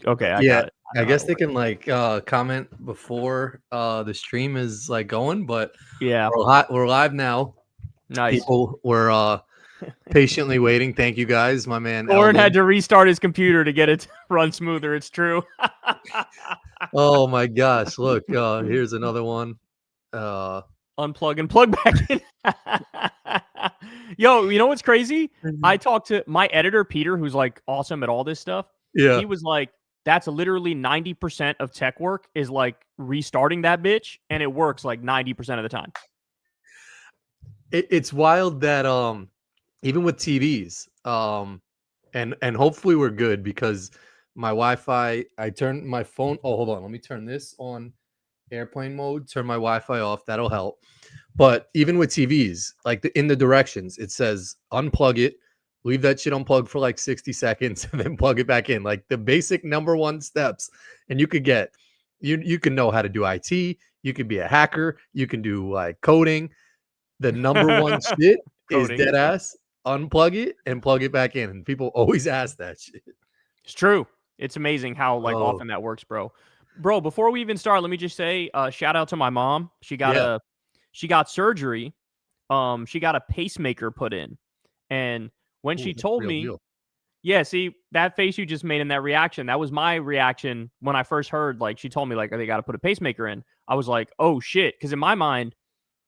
Okay, I Yeah, got it. I guess they can like comment before the stream is like going, but Yeah, we're live now. nice. People were patiently waiting. Thank you guys, my man. Corin had Alden. to restart his computer to get it to run smoother. It's true. Oh my gosh! Look, here's another one. Unplug and plug back in. Yo, you know what's crazy? I talked to my editor, Peter, who's like awesome at all this stuff. Yeah, He was like, that's literally 90% of tech work is like restarting that bitch, and it works like 90% of the time. it's wild that even with TVs and hopefully we're good because my Wi-Fi. I turned my phone. Oh, hold on. Let me turn this on airplane mode. Turn my Wi-Fi off. That'll help. But even with TVs, like in the directions, it says unplug it, leave that shit unplugged for like 60 seconds, and then plug it back in. Like the basic number one steps. And you could get you can know how to do IT. You could be a hacker. You can do like coding. The number one shit is Coding. dead ass. Unplug it and plug it back in. And people always ask that shit. It's true. It's amazing how like Oh. often that works, bro. Bro, before we even start, let me just say, shout out to my mom. She got surgery. She got a pacemaker put in. And when she told me, deal. yeah, see, that face you just made in that reaction, that was my reaction when I first heard, like, she told me, like, they got to put a pacemaker in. I was like, oh, shit. Because in my mind,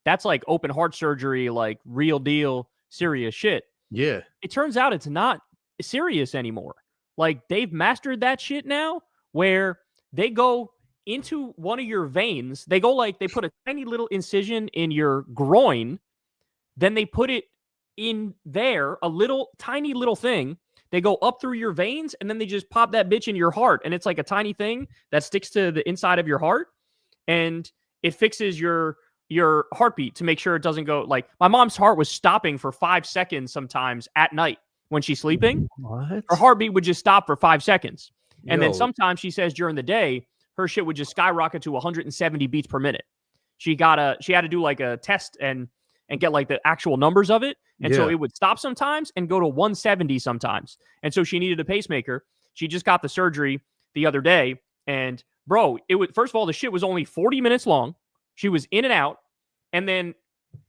that's like open heart surgery, like real deal, serious shit. Yeah. It turns out it's not serious anymore. Like, they've mastered that shit now where they go into one of your veins. They go like, they put a tiny little incision in your groin. Then they put it in there, a little tiny little thing. They go up through your veins and then they just pop that bitch in your heart. And it's like a tiny thing that sticks to the inside of your heart. And it fixes your heartbeat to make sure it doesn't go like my mom's heart was stopping for 5 seconds sometimes at night when she's sleeping. What? Her heartbeat would just stop for 5 seconds. And then Yo. sometimes she says during the day, her shit would just skyrocket to 170 beats per minute. She had to do like a test and get like the actual numbers of it. And so it would stop sometimes and go to 170 sometimes. And so she needed a pacemaker. She just got the surgery the other day. And bro, it was, first of all, the shit was only 40 minutes long. She was in and out. And then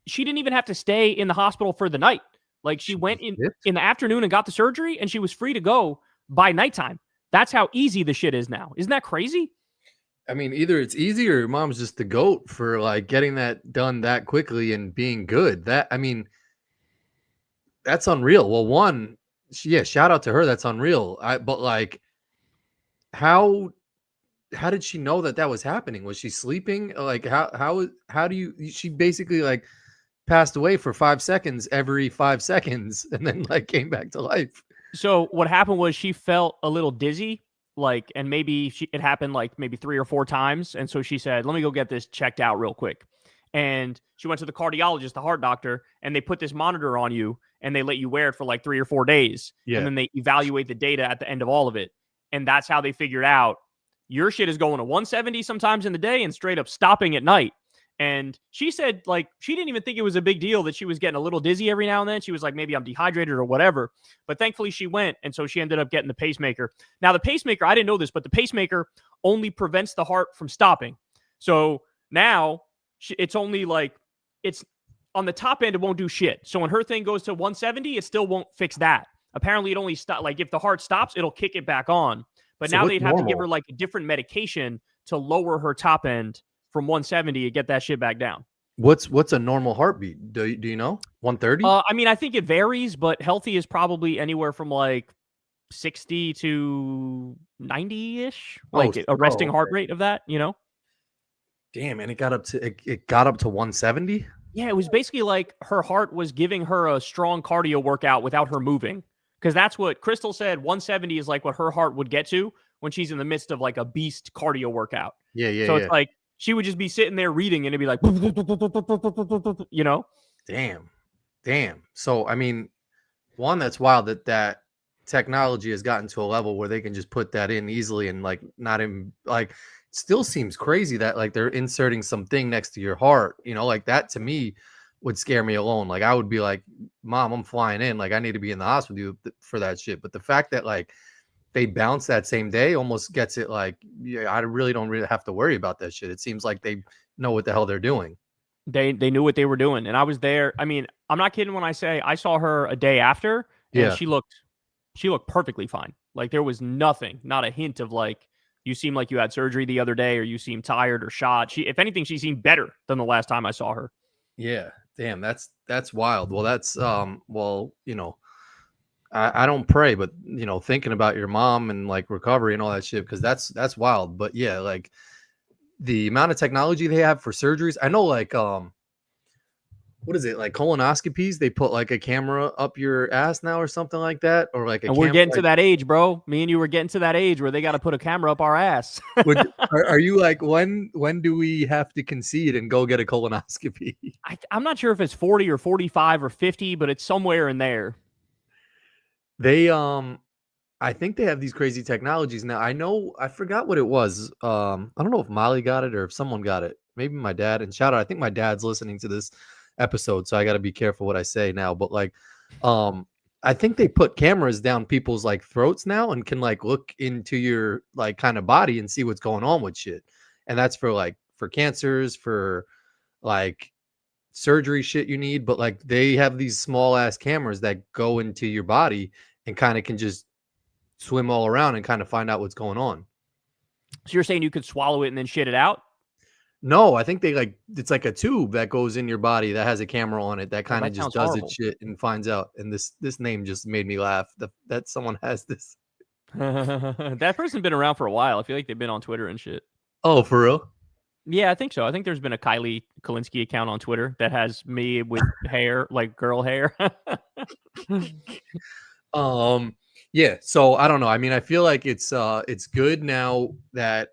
she didn't even have to stay in the hospital for the night. Like she went in the afternoon and got the surgery and she was free to go by nighttime. That's how easy the shit is now. Isn't that crazy? I mean, either it's easy or your mom's just the GOAT for like getting that done that quickly and being good. I mean, that's unreal. Well, one, shout out to her. That's unreal. But like, how did she know that was happening? Was she sleeping? Like, how do you? She basically like passed away for 5 seconds every 5 seconds, and then like came back to life. So what happened was she felt a little dizzy. Like, and maybe it happened like maybe 3 or 4 times. And so she said, let me go get this checked out real quick. And she went to the cardiologist, the heart doctor, and they put this monitor on you and they let you wear it for like 3 or 4 days. Yeah. And then they evaluate the data at the end of all of it. And that's how they figured out your shit is going to 170 sometimes in the day and straight up stopping at night. And she said, like, she didn't even think it was a big deal that she was getting a little dizzy every now and then. She was like, maybe I'm dehydrated or whatever. But thankfully she went. And so she ended up getting the pacemaker. Now, the pacemaker, I didn't know this, but the pacemaker only prevents the heart from stopping. So now it's only like, it's on the top end, it won't do shit. So when her thing goes to 170, it still won't fix that. Apparently it only stops, like if the heart stops, it'll kick it back on. But so now they'd have to give her like a different medication to lower her top end from 170 to get that shit back down. What's a normal heartbeat? Do you know? 130? I mean, I think it varies, but healthy is probably anywhere from like 60 to 90-ish, like a resting heart rate of that, you know? Damn, and it got up to 170? Yeah, it was basically like her heart was giving her a strong cardio workout without her moving. Because that's what Crystal said. 170 is like what her heart would get to when she's in the midst of like a beast cardio workout. Yeah. So it's like she would just be sitting there reading and it'd be like, you know? Damn. So, I mean, one, that's wild that technology has gotten to a level where they can just put that in easily and like not even like, still seems crazy that like they're inserting something next to your heart, you know, like that to me would scare me alone. Like I would be like, Mom, I'm flying in. Like I need to be in the hospital for that shit. But the fact that like they bounce that same day almost gets it like, yeah, I really don't really have to worry about that shit. It seems like they know what the hell they're doing. They knew what they were doing, and I was there. I mean, I'm not kidding when I say I saw her a day after, and Yeah. she looked perfectly fine. Like there was nothing, not a hint of like you seem like you had surgery the other day, or you seem tired or shot. She, if anything, she seemed better than the last time I saw her. Yeah. Damn, that's wild. Well, that's well, I don't pray, but thinking about your mom and like recovery and all that shit, because that's wild. But yeah, like the amount of technology they have for surgeries. I know like what is it, like colonoscopies? They put like a camera up your ass now or something like that, or like a And we're camera. getting to that age, bro. Me and you were getting to that age where they got to put a camera up our ass. Are you like, when do we have to concede and go get a colonoscopy? I'm not sure if it's 40 or 45 or 50, but it's somewhere in there. They I think they have these crazy technologies now. I forgot what it was. I don't know if Molly got it or if someone got it. Maybe my dad. And shout out, I think my dad's listening to this episode, so I got to be careful what I say now. But like, I think they put cameras down people's like throats now and can like look into your like kind of body and see what's going on with shit. And that's for cancers, for like surgery shit you need. But like they have these small ass cameras that go into your body and kind of can just swim all around and kind of find out what's going on. So you're saying you could swallow it and then shit it out? No, I think it's like a tube that goes in your body that has a camera on it that kind of just does its shit and finds out. And this name just made me laugh that someone has this. That person's been around for a while. I feel like they've been on Twitter and shit. Oh, for real? Yeah, I think so. I think there's been a Kulinski account on Twitter that has me with hair, like girl hair. Yeah. So I don't know. I mean, I feel like it's good now that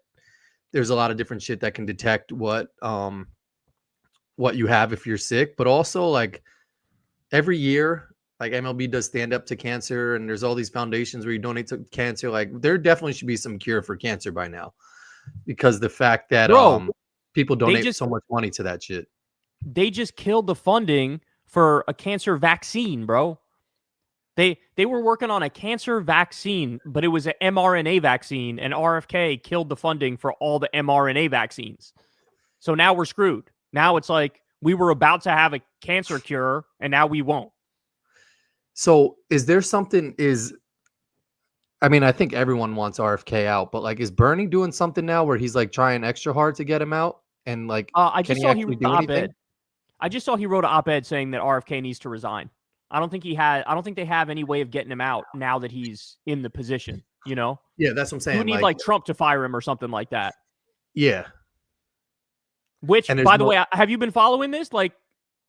there's a lot of different shit that can detect what you have if you're sick, but also like every year, like MLB does stand up to cancer, and there's all these foundations where you donate to cancer. Like there definitely should be some cure for cancer by now, because the fact that people donate so much money to that shit. They just killed the funding for a cancer vaccine, bro. They were working on a cancer vaccine, but it was an mRNA vaccine, and RFK killed the funding for all the mRNA vaccines. So now we're screwed. Now it's like we were about to have a cancer cure, and now we won't. So is there something I mean, I think everyone wants RFK out, but like, is Bernie doing something now where he's like trying extra hard to get him out? And like, I just saw he wrote an op-ed. I just saw he wrote an op-ed saying that RFK needs to resign. I don't think they have any way of getting him out now that he's in the position, you know? Yeah, that's what I'm saying. You need like Trump to fire him or something like that. Yeah. Which, by the way, have you been following this? Like,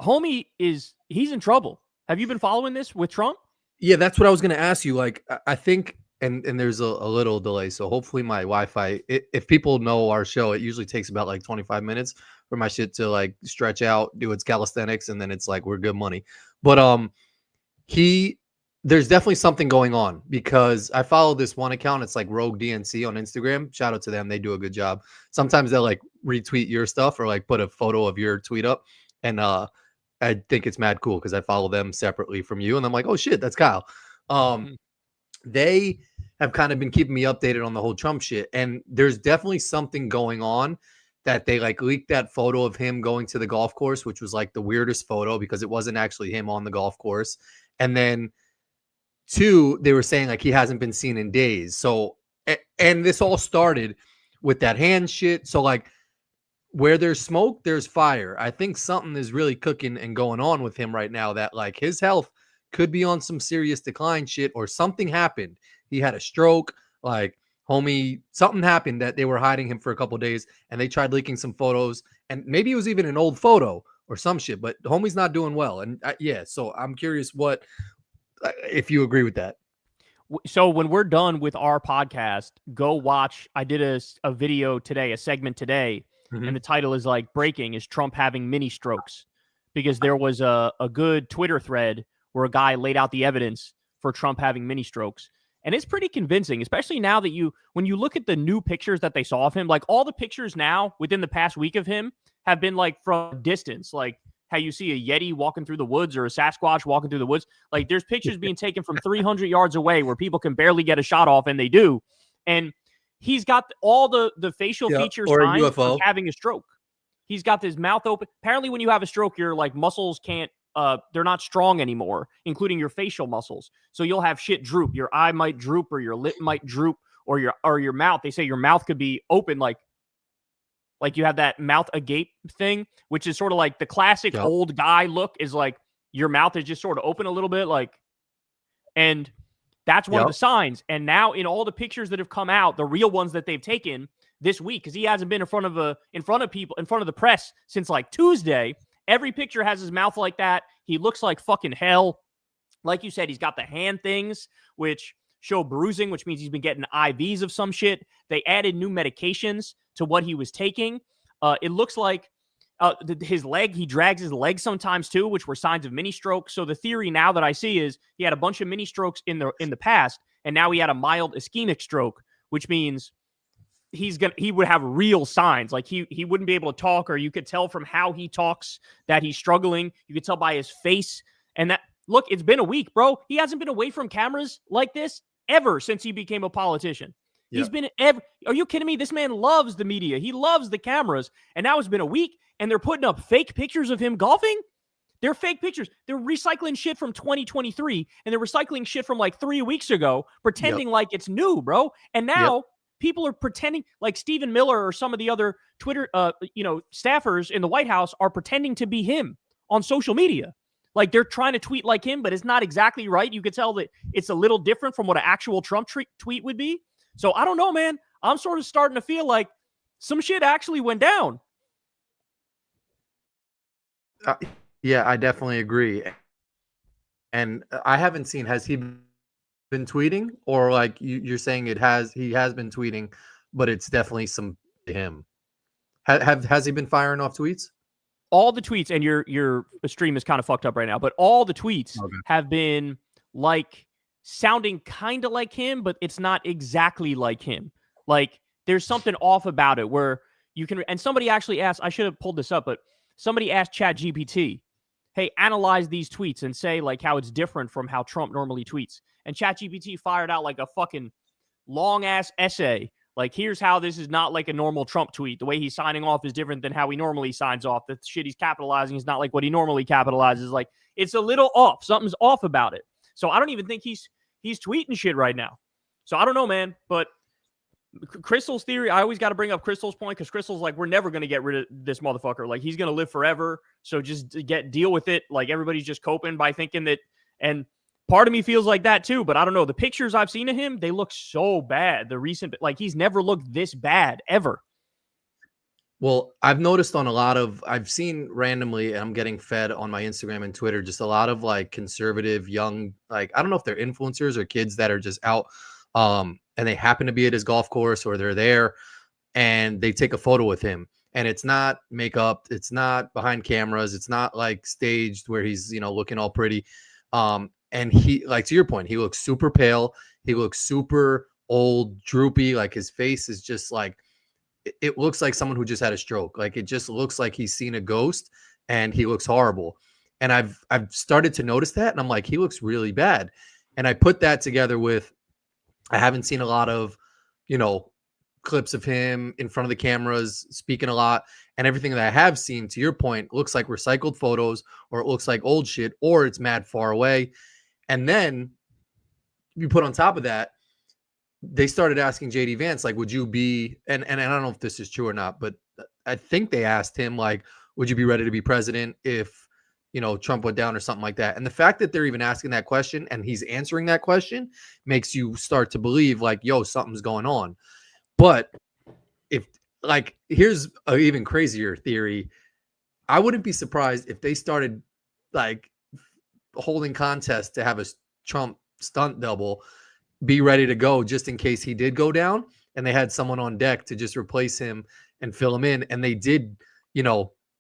homie he's in trouble. Have you been following this with Trump? Yeah, that's what I was going to ask you. Like, I think, and there's a little delay, so hopefully my Wi-Fi, if people know our show, it usually takes about like 25 minutes for my shit to like stretch out, do its calisthenics, and then it's like, we're good money. But there's definitely something going on, because I follow this one account. It's like Rogue DNC on Instagram. Shout out to them. They do a good job. Sometimes they'll like retweet your stuff or like put a photo of your tweet up. And I think it's mad cool because I follow them separately from you. And I'm like, oh shit, that's Kyle. They have kind of been keeping me updated on the whole Trump shit. And there's definitely something going on, that they like leaked that photo of him going to the golf course, which was like the weirdest photo because it wasn't actually him on the golf course. And then 2, they were saying like he hasn't been seen in days. So, and this all started with that hand shit. So like, where there's smoke, there's fire. I think something is really cooking and going on with him right now, that like his health could be on some serious decline shit, or something happened. He had a stroke, like homie, something happened that they were hiding him for a couple of days, and they tried leaking some photos, and maybe it was even an old photo or some shit, but homie's not doing well. And yeah, so I'm curious if you agree with that. So when we're done with our podcast, go watch. I did a video today, a segment today, and the title is like, breaking, is Trump having mini strokes? Because there was a good Twitter thread where a guy laid out the evidence for Trump having mini strokes. And it's pretty convincing, especially now that when you look at the new pictures that they saw of him, like all the pictures now within the past week of him have been like from a distance. Like how you see a Yeti walking through the woods or a Sasquatch walking through the woods. Like there's pictures being taken from 300 yards away where people can barely get a shot off, and they do. And he's got all the facial feature or a signs of UFO. having a stroke. He's got his mouth open. Apparently, when you have a stroke, your like muscles can't, they're not strong anymore, including your facial muscles. So you'll have shit droop. Your eye might droop, or your lip might droop, or your mouth. They say your mouth could be open, like you have that mouth agape thing, which is sort of like the classic old guy look, is like your mouth is just sort of open a little bit, like, and that's one of the signs. And now in all the pictures that have come out, the real ones that they've taken this week, because he hasn't been in front of people, in front of the press since like Tuesday. Every picture has his mouth like that. He looks like fucking hell. Like you said, he's got the hand things, which show bruising, which means he's been getting IVs of some shit. They added new medications to what he was taking. It looks like his leg, he drags his leg sometimes too, which were signs of mini stroke. So the theory now that I see is he had a bunch of mini strokes in the past, and now he had a mild ischemic stroke, which means he would have real signs. Like he wouldn't be able to talk, or you could tell from how he talks that he's struggling. You could tell by his face. And that, look, it's been a week, bro. He hasn't been away from cameras like this ever since he became a politician. Yep. He's been are you kidding me? This man loves the media. He loves the cameras. And now it's been a week, and they're putting up fake pictures of him golfing. They're fake pictures. They're recycling shit from 2023, and they're recycling shit from like 3 weeks ago, pretending like it's new, bro. And now people are pretending, like Stephen Miller or some of the other Twitter, staffers in the White House are pretending to be him on social media. Like they're trying to tweet like him, but it's not exactly right. You could tell that it's a little different from what an actual Trump tweet would be. So I don't know, man. I'm sort of starting to feel like some shit actually went down. Yeah, I definitely agree. And I haven't seen, has he been tweeting, or like you're saying he has been tweeting, but it's definitely some to him. Has he been firing off tweets? All the tweets, and your stream is kind of fucked up right now, but all the tweets have been like sounding kind of like him, but it's not exactly like him. Like there's something off about it where you can, and somebody actually asked, I should have pulled this up, but somebody asked ChatGPT, hey, analyze these tweets and say like how it's different from how Trump normally tweets. And ChatGPT fired out like a fucking long ass essay. Like, here's how this is not like a normal Trump tweet. The way he's signing off is different than how he normally signs off. The shit he's capitalizing is not like what he normally capitalizes. Like, it's a little off. Something's off about it. So I don't even think he's tweeting shit right now. So I don't know, man. But Crystal's theory, I always got to bring up Crystal's point, because Crystal's like, we're never going to get rid of this motherfucker. Like, he's going to live forever. So just deal with it. Like, everybody's just coping by thinking that. And part of me feels like that too, but I don't know. The pictures I've seen of him, they look so bad. The recent, like, he's never looked this bad ever. Well, I've noticed on I've seen randomly, and I'm getting fed on my Instagram and Twitter, just a lot of like conservative young, like, I don't know if they're influencers or kids that are just out, and they happen to be at his golf course, or they're there and they take a photo with him. And it's not makeup. It's not behind cameras. It's not like staged where he's, looking all pretty. And he, like, to your point, he looks super pale. He looks super old, droopy. Like, his face is just like, it looks like someone who just had a stroke. Like, it just looks like he's seen a ghost, and he looks horrible. And I've started to notice that, and I'm like, he looks really bad. And I put that together with, I haven't seen a lot of, clips of him in front of the cameras speaking a lot, and everything that I have seen, to your point, looks like recycled photos, or it looks like old shit, or it's mad far away. And then you put on top of that, they started asking JD Vance, like, would you be, and I don't know if this is true or not, but I think they asked him, like, would you be ready to be president if, Trump went down or something like that? And the fact that they're even asking that question and he's answering that question makes you start to believe, like, yo, something's going on. But here's an even crazier theory. I wouldn't be surprised if they started like holding contests to have a Trump stunt double be ready to go just in case he did go down, and they had someone on deck to just replace him and fill him in. And they did,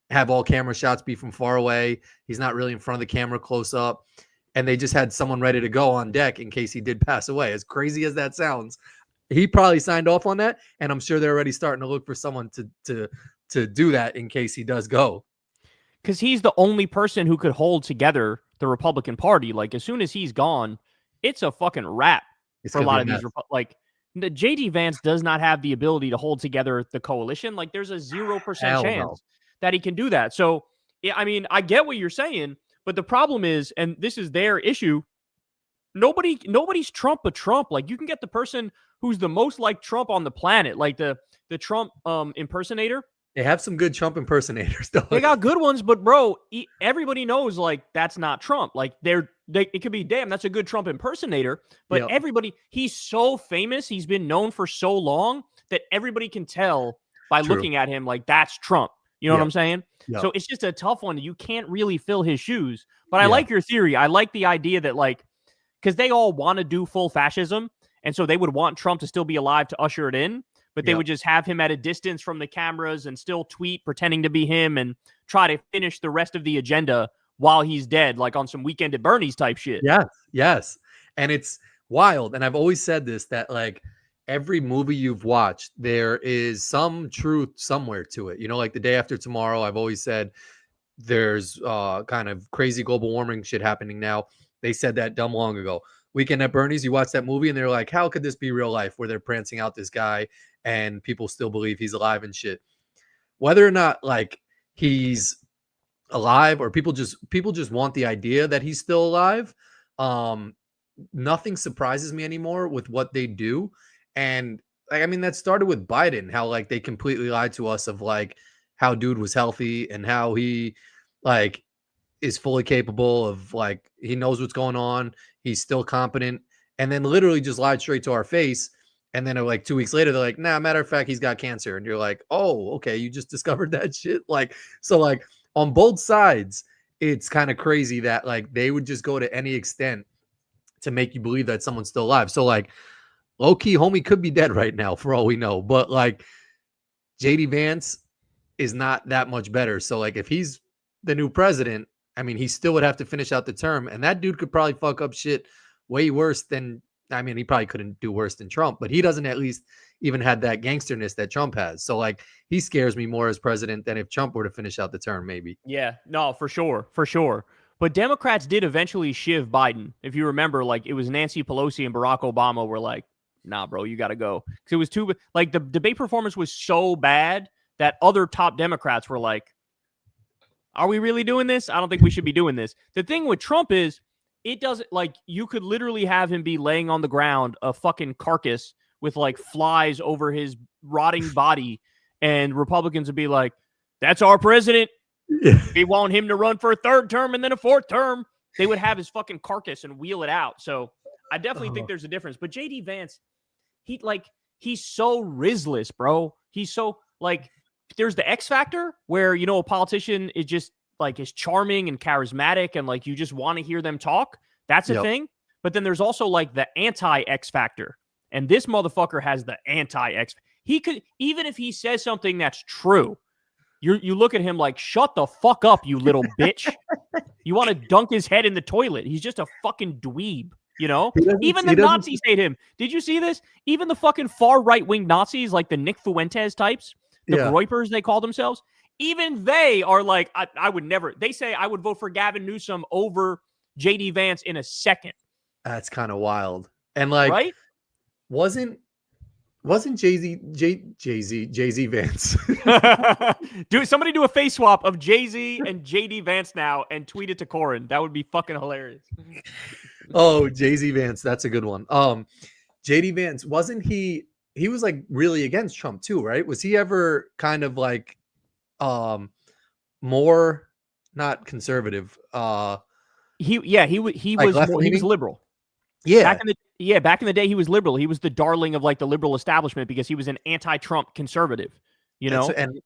have all camera shots be from far away. He's not really in front of the camera close up. And they just had someone ready to go on deck in case he did pass away. As crazy as that sounds, he probably signed off on that. And I'm sure they're already starting to look for someone to do that in case he does go. because he's the only person who could hold together the Republican Party. Like, as soon as he's gone, it's a fucking wrap for a lot of these. The JD Vance does not have the ability to hold together the coalition. Like, there's a 0% chance that he can do that. So, yeah, I mean, I get what you're saying, but the problem is, and this is their issue, nobody's Trump but Trump. Like, you can get the person who's the most like Trump on the planet, like the Trump impersonator. They have some good Trump impersonators, though. They got good ones, but bro, everybody knows like that's not Trump. Like it could be, damn, that's a good Trump impersonator, but everybody, he's so famous, he's been known for so long that everybody can tell by looking at him like that's Trump. You know what I'm saying? So it's just a tough one. You can't really fill his shoes. But I like your theory. I like the idea that, like, because they all want to do full fascism, and so they would want Trump to still be alive to usher it in, but they would just have him at a distance from the cameras and still tweet pretending to be him and try to finish the rest of the agenda while he's dead, like on some Weekend at Bernie's type shit. Yes. And it's wild. And I've always said this, that like every movie you've watched, there is some truth somewhere to it. You know, like The Day After Tomorrow, I've always said there's kind of crazy global warming shit happening now. They said that dumb long ago. Weekend at Bernie's, you watch that movie and they're like, how could this be real life, where they're prancing out this guy and people still believe he's alive and shit. Whether or not like he's alive or people just want the idea that he's still alive, nothing surprises me anymore with what they do. And like, I mean, that started with Biden, how like they completely lied to us of like how dude was healthy and how he like is fully capable of, like, he knows what's going on, he's still competent, and then literally just lied straight to our face. And then like 2 weeks later, they're like, nah, matter of fact, he's got cancer. And you're like, oh, okay, you just discovered that shit. Like, so like on both sides, it's kind of crazy that like they would just go to any extent to make you believe that someone's still alive. So like low key, homie could be dead right now for all we know. But like JD Vance is not that much better. So like if he's the new president, I mean, he still would have to finish out the term, and that dude could probably fuck up shit way worse than, I mean, he probably couldn't do worse than Trump, but he doesn't at least even had that gangsterness that Trump has. So like he scares me more as president than if Trump were to finish out the term, maybe. Yeah, no, for sure. For sure. But Democrats did eventually shiv Biden. If you remember, like it was Nancy Pelosi and Barack Obama were like, nah, bro, you got to go. Because it was too, like the debate performance was so bad that other top Democrats were like, are we really doing this? I don't think we should be doing this. The thing with Trump is it doesn't, like, you could literally have him be laying on the ground, a fucking carcass with like flies over his rotting body, and Republicans would be like, that's our president. We want him to run for a third term and then a fourth term. They would have his fucking carcass and wheel it out. So I definitely think there's a difference. But JD Vance, he's so rizless, bro. He's so like, there's the X factor where, you know, a politician is just like is charming and charismatic and like you just want to hear them talk. That's a thing. But then there's also like the anti-X factor. And this motherfucker has the anti-X. He could, even if he says something that's true, you look at him like, shut the fuck up, you little bitch. You want to dunk his head in the toilet. He's just a fucking dweeb, you know? Even the Nazis hate him. Did you see this? Even the fucking far right-wing Nazis, like the Nick Fuentes types, the Groypers, they call themselves, even they are like, I would never, they say I would vote for Gavin Newsom over JD Vance in a second. That's kind of wild. And like, right? Wasn't Jay-Z Vance? Somebody do a face swap of Jay-Z and JD Vance now and tweet it to Corin. That would be fucking hilarious. Oh, Jay-Z Vance. That's a good one. JD Vance, wasn't he was like really against Trump too, right? Was he ever kind of like more not conservative? He was liberal. Yeah. Back in the day, he was liberal. He was the darling of like the liberal establishment because he was an anti-Trump conservative, you know? And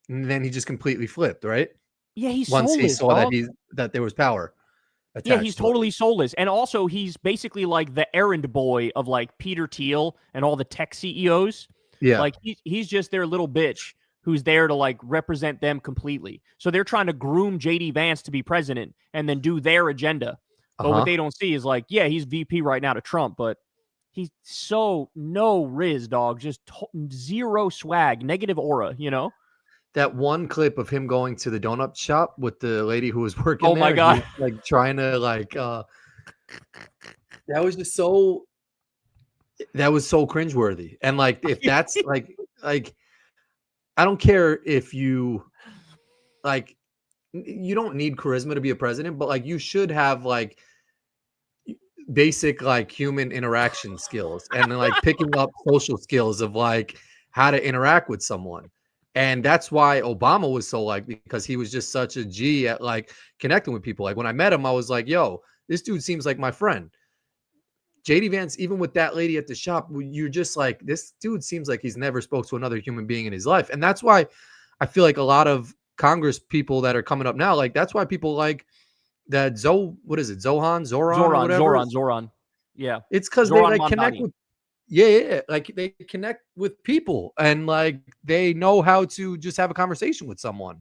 then he just completely flipped, right? Yeah, he's once soulless, he saw that there was power. Yeah, he's totally soulless. And also he's basically like the errand boy of like Peter Thiel and all the tech CEOs. Yeah. Like he's just their little bitch who's there to like represent them completely. So they're trying to groom JD Vance to be president and then do their agenda. But what they don't see is like, yeah, he's VP right now to Trump, but he's so no riz, dog. Just zero swag, negative aura, you know? that one clip of him going to the donut shop with the lady who was working Oh there. my God. He was, like trying to like that was just so that was so cringeworthy. And like if that's like I don't care if you like you don't need charisma to be a president, but like you should have like basic like human interaction skills and then like picking up social skills of like how to interact with someone. And that's why Obama was so like because he was just such a G at like connecting with people. Like when I met him, I was like, yo, this dude seems like my friend. JD Vance, even with that lady at the shop, you're just like, this dude seems like he's never spoke to another human being in his life. And that's why I feel like a lot of Congress people that are coming up now, like that's why people like that what is it? Zoran or whatever. Zoran. Yeah. It's because they like connect with like they connect with people and like they know how to just have a conversation with someone.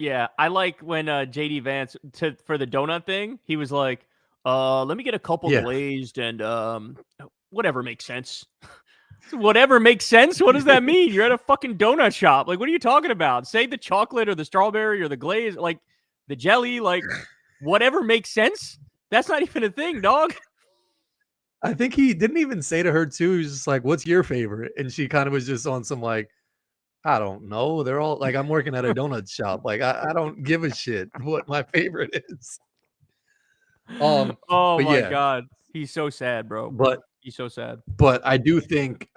Yeah, I like when JD Vance for the donut thing, he was like, let me get a couple glazed and whatever makes sense. Whatever makes sense? What does that mean? You're at a fucking donut shop. Like, what are you talking about? Say the chocolate or the strawberry or the glaze, like the jelly, like whatever makes sense. That's not even a thing, dog. I think he didn't even say to her too. He was just like, "What's your favorite?" And she kind of was just on some like, "I don't know. They're all like, I'm working at a donut shop. Like, I don't give a shit what my favorite is." Oh but my yeah, God, he's so sad, bro. but He's so sad. But I do think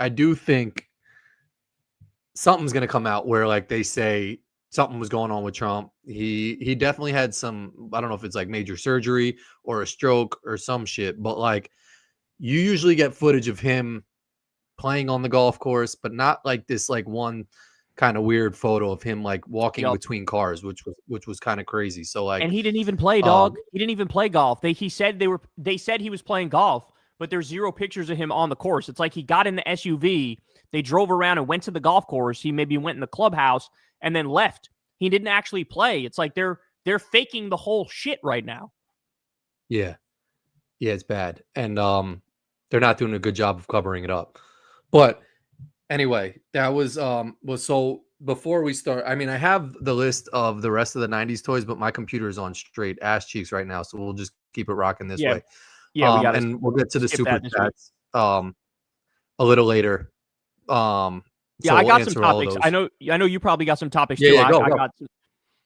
something's gonna come out where like they say something was going on with Trump. He definitely had some, I don't know if it's like major surgery or a stroke or some shit, but like you usually get footage of him playing on the golf course, but not like this like one kind of weird photo of him like walking between cars, which was kind of crazy. So like, and he didn't even play, dog. He didn't even play golf. They said he was playing golf, but there's zero pictures of him on the course. It's like he got in the SUV, they drove around and went to the golf course. He maybe went in the clubhouse and then left. He didn't actually play. It's like they're faking the whole shit right now. Yeah, it's bad, and they're not doing a good job of covering it up. But anyway, that was so before we start, I mean, I have the list of the rest of the 90s toys, but my computer is on straight ass cheeks right now, so we'll just keep it rocking this way. Yeah, we got and we'll get to the super chats a little later. Yeah, so I we'll got some topics. I know you probably got some topics too. Go. Got some.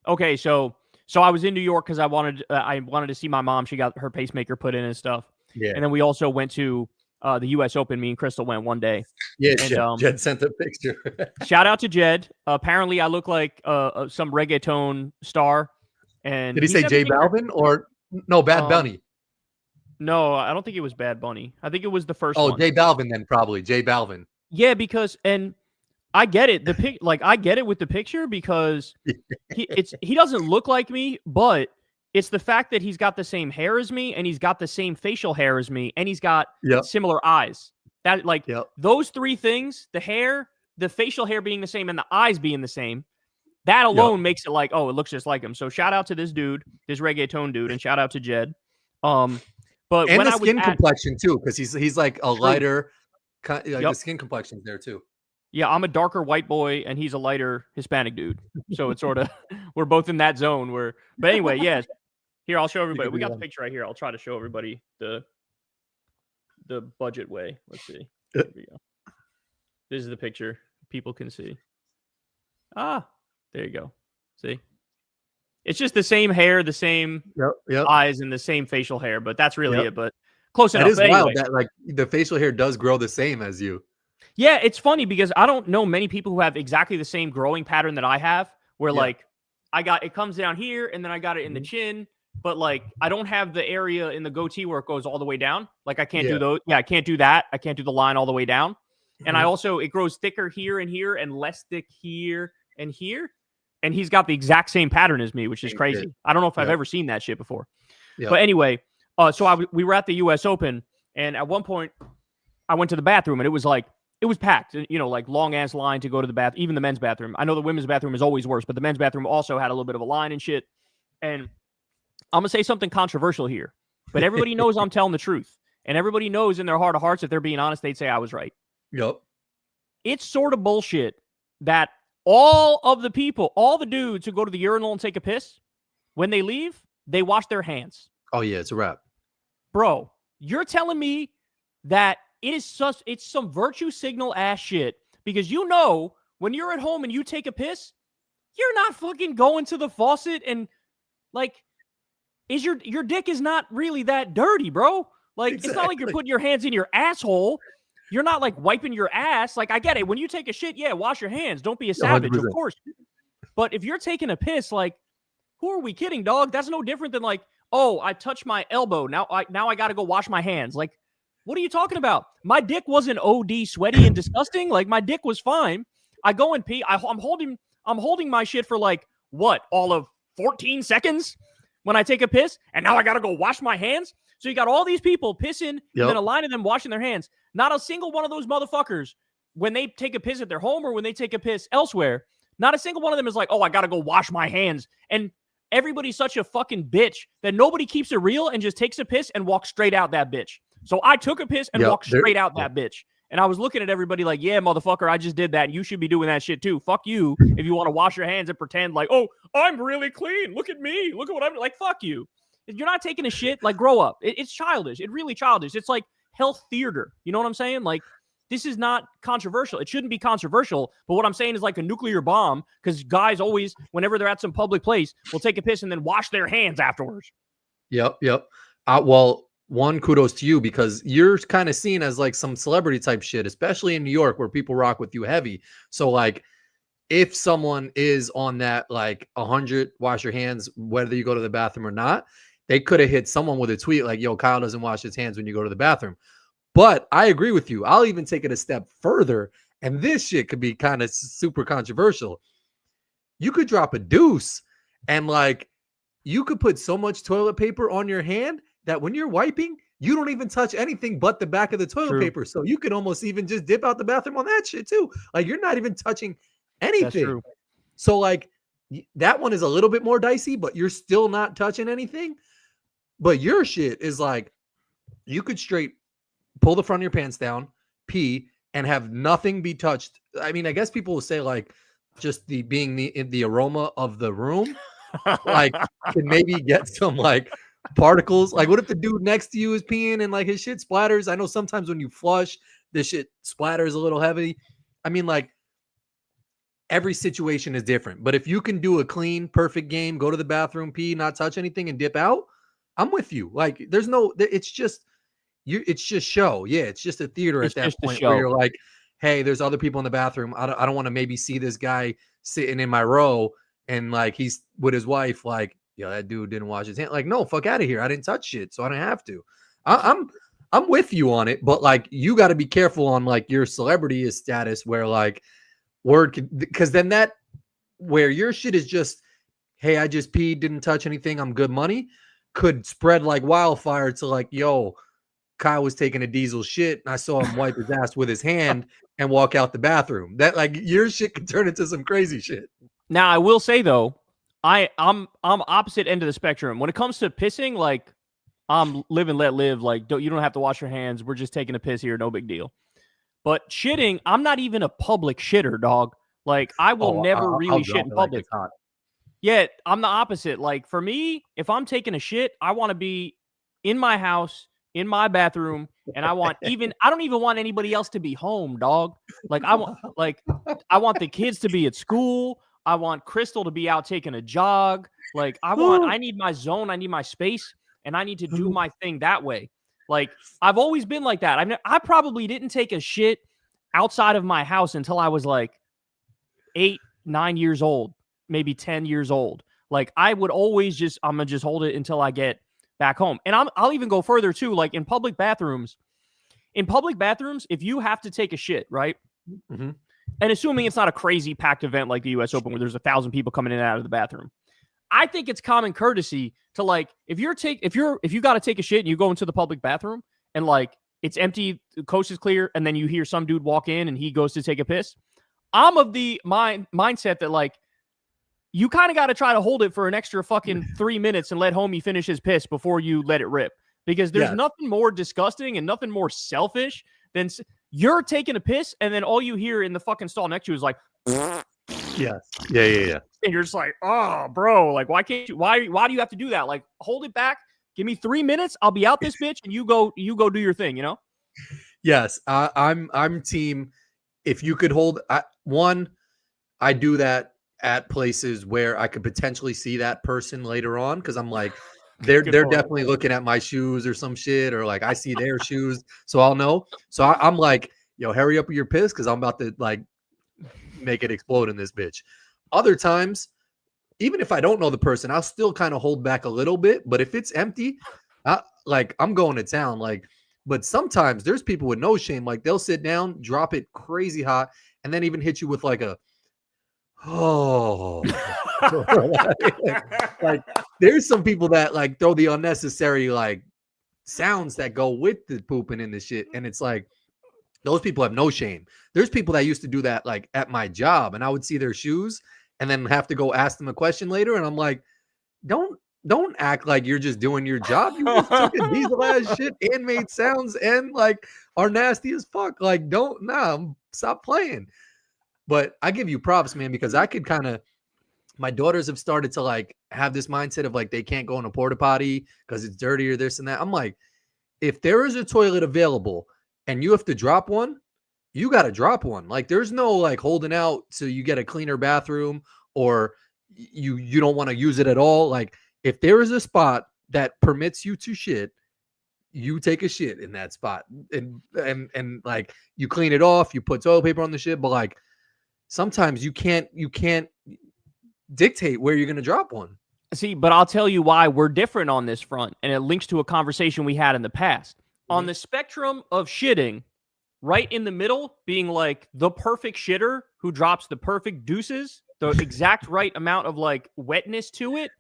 Okay, so I was in New York because I wanted to see my mom. She got her pacemaker put in and stuff. Yeah. And then we also went to the U.S. Open. Me and Crystal went one day. Yeah, and, Jed sent a picture. Shout out to Jed. Apparently, I look like some reggaeton star. And did he say J Balvin or no Bad Bunny? No, I don't think it was Bad Bunny. I think it was the first one. Oh, J Balvin then probably J Balvin. Yeah, because I get it. I get it with the picture because he doesn't look like me, but it's the fact that he's got the same hair as me and he's got the same facial hair as me and he's got similar eyes. That those three things, the hair, the facial hair being the same and the eyes being the same, that alone makes it like, oh, it looks just like him. So shout out to this dude, this reggaeton dude, and shout out to Jed. But and when the skin complexion too, because he's like a lighter, the skin complexion's there too. Yeah, I'm a darker white boy and he's a lighter Hispanic dude. So it's sort of we're both in that zone where. But anyway, yes. Here, I'll show everybody. We got the picture right here. I'll try to show everybody the budget way. Let's see. Here we go. This is the picture. People can see. Ah, there you go. See? It's just the same hair, the same eyes, and the same facial hair, but that's really it. But close enough. It is wild that like the facial hair does grow the same as you. Yeah, it's funny because I don't know many people who have exactly the same growing pattern that I have, where like it comes down here and then I got it in the chin, but like I don't have the area in the goatee where it goes all the way down. Like I can't do those. Yeah, I can't do that. I can't do the line all the way down. And I also, it grows thicker here and less thick here and here. And he's got the exact same pattern as me, which is crazy. I don't know if I've ever seen that shit before. But anyway, so we were at the U.S. Open, and at one point, I went to the bathroom, and it was packed. You know, like long-ass line to go to the bath, even the men's bathroom. I know the women's bathroom is always worse, but the men's bathroom also had a little bit of a line and shit. And I'm going to say something controversial here, but everybody knows I'm telling the truth. And everybody knows in their heart of hearts, if they're being honest, they'd say I was right. Yep. It's sort of bullshit that All of the people, all the dudes who go to the urinal and take a piss, when they leave, they wash their hands. Oh yeah, it's a wrap. Bro, you're telling me that it's some virtue signal ass shit, because you know when you're at home and you take a piss, you're not fucking going to the faucet and like is your dick is not really that dirty, bro. Like It's not like you're putting your hands in your asshole. You're not like wiping your ass. Like I get it. When you take a shit, yeah, wash your hands. Don't be a savage, 100%. of course. But if you're taking a piss, like who are we kidding, dog? That's no different than like, oh, I touched my elbow. Now I got to go wash my hands. Like, what are you talking about? My dick wasn't OD sweaty and disgusting. Like my dick was fine. I go and pee. I'm holding my shit for like what? All of 14 seconds when I take a piss, and now I got to go wash my hands. So you got all these people pissing, and then a line of them washing their hands. Not a single one of those motherfuckers, when they take a piss at their home or when they take a piss elsewhere, not a single one of them is like, oh, I got to go wash my hands. And everybody's such a fucking bitch that nobody keeps it real and just takes a piss and walks straight out that bitch. So I took a piss and walked straight out that bitch. And I was looking at everybody like, yeah, motherfucker, I just did that. You should be doing that shit too. Fuck you if you want to wash your hands and pretend like, oh, I'm really clean. Look at me. Look at what I'm like. Fuck you. If you're not taking a shit, like grow up. It's childish. It's really childish. It's like health theater. You know what I'm saying? Like this is not controversial. It shouldn't be controversial. But what I'm saying is like a nuclear bomb, because guys always, whenever they're at some public place, will take a piss and then wash their hands afterwards. Yep. Well, one, kudos to you, because you're kind of seen as like some celebrity type shit, especially in New York where people rock with you heavy. So like if someone is on that like 100 wash your hands, whether you go to the bathroom or not, they could have hit someone with a tweet like, yo, Kyle doesn't wash his hands when you go to the bathroom. But I agree with you. I'll even take it a step further. And this shit could be kind of super controversial. You could drop a deuce and like you could put so much toilet paper on your hand that when you're wiping, you don't even touch anything but the back of the toilet paper. So you could almost even just dip out the bathroom on that shit too. Like you're not even touching anything. That's true. So like that one is a little bit more dicey, but you're still not touching anything. But your shit is like you could straight pull the front of your pants down, pee, and have nothing be touched. I mean, I guess people will say like just the aroma of the room, like can maybe get some like particles. Like what if the dude next to you is peeing and like his shit splatters? I know sometimes when you flush, this shit splatters a little heavy. I mean, like every situation is different. But if you can do a clean, perfect game, go to the bathroom, pee, not touch anything, and dip out, I'm with you. Like there's no, it's just show. Yeah, it's just a theater at that point where you're like, hey, there's other people in the bathroom. I don't want to maybe see this guy sitting in my row and like he's with his wife, like, yo, that dude didn't wash his hand. Like, no, fuck out of here. I didn't touch shit, so I didn't have to. I'm with you on it, but like you got to be careful on like your celebrity status where like because then that where your shit is just, hey, I just peed, didn't touch anything, I'm good money, could spread like wildfire to like, yo, Kyle was taking a diesel shit and I saw him wipe his ass with his hand and walk out the bathroom. That like your shit could turn into some crazy shit. Now I will say though, I'm opposite end of the spectrum. When it comes to pissing, like I'm live and let live. Like you don't have to wash your hands. We're just taking a piss here, no big deal. But shitting, I'm not even a public shitter, dog. Like I will never really shit in public. Yeah, I'm the opposite. Like for me, if I'm taking a shit, I want to be in my house, in my bathroom, and I don't even want anybody else to be home, dog. Like I want the kids to be at school. I want Crystal to be out taking a jog. Like I need my zone, I need my space, and I need to do my thing that way. Like I've always been like that. I probably didn't take a shit outside of my house until I was like 8, 9 years old, maybe 10 years old. Like I would always I'm gonna just hold it until I get back home. And I'll even go further too. Like in public bathrooms, if you have to take a shit, right? Mm-hmm. And assuming it's not a crazy packed event like the US Open where there's 1,000 people coming in and out of the bathroom, I think it's common courtesy to like, if you got to take a shit and you go into the public bathroom and like it's empty, the coast is clear, and then you hear some dude walk in and he goes to take a piss. I'm of the mindset that like, you kind of got to try to hold it for an extra fucking 3 minutes and let homie finish his piss before you let it rip. Because there's nothing more disgusting and nothing more selfish than you're taking a piss and then all you hear in the fucking stall next to you is like, Yes. Yeah. And you're just like, oh, bro, like, why can't you? Why do you have to do that? Like, hold it back. Give me 3 minutes. I'll be out this bitch, and you go do your thing. You know? Yes. I'm team. If you could hold I do that at places where I could potentially see that person later on because I'm like, they're Good point. definitely looking at my shoes or some shit, or like I see their shoes, so I'll know. So I'm like, yo, hurry up with your piss because I'm about to like make it explode in this bitch. Other times, even if I don't know the person, I'll still kind of hold back a little bit. But if it's empty, like I'm going to town. Like, but sometimes there's people with no shame. Like they'll sit down, drop it crazy hot, and then even hit you with like a oh. like there's some people that like throw the unnecessary like sounds that go with the pooping and the shit, and it's like those people have no shame. There's people that used to do that like at my job, and I would see their shoes and then have to go ask them a question later, and I'm like, don't act like you're just doing your job. You just took a diesel ass shit and made sounds and like are nasty as fuck. Like stop playing. But I give you props, man, because I could kind of my daughters have started to like have this mindset of like they can't go in a porta potty because it's dirty or this and that. I'm like, if there is a toilet available and you have to drop one, you got to drop one. Like there's no like holding out so you get a cleaner bathroom or you don't want to use it at all. Like if there is a spot that permits you to shit, you take a shit in that spot and like you clean it off, you put toilet paper on the shit, but like sometimes you can't dictate where you're going to drop one. See, but I'll tell you why we're different on this front, and it links to a conversation we had in the past. Mm-hmm. On the spectrum of shitting, right in the middle being like the perfect shitter who drops the perfect deuces, the exact right amount of like wetness to it.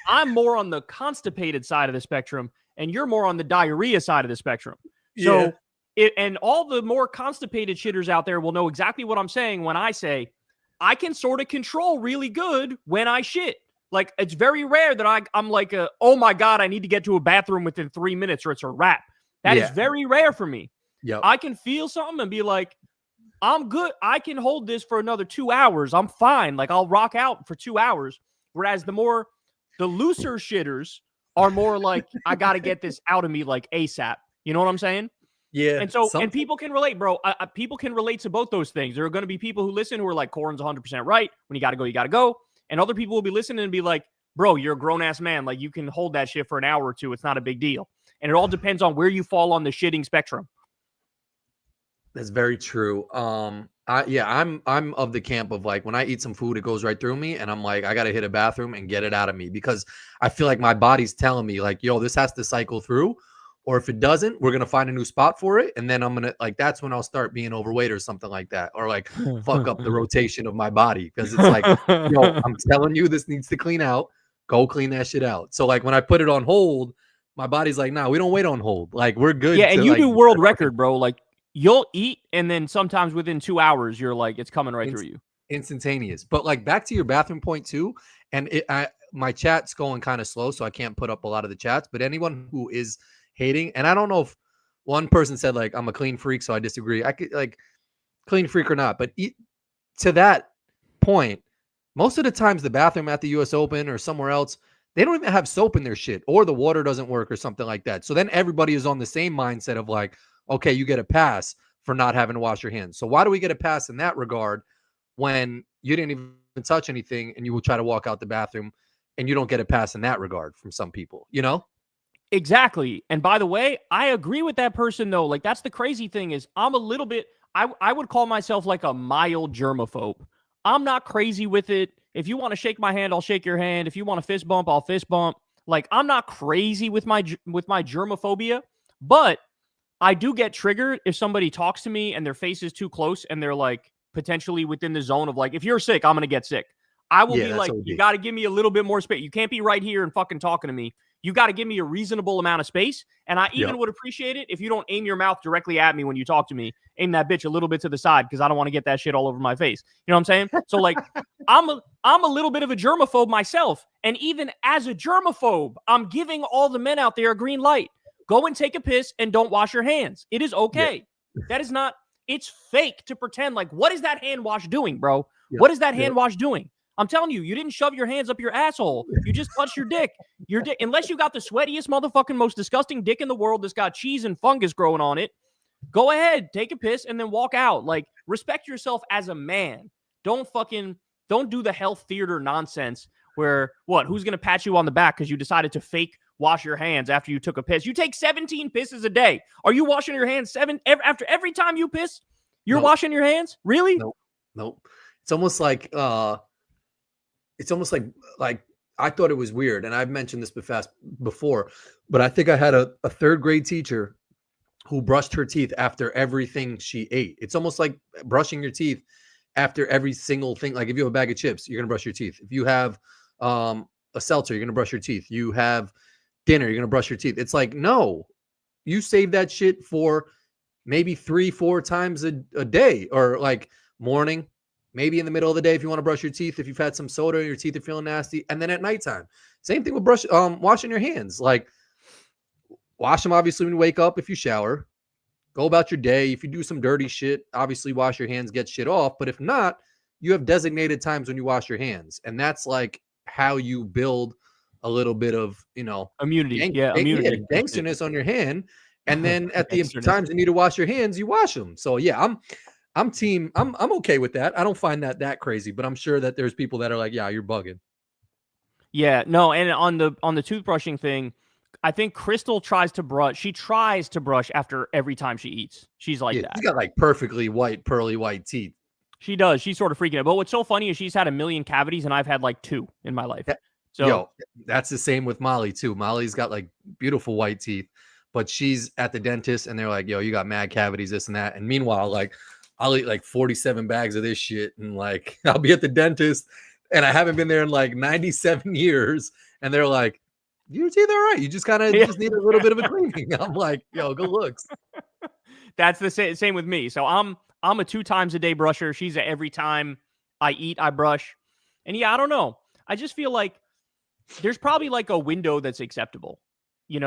I'm more on the constipated side of the spectrum, and you're more on the diarrhea side of the spectrum. So, and all the more constipated shitters out there will know exactly what I'm saying when I say I can sort of control really good when I shit. Like, it's very rare that I'm like, oh my God, I need to get to a bathroom within 3 minutes or it's a wrap. That is very rare for me. Yep. I can feel something and be like, I'm good. I can hold this for another 2 hours. I'm fine. Like, I'll rock out for 2 hours. Whereas the looser shitters are more like, I got to get this out of me like ASAP. You know what I'm saying? Yeah. And so, and people can relate, bro. People can relate to both those things. There are going to be people who listen who are like, Corin's 100% right. When you got to go, you got to go. And other people will be listening and be like, bro, you're a grown-ass man. Like, you can hold that shit for an hour or two. It's not a big deal. And it all depends on where you fall on the shitting spectrum. That's very true. I'm of the camp of like, when I eat some food, it goes right through me. And I'm like, I got to hit a bathroom and get it out of me because I feel like my body's telling me like, yo, this has to cycle through. Or if it doesn't, we're going to find a new spot for it. And then I'm going to like, that's when I'll start being overweight or something like that. Or like fuck up the rotation of my body. Because it's like, yo, I'm telling you, this needs to clean out. Go clean that shit out. So like when I put it on hold, my body's like, nah, we don't wait on hold. Like we're good. Yeah. And you like, do world record, bro. Like you'll eat. And then sometimes within 2 hours, you're like, it's coming right through you. Instantaneous. But like back to your bathroom point too. And my chat's going kind of slow. So I can't put up a lot of the chats. But anyone who is hating, and I don't know if one person said like I'm a clean freak, so I disagree. I could like clean freak or not, but to that point, most of the times the bathroom at the US Open or somewhere else, they don't even have soap in their shit, or the water doesn't work or something like that. So then everybody is on the same mindset of like, okay, you get a pass for not having to wash your hands. So why do we get a pass in that regard when you didn't even touch anything and you will try to walk out the bathroom and you don't get a pass in that regard from some people, you know? Exactly. And by the way, I agree with that person, though. Like, that's the crazy thing is I'm a little bit, I would call myself like a mild germaphobe. I'm not crazy with it. If you want to shake my hand, I'll shake your hand. If you want to fist bump, I'll fist bump. Like, I'm not crazy with my germophobia, but I do get triggered if somebody talks to me and their face is too close and they're like potentially within the zone of like, if you're sick, I'm going to get sick. I will be like, you got to give me a little bit more space. You can't be right here and fucking talking to me. You got to give me a reasonable amount of space. And I even would appreciate it if you don't aim your mouth directly at me when you talk to me. Aim that bitch a little bit to the side because I don't want to get that shit all over my face. You know what I'm saying? So like, I'm a little bit of a germaphobe myself. And even as a germaphobe, I'm giving all the men out there a green light. Go and take a piss and don't wash your hands. It is okay. That is not, It's fake to pretend like, what is that hand wash doing, bro? Yep. What is that hand wash doing? I'm telling you, you didn't shove your hands up your asshole. You just touched your dick. Your dick, unless you got the sweatiest motherfucking most disgusting dick in the world that's got cheese and fungus growing on it, go ahead, take a piss, and then walk out. Like, respect yourself as a man. Don't do the health theater nonsense where, who's going to pat you on the back because you decided to fake wash your hands after you took a piss? You take 17 pisses a day. Are you washing your hands after every time you piss? You're washing your hands? Really? Nope. It's almost like I thought it was weird, and I've mentioned this before, but I think I had a third grade teacher who brushed her teeth after everything she ate. It's almost like brushing your teeth after every single thing. Like if you have a bag of chips, you're gonna brush your teeth. If you have a seltzer, you're gonna brush your teeth. You have dinner, you're gonna brush your teeth. It's like, no, you save that shit for maybe 3-4 times a day, or like morning, maybe in the middle of the day if you want to brush your teeth, if you've had some soda, your teeth are feeling nasty, and then at nighttime. Same thing with washing your hands. Like, wash them obviously when you wake up. If you shower, go about your day. If you do some dirty shit, obviously wash your hands, get shit off. But if not, you have designated times when you wash your hands, and that's like how you build a little bit of, immunity. Immunity, gangsterness on your hand. And then at the times you need to wash your hands, you wash them. So yeah, I'm okay with that. I don't find that crazy, but I'm sure that there's people that are like, yeah, you're bugging. Yeah, no, and on the toothbrushing thing, I think Crystal tries to brush after every time she eats. She's like that. She's got like perfectly white, pearly white teeth. She does. She's sort of freaking out. But what's so funny is she's had 1 million cavities, and I've had like 2 in my life. So that's the same with Molly too. Molly's got like beautiful white teeth, but she's at the dentist and they're like, yo, you got mad cavities, this and that. And meanwhile, like, I'll eat like 47 bags of this shit, and like I'll be at the dentist and I haven't been there in like 97 years. And they're like, your teeth are right. You just kind of just need a little bit of a cleaning. I'm like, yo, good looks. That's the same with me. So I'm a 2 times a day brusher. She's a every time I eat, I brush. And yeah, I don't know. I just feel like there's probably like a window that's acceptable, and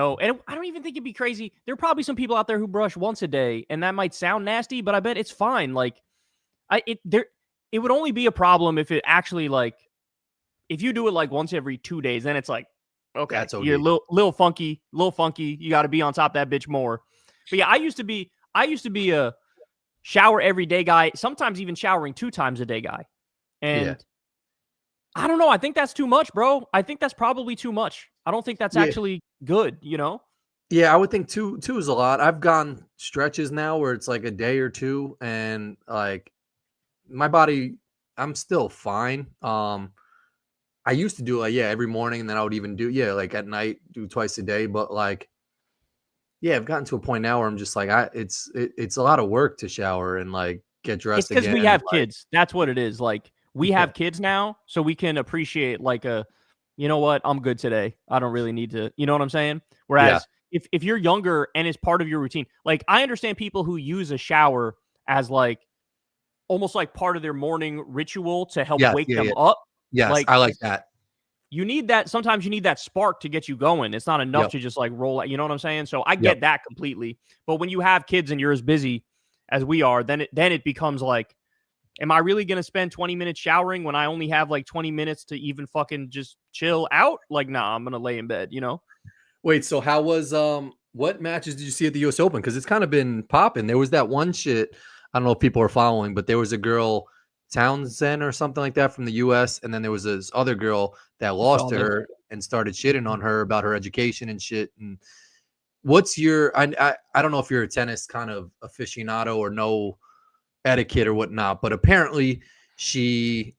I don't even think it'd be crazy. There are probably some people out there who brush once a day, and that might sound nasty, but I bet it's fine. Like, it would only be a problem if it actually, like, if you do it like once every 2 days, then it's like, okay, that's okay. You're a little funky. You got to be on top of that bitch more. But yeah, I used to be a shower every day guy, sometimes even showering 2 times a day guy. And I don't know. I think that's too much, bro. I think that's probably too much. I don't think that's actually good, Yeah, I would think two is a lot. I've gone stretches now where it's like a day or 2, and like my body, I'm still fine. I used to do every morning, and then I would even do like at night, do twice a day. But like, I've gotten to a point now where I'm just like, it's a lot of work to shower and like get dressed. It's because we have kids. That's what it is. Like, we have kids now, so we can appreciate like you know what, I'm good today. I don't really need to, you know what I'm saying? Whereas if you're younger and it's part of your routine, like, I understand people who use a shower as like almost like part of their morning ritual to help wake them up. Yes, like, I like that. You need that. Sometimes you need that spark to get you going. It's not enough to just like roll out. You know what I'm saying? So I get that completely. But when you have kids and you're as busy as we are, then it becomes like, am I really going to spend 20 minutes showering when I only have like 20 minutes to even fucking just chill out? Like, nah, I'm going to lay in bed, Wait, so how was, what matches did you see at the US Open? Because it's kind of been popping. There was that one shit, I don't know if people are following, but there was a girl, Townsend or something like that, from the US. And then there was this other girl that lost to her and started shitting on her about her education and shit. And what's your, I don't know if you're a tennis kind of aficionado or know etiquette or whatnot, but apparently she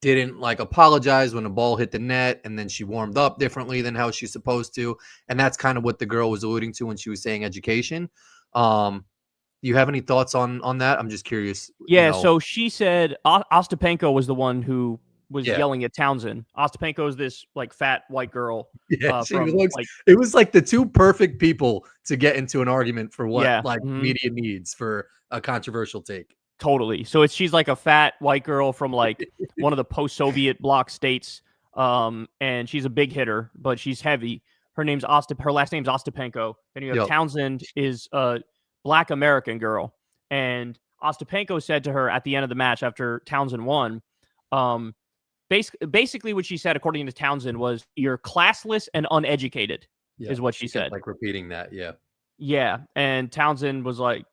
didn't like apologize when the ball hit the net, and then she warmed up differently than how she's supposed to. And that's kind of what the girl was alluding to when she was saying education. Do you have any thoughts on that? I'm just curious. Yeah, so she said Ostapenko was the one who was yelling at Townsend. Ostapenko is this like fat white girl. Yeah, it was like the 2 perfect people to get into an argument for what media needs for a controversial take. Totally. So she's like a fat white girl from like one of the post-Soviet bloc states, and she's a big hitter, but she's heavy. Her last name's Ostapenko. Then you have Townsend is a Black American girl, And Ostapenko said to her at the end of the match after Townsend won, basically what she said, according to Townsend, was you're classless and uneducated, is what she said. Kept, like, repeating that, yeah. Yeah, and Townsend was like,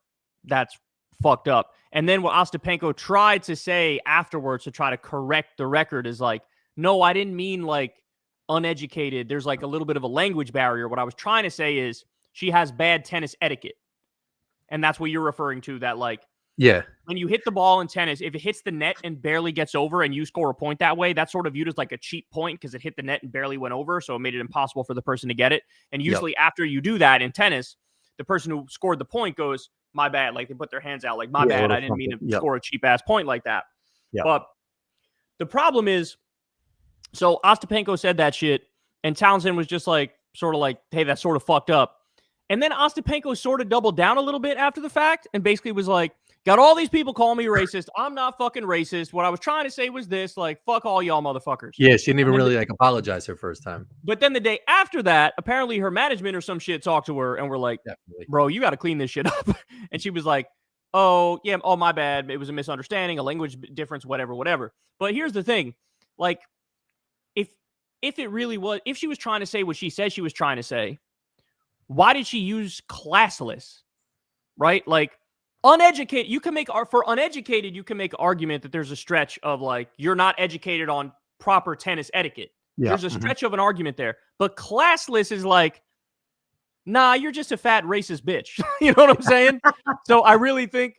that's fucked up. And then what Ostapenko tried to say afterwards to try to correct the record is like, no, I didn't mean like uneducated. There's like a little bit of a language barrier. What I was trying to say is she has bad tennis etiquette. And that's what you're referring to, that like, yeah, when you hit the ball in tennis, if it hits the net and barely gets over and you score a point that way, that's sort of viewed as like a cheap point because it hit the net and barely went over. So it made it impossible for the person to get it. And usually after you do that in tennis, the person who scored the point goes, my bad. Like they put their hands out like, my bad. I didn't mean to score a cheap ass point like that. But the problem is, so Ostapenko said that shit and Townsend was just like, sort of like, hey, that's sort of fucked up. And then Ostapenko sort of doubled down a little bit after the fact and basically was like, got all these people calling me racist. I'm not fucking racist. What I was trying to say was this, like, fuck all y'all motherfuckers. Yeah, she didn't even really like apologize her first time. But then the day after that, apparently her management or some shit talked to her and were like, bro, you got to clean this shit up. And she was like, oh, yeah, oh, my bad. It was a misunderstanding, a language difference, whatever. But here's the thing. Like, if it really was, if she was trying to say what she said she was trying to say, why did she use classless? Right? Like, uneducated, you can make an argument that there's a stretch of like, you're not educated on proper tennis etiquette. Yeah. There's a stretch of an argument there. But classless is like, nah, you're just a fat racist bitch. You know what I'm saying? So I really think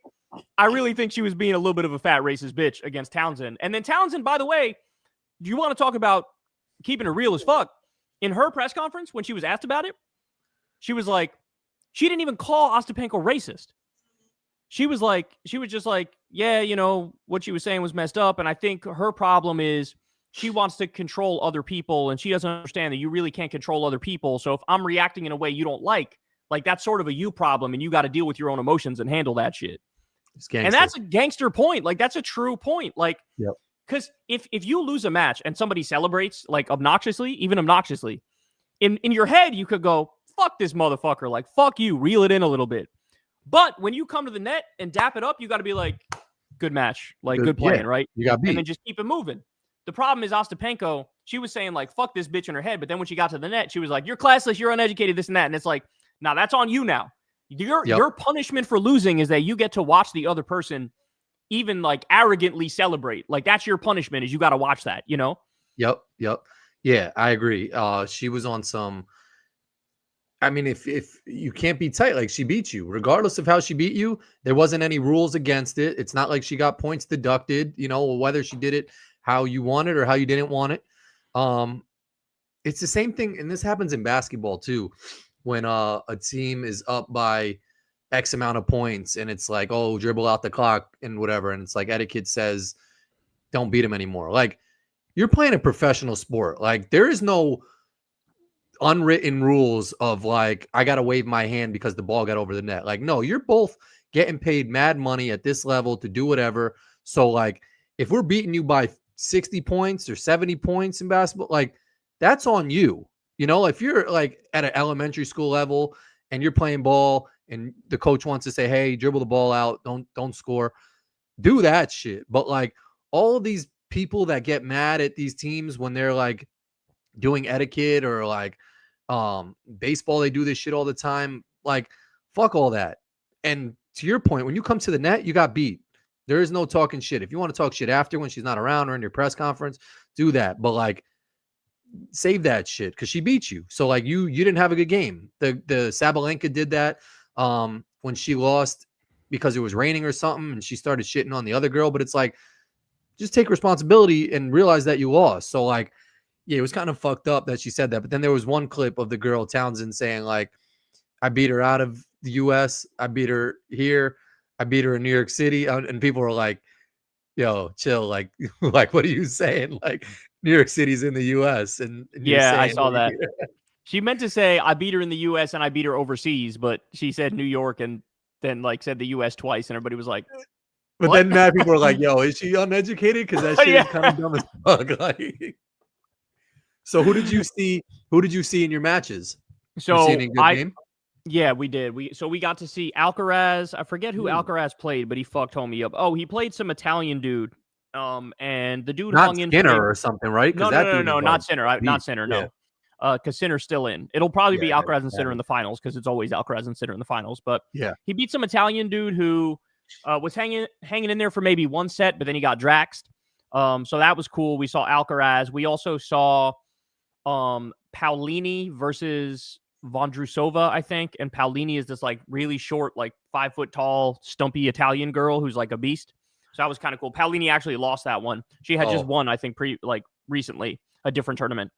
she was being a little bit of a fat racist bitch against Townsend. And then Townsend, by the way, do you want to talk about keeping it real as fuck? In her press conference, when she was asked about it, she was like, she didn't even call Ostapenko racist. She was just like, yeah, you know, what she was saying was messed up. And I think her problem is she wants to control other people. And she doesn't understand that you really can't control other people. So if I'm reacting in a way you don't like that's sort of a you problem. And you got to deal with your own emotions and handle that shit. And that's a gangster point. Like, that's a true point. Like, because if you lose a match and somebody celebrates like even obnoxiously, in your head, you could go, fuck this motherfucker. Like, fuck you, reel it in a little bit. But when you come to the net and dap it up, you got to be like, good match, like good playing, right? You got beat. And then just keep it moving. The problem is Ostapenko, she was saying like, fuck this bitch in her head. But then when she got to the net, she was like, you're classless, you're uneducated, this and that. And it's like, nah, that's on you now. Your punishment for losing is that you get to watch the other person even like arrogantly celebrate. Like, that's your punishment, is you got to watch that, you know? Yep. Yeah, I agree. She was on some, I mean, if you can't be tight, like she beat you, regardless of how she beat you, there wasn't any rules against it. It's not like she got points deducted, you know, whether she did it how you wanted or how you didn't want it. It's the same thing. And this happens in basketball too. When a team is up by X amount of points and it's like, oh, dribble out the clock and whatever. And it's like etiquette says, don't beat them anymore. Like, you're playing a professional sport. Like, there is no unwritten rules of like, I got to wave my hand because the ball got over the net. Like, no, you're both getting paid mad money at this level to do whatever. So like, if we're beating you by 60 points or 70 points in basketball, like, that's on you. You know, if you're like at an elementary school level and you're playing ball and the coach wants to say, hey, dribble the ball out, don't score, do that shit. But like, all of these people that get mad at these teams when they're like doing etiquette or like baseball, they do this shit all the time. Like, fuck all that. And to your point, when you come to the net, you got beat. There is no talking shit. If you want to talk shit after when she's not around or in your press conference, do that. But like, save that shit because she beat you. So like, you didn't have a good game. The Sabalenka did that when she lost because it was raining or something and she started shitting on the other girl. But it's like, just take responsibility and realize that you lost. So like, yeah, it was kind of fucked up that she said that. But then there was one clip of the girl Townsend saying like, I beat her out of the US. I beat her here. I beat her in New York City. And people were like, yo, chill. Like, like, what are you saying? Like, New York City's in the US. And yeah, I saw that. She meant to say, I beat her in the US and I beat her overseas, but she said New York and then like said the US twice. And everybody was like, but what? Then mad people were like, yo, is she uneducated? Because that shit is kind of dumb as fuck. Like, so who did you see in your matches? So game? Yeah, we did. We got to see Alcaraz. I forget who Ooh. Alcaraz played, but he fucked homie up. Oh, he played some Italian dude. And the dude Not hung in for Skinner or something, right? Because that dude is not like Sinner, not beast. Sinner, Yeah, no. Because Sinner's still in. It'll probably yeah, be Alcaraz and yeah, Sinner in the finals because it's always Alcaraz and Sinner in the finals. But yeah. he beat some Italian dude who was hanging in there for maybe one set, but then he got draxed. So that was cool. We saw Alcaraz. We also saw Paolini versus Vondrousova, I think. And Paolini is this like really short, like 5 foot tall, stumpy Italian girl who's like a beast. So that was kind of cool. Paolini actually lost that one. She had just Oh, won, I think, recently a different tournament.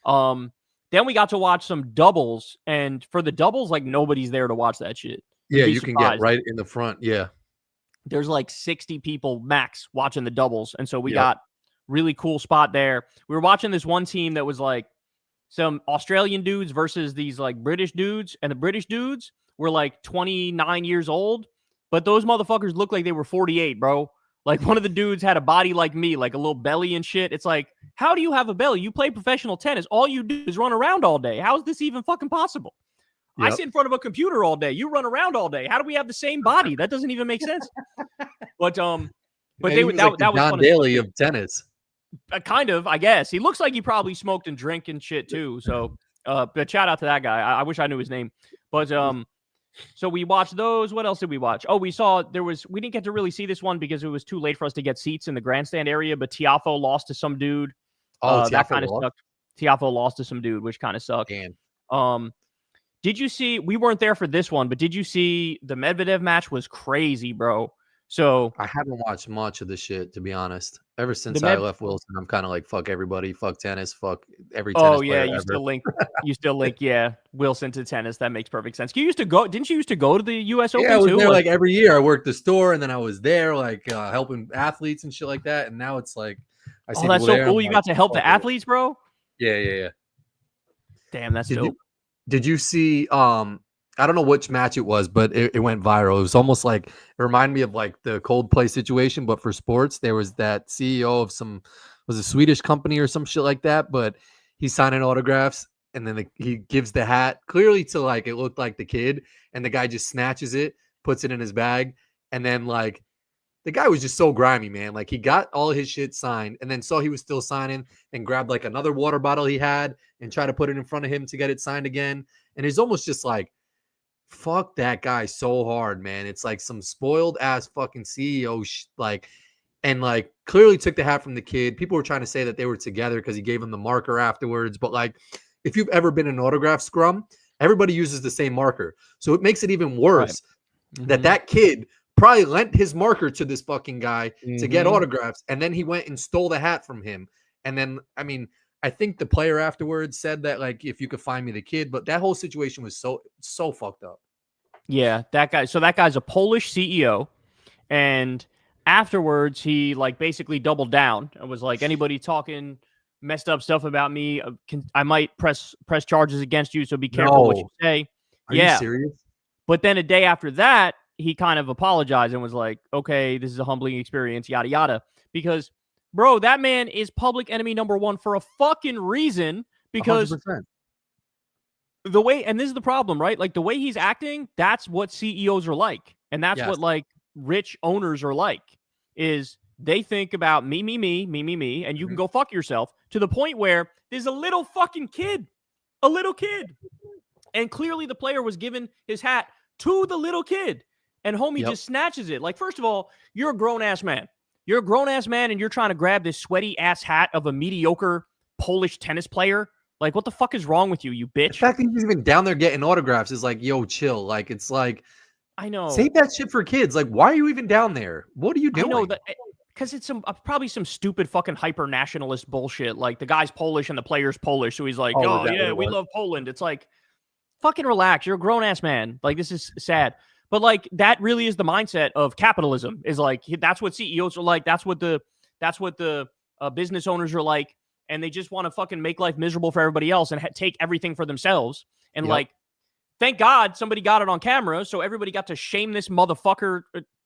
Then we got to watch some doubles, and for the doubles, like nobody's there to watch that shit. yeah. You'd be You can get surprised. right in the front. Yeah. There's like 60 people max watching the doubles, and so we Yep. got really cool spot there. We were watching this one team that was like some Australian dudes versus these like British dudes, and the British dudes were like 29 years old, but those motherfuckers looked like they were 48, bro. Like one of the dudes had a body like me, like a little belly and shit. It's like, how do you have a belly? You play professional tennis. All you do is run around all day. How is this even fucking possible? I Yep. sit in front of a computer all day. You run around all day. How do we have the same body? That doesn't even make sense. But And they he would was like the that was John fun as fuck. Daly of tennis. Kind of, I guess. He looks like he probably smoked and drank and shit too. So, but shout out to that guy. I wish I knew his name. But so we watched those. What else did we watch? Oh, we didn't get to really see this one because it was too late for us to get seats in the grandstand area. But Tiafoe lost to some dude. Oh, That Tiafoe kind of lost? sucked. Tiafoe lost to some dude, which kind of sucked. Damn. Did you see? We weren't there for this one, but did you see the Medvedev match? Was crazy, bro. So I haven't watched much of this shit, to be honest. Ever since the I Med. left Wilson, I'm kind of like, fuck everybody, fuck tennis, fuck every Oh tennis yeah, player you ever. still link, yeah, Wilson to tennis. That makes perfect sense. Didn't you used to go to the US Yeah, Open I was too? there like every year. I worked the store, and then I was there like helping athletes and shit like that. And now it's like I see Oh, that's people so there. cool. I'm You like, got to help the fuck it. athletes, bro. Yeah. Damn, that's Did you dope. did you see I don't know which match it was, but it went viral. It was almost like it reminded me of like the Coldplay situation, but for sports. There was that CEO of was a Swedish company or some shit like that, but he's signing autographs and then he gives the hat clearly to like it looked like the kid, and the guy just snatches it, puts it in his bag, and then like the guy was just so grimy, man. Like he got all his shit signed and then saw he was still signing and grabbed like another water bottle he had and tried to put it in front of him to get it signed again. And he's almost just like, fuck that guy so hard, man. It's like some spoiled ass fucking CEO, and like clearly took the hat from the kid. People were trying to say that they were together because he gave him the marker afterwards. But like, if you've ever been in an autograph scrum, everybody uses the same marker. So it makes it even worse that kid probably lent his marker to this fucking guy to get autographs. And then he went and stole the hat from him. And then, I mean, I think the player afterwards said that, like, if you could find me the kid, but that whole situation was so fucked up. Yeah, that guy. So that guy's a Polish CEO, and afterwards he like basically doubled down and was like, anybody talking messed up stuff about me, I might press charges against you. So be careful what you No. say. Are you serious? But then a day after that, he kind of apologized and was like, okay, this is a humbling experience, yada, yada. Because, bro, that man is public enemy number one for a fucking reason. Because 100%. the way, and this is the problem, right? Like the way he's acting, that's what CEOs are like. And that's Yes. what like rich owners are like, is they think about me, and you can go fuck yourself, to the point where there's a little fucking kid, and clearly the player was given his hat to the little kid, and homie just snatches it. Like, first of all, you're a grown-ass man. You're a grown-ass man, and you're trying to grab this sweaty-ass hat of a mediocre Polish tennis player. Like, what the fuck is wrong with you, you bitch? The fact that he's even down there getting autographs is like, yo, chill. Like, it's like, I know. save that shit for kids. Like, why are you even down there? What are you doing? I know that, because it's probably some stupid fucking hyper nationalist bullshit. Like the guy's Polish and the player's Polish, so he's like, "Oh yeah, we love Poland." It's like, fucking relax. You're a grown ass man. Like, this is sad, but like that really is the mindset of capitalism. Is like, that's what CEOs are like. That's what the business owners are like, and they just want to fucking make life miserable for everybody else and take everything for themselves. And like, thank God somebody got it on camera, so everybody got to shame this motherfucker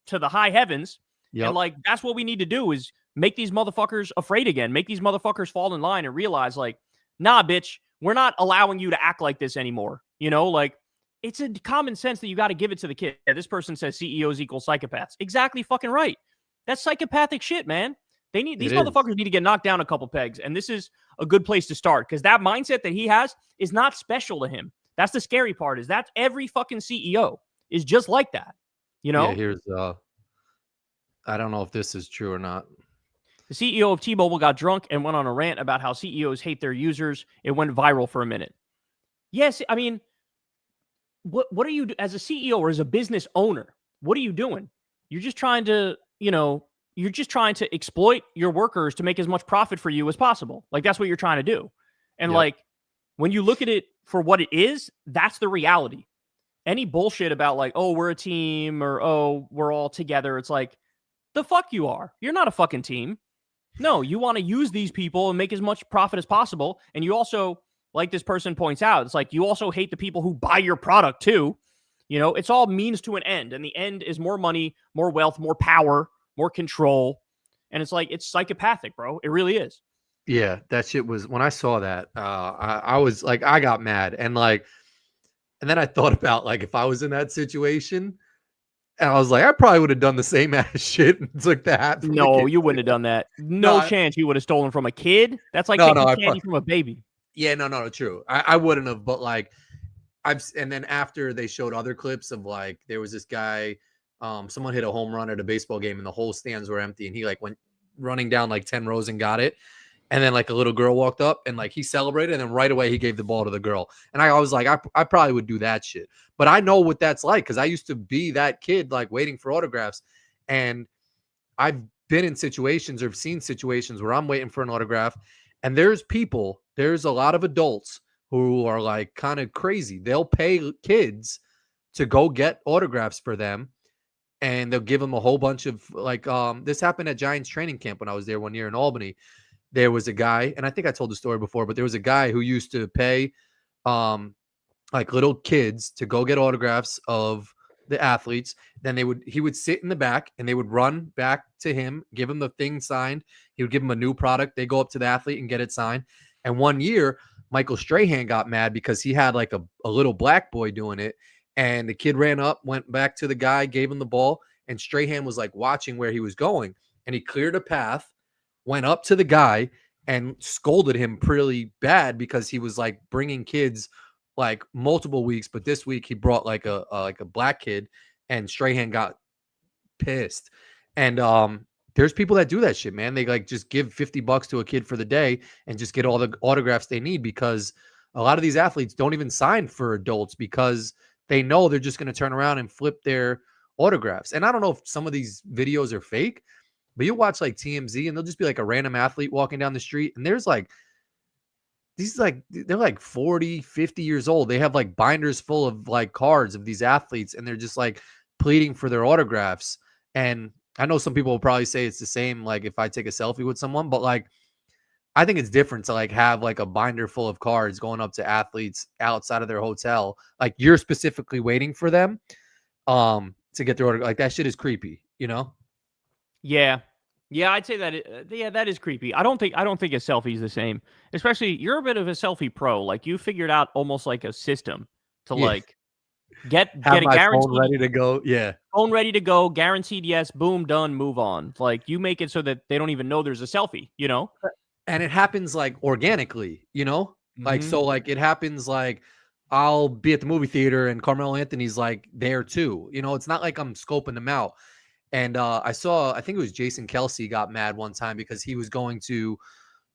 to the high heavens. And like, that's what we need to do, is make these motherfuckers afraid again. Make these motherfuckers fall in line and realize, like, nah, bitch, we're not allowing you to act like this anymore. You know, like, it's a common sense that you got to give it to the kid. Yeah, this person says CEOs equal psychopaths. Exactly fucking right. That's psychopathic shit, man. These motherfuckers need to get knocked down a couple pegs, and this is a good place to start because that mindset that he has is not special to him. That's the scary part. Is that every fucking CEO is just like that, you know? Yeah, here's I don't know if this is true or not. The CEO of T-Mobile got drunk and went on a rant about how CEOs hate their users. It went viral for a minute. Yes, I mean, what are you as a CEO or as a business owner? What are you doing? You're just trying to, you're just trying to exploit your workers to make as much profit for you as possible. Like that's what you're trying to do. And like when you look at it for what it is, that's the reality. Any bullshit about like, oh, we're a team or oh, we're all together. It's like the fuck you are. You're not a fucking team. No, you want to use these people and make as much profit as possible. And you also, like this person points out, it's like you also hate the people who buy your product too. It's all means to an end. And the end is more money, more wealth, more power, more control. And it's like, it's psychopathic, bro. It really is. Yeah, that shit was, when I saw that, I was like, I got mad. And then I thought about like, if I was in that situation, and I was like, I probably would have done the same ass shit and took the hat from the No, kid. you wouldn't have done that. No chance you would have stolen from a kid. That's like taking candy from a baby. Yeah, no, true. I wouldn't have, but like, and then after they showed other clips of like, there was this guy, someone hit a home run at a baseball game and the whole stands were empty, and he like went running down like 10 rows and got it. And then like a little girl walked up and like he celebrated, and then right away he gave the ball to the girl. And I was like, I probably would do that shit. But I know what that's like because I used to be that kid like waiting for autographs. And I've been in situations or have seen situations where I'm waiting for an autograph, and there's a lot of adults who are like kind of crazy. They'll pay kids to go get autographs for them, and they'll give them a whole bunch of like, this happened at Giants training camp when I was there one year in Albany. There was a guy, and I think I told the story before, but there was a guy who used to pay like little kids to go get autographs of the athletes. Then he would sit in the back and they would run back to him, give him the thing signed. He would give him a new product. They go up to the athlete and get it signed. And one year, Michael Strahan got mad because he had like a little black boy doing it. And the kid ran up, went back to the guy, gave him the ball. And Strahan was like watching where he was going. And he cleared a path, went up to the guy and scolded him pretty bad because he was like bringing kids like multiple weeks, but this week he brought like a black kid, and Strahan got pissed. And there's people that do that shit, man. They like just give $50 to a kid for the day and just get all the autographs they need, because a lot of these athletes don't even sign for adults because they know they're just going to turn around and flip their autographs. And I don't know if some of these videos are fake, but you watch like TMZ and they'll just be like a random athlete walking down the street, and there's like they're like 40, 50 years old. They have like binders full of like cards of these athletes, and they're just like pleading for their autographs. And I know some people will probably say it's the same like if I take a selfie with someone, but like I think it's different to like have like a binder full of cards going up to athletes outside of their hotel. Like you're specifically waiting for them to get their autograph. Like that shit is creepy, you know? Yeah. Yeah, I'd say that. That is creepy. I don't think a selfie is the same. Especially, you're a bit of a selfie pro. Like you figured out almost like a system to like get Have a my guaranteed phone ready to go. Yeah, phone ready to go, guaranteed yes, boom, done, move on. Like you make it so that they don't even know there's a selfie. and it happens like organically, you know, like so like it happens like I'll be at the movie theater and Carmelo Anthony's like there too. You know, it's not like I'm scoping them out. And I think it was Jason Kelsey got mad one time because he was going to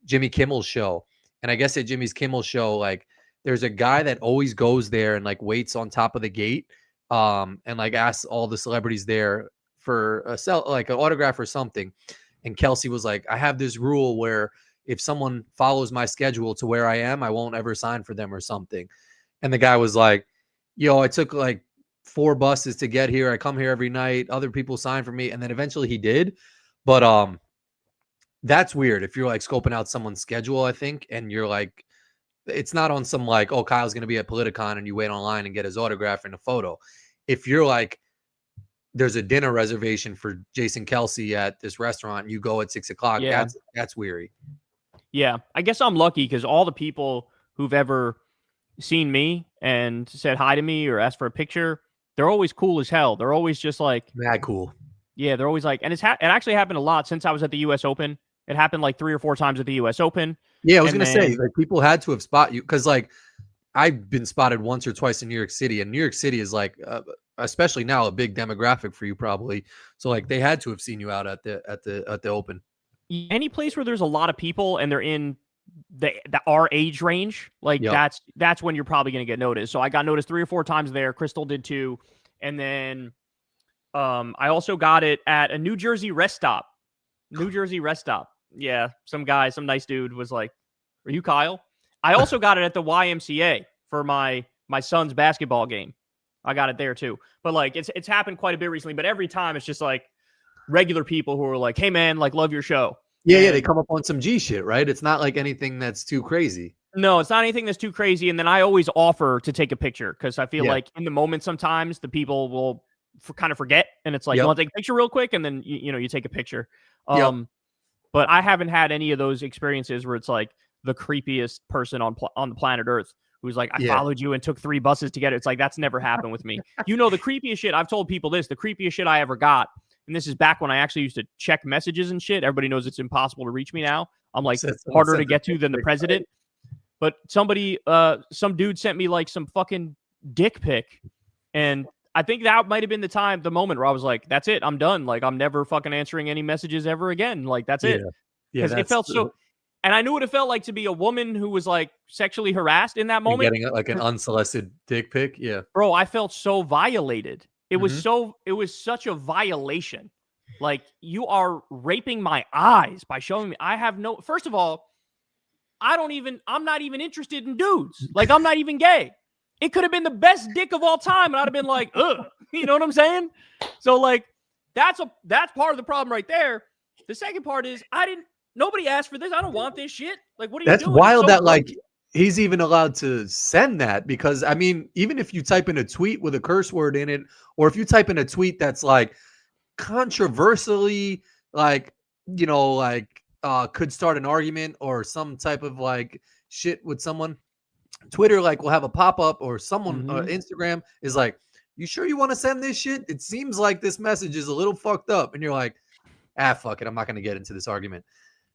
Jimmy Kimmel's show. And I guess at Jimmy's Kimmel show, like there's a guy that always goes there and like waits on top of the gate and like asks all the celebrities there for like an autograph or something. And Kelsey was like, I have this rule where if someone follows my schedule to where I am, I won't ever sign for them or something. And the guy was like, yo, I took like 4 buses to get here. I come here every night. Other people sign for me. And then eventually he did. But that's weird if you're like scoping out someone's schedule, I think, and you're like, it's not on some like, oh, Kyle's going to be at Politicon and you wait online and get his autograph and a photo. If you're like, there's a dinner reservation for Jason Kelsey at this restaurant and you go at 6:00, that's weary. Yeah. I guess I'm lucky because all the people who've ever seen me and said hi to me or asked for a picture, they're always cool as hell. They're always just like, mad cool. yeah, they're always like, and it actually happened a lot since I was at the U.S. Open. It happened like 3 or 4 times at the U.S. Open. Yeah, I was And gonna say, then, like, people had to have spot you because, like, I've been spotted once or twice in New York City, and New York City is like, especially now, a big demographic for you probably. So like, they had to have seen you out at the Open. any place where there's a lot of people and they're in our age range, like Yep. that's when you're probably going to get noticed. So I got noticed 3 or 4 times there. Crystal did too. And then I also got it at a New Jersey rest stop. Yeah, some nice dude was like, "Are you Kyle?" I also got it at the YMCA for my son's basketball game. I got it there too. But like it's happened quite a bit recently, but every time it's just like regular people who are like, "Hey man, like love your show." Yeah, they come up on some G shit, right? It's not like anything that's too crazy. No, it's not anything that's too crazy. And then I always offer to take a picture because I feel like in the moment sometimes the people will kind of forget, and it's like, you want to take a picture real quick, and then you take a picture. But I haven't had any of those experiences where it's like the creepiest person on the planet Earth who's like, I followed you and took 3 buses to get it. It's like, that's never happened with me. The creepiest shit, I've told people this, the creepiest shit I ever got, and this is back when I actually used to check messages and shit. Everybody knows it's impossible to reach me now. I'm like harder to get to than the president. But some dude sent me like some fucking dick pic. And I think that might have been the moment where I was like, that's it. I'm done. Like, I'm never fucking answering any messages ever again. Like, that's it. Because it felt so. And I knew what it felt like to be a woman who was like sexually harassed in that moment. Getting like an unsolicited dick pic. Yeah. Bro, I felt so violated. It was such a violation. Like, you are raping my eyes by showing me. First of all, I'm not even interested in dudes. Like, I'm not even gay. It could have been the best dick of all time, and I'd have been like, ugh. You know what I'm saying? So, like, that's part of the problem right there. The second part is nobody asked for this. I don't want this shit. Like, what are you doing? That's wild that, like, he's even allowed to send that, because, I mean, even if you type in a tweet with a curse word in it, or if you type in a tweet that's, like, controversially, like, could start an argument or some type of, like, shit with someone, Twitter, like, will have a pop-up, or someone, Instagram is like, you sure you want to send this shit? It seems like this message is a little fucked up. And you're like, fuck it. I'm not going to get into this argument.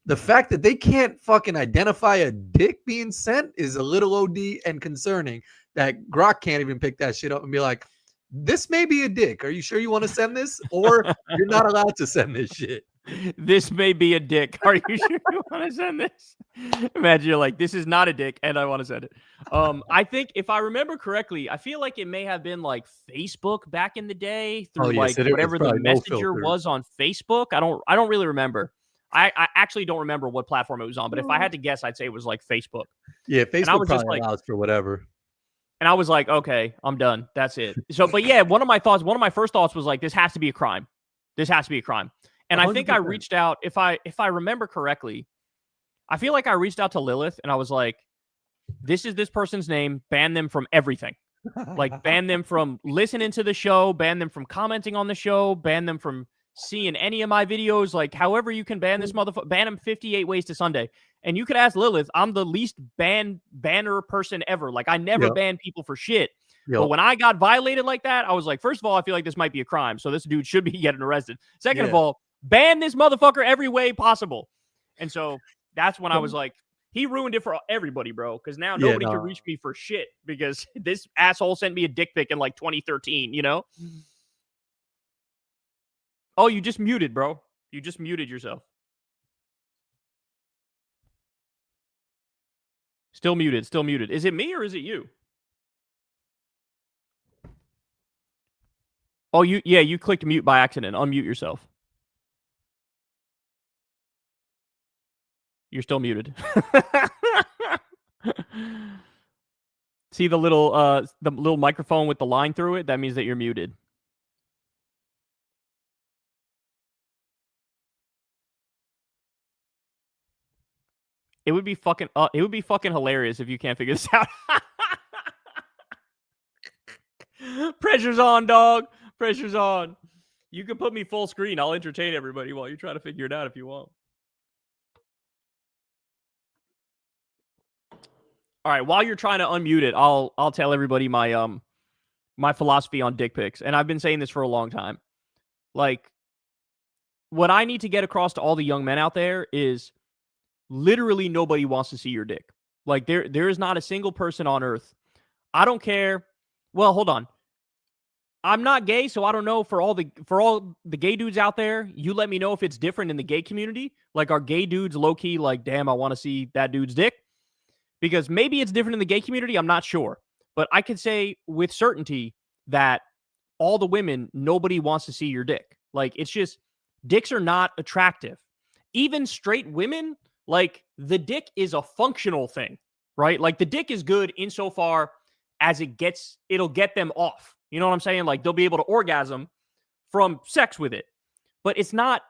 The fact that they can't fucking identify a dick being sent is a little OD and concerning, that Grok can't even pick that shit up and be like, this may be a dick. Are you sure you want to send this? Or you're not allowed to send this shit. This may be a dick. Are you sure you want to send this? Imagine you're like, this is not a dick, and I want to send it. I think if I remember correctly, I feel like it may have been like Facebook back in the day through whatever the messenger was on Facebook. I don't really remember. I actually don't remember what platform it was on, but if I had to guess, I'd say it was like Facebook. Yeah, Facebook probably allows for whatever. And I was like, okay, I'm done. That's it. So, but yeah, one of my first thoughts was like, this has to be a crime. This has to be a crime. And 100%. I think I reached out, if I remember correctly, I feel like I reached out to Lilith and I was like, this is this person's name, ban them from everything. Like, ban them from listening to the show, ban them from commenting on the show, ban them from seeing any of my videos. Like, however you can ban this motherfucker, ban them 58 ways to Sunday. And you could ask Lilith, I'm the least banner person ever. Like, I never ban people for shit. But when I got violated like that, I was like, first of all, I feel like this might be a crime. So this dude should be getting arrested. Second of all, ban this motherfucker every way possible. And so that's when I was like, he ruined it for everybody, bro. Because now nobody can reach me for shit because this asshole sent me a dick pic in like 2013, you know? Oh, you just muted, bro. You just muted yourself. Still muted, still muted. Is it me or is it you? Oh, you clicked mute by accident. Unmute yourself. You're still muted. See the little microphone with the line through it? That means that you're muted. It would be fucking hilarious if you can't figure this out. Pressure's on, dog. Pressure's on. You can put me full screen. I'll entertain everybody while you try to figure it out if you want. All right, while you're trying to unmute it, I'll tell everybody my philosophy on dick pics, and I've been saying this for a long time. Like, what I need to get across to all the young men out there is literally nobody wants to see your dick. Like, there is not a single person on earth. I don't care. Well, hold on. I'm not gay, so I don't know for all the gay dudes out there. You let me know if it's different in the gay community. Like, are gay dudes low key like, damn, I want to see that dude's dick? Because maybe it's different in the gay community. I'm not sure, but I can say with certainty that all the women, nobody wants to see your dick. Like, it's just dicks are not attractive. Even straight women, like, the dick is a functional thing, right? Like, the dick is good insofar as it'll get them off. You know what I'm saying? Like, they'll be able to orgasm from sex with it, but it's not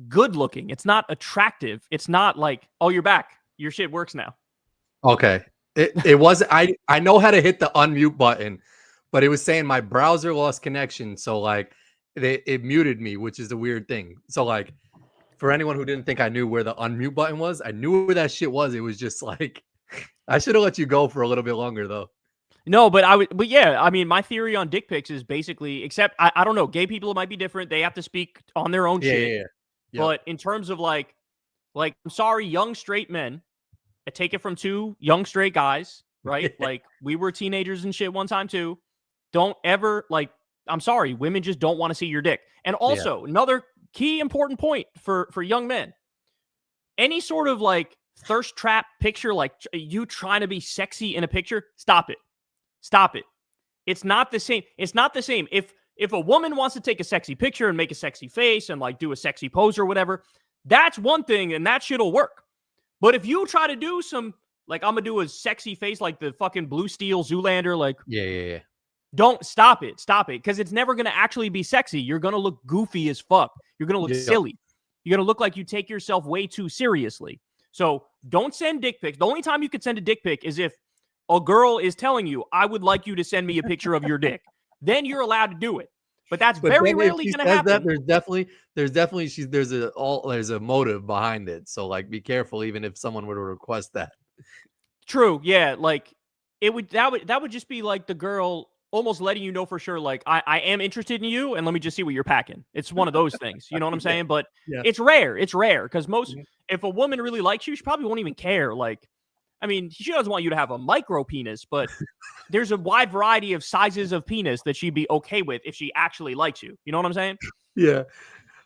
good looking. It's not attractive. It's not like, oh, you're back. Your shit works now. Okay. It was I know how to hit the unmute button, but it was saying my browser lost connection. So like it muted me, which is a weird thing. So like for anyone who didn't think I knew where the unmute button was, I knew where that shit was. It was just like I should have let you go for a little bit longer though. No, but yeah, I mean, my theory on dick pics is basically, except I don't know, gay people might be different. They have to speak on their own shit. Yeah. Yep. But in terms of like, I'm sorry, young straight men, I take it from two young straight guys, right? Like, we were teenagers and shit one time too. Don't ever, like, I'm sorry, women just don't want to see your dick. And also, another key important point for young men, any sort of like thirst trap picture, like you trying to be sexy in a picture, stop it. Stop it. It's not the same. It's not the same. If a woman wants to take a sexy picture and make a sexy face and like do a sexy pose or whatever, that's one thing and that shit'll work. But if you try to do some, like, I'm going to do a sexy face like the fucking Blue Steel Zoolander, like, yeah. Don't stop it. Stop it. Because it's never going to actually be sexy. You're going to look goofy as fuck. You're going to look silly. You're going to look like you take yourself way too seriously. So don't send dick pics. The only time you could send a dick pic is if a girl is telling you, I would like you to send me a picture of your dick. Then you're allowed to do it. But that's very rarely going to happen. There's a motive behind it. So like, be careful, even if someone were to request that. True. Yeah. Like that would just be like the girl almost letting you know for sure. Like I am interested in you and let me just see what you're packing. It's one of those things. You know what I'm saying? But it's rare. It's rare. Cause if a woman really likes you, she probably won't even care. Like, I mean, she doesn't want you to have a micro penis, but there's a wide variety of sizes of penis that she'd be okay with if she actually likes you. You know what I'm saying? Yeah.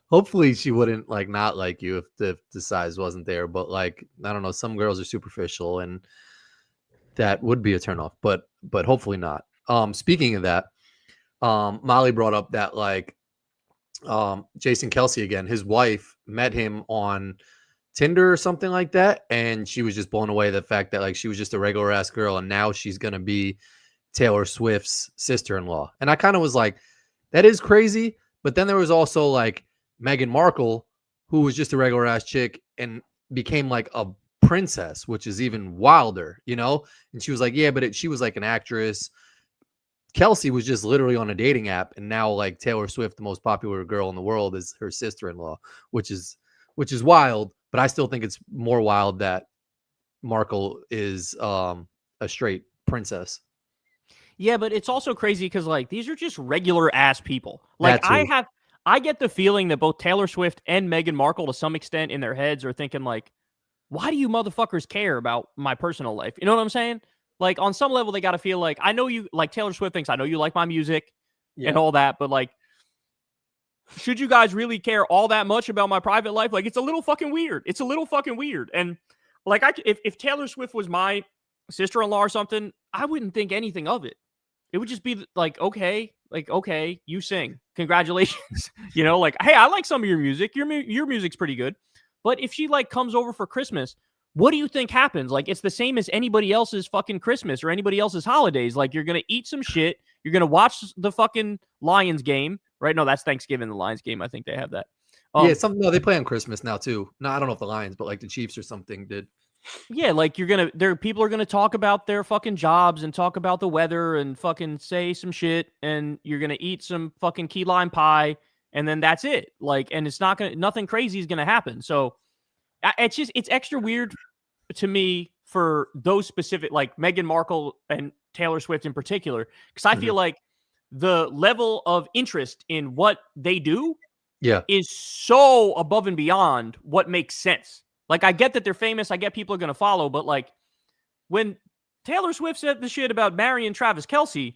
Hopefully she wouldn't like not like you if the size wasn't there. But like, I don't know, some girls are superficial and that would be a turnoff, but hopefully not. Speaking of that, Molly brought up that like Jason Kelsey again, his wife met him on Tinder or something like that, and she was just blown away the fact that like she was just a regular ass girl and now she's gonna be Taylor Swift's sister-in-law. And I kind of was like, that is crazy. But then there was also like Meghan Markle, who was just a regular ass chick and became like a princess, which is even wilder, you know? And she was like, yeah, but she was like an actress. Kelsey was just literally on a dating app, and now like Taylor Swift, the most popular girl in the world, is her sister-in-law, which is wild. But I still think it's more wild that Markle is a straight princess. Yeah, but it's also crazy because like these are just regular ass people. Like I get the feeling that both Taylor Swift and Meghan Markle, to some extent, in their heads are thinking like, why do you motherfuckers care about my personal life? You know what I'm saying? Like on some level, they got to feel like, I know you, like Taylor Swift thinks, I know you like my music and all that, but like, should you guys really care all that much about my private life? Like, it's a little fucking weird. It's a little fucking weird. And like, if Taylor Swift was my sister-in-law or something, I wouldn't think anything of it. It would just be like, okay, you sing. Congratulations. You know, like, hey, I like some of your music. Your music's pretty good. But if she like comes over for Christmas, what do you think happens? Like, it's the same as anybody else's fucking Christmas or anybody else's holidays. Like, you're going to eat some shit. You're going to watch the fucking Lions game, right? No, that's Thanksgiving, the Lions game. I think they have that. No, they play on Christmas now too. No, I don't know if the Lions, but like the Chiefs or something did. Yeah, like people are going to talk about their fucking jobs and talk about the weather and fucking say some shit, and you're going to eat some fucking key lime pie, and then that's it. Like, and nothing crazy is going to happen. So it's extra weird to me for those specific, like Meghan Markle and Taylor Swift in particular, because I feel like the level of interest in what they do is so above and beyond what makes sense. Like, I get that they're famous. I get people are going to follow. But, like, when Taylor Swift said the shit about marrying Travis Kelce,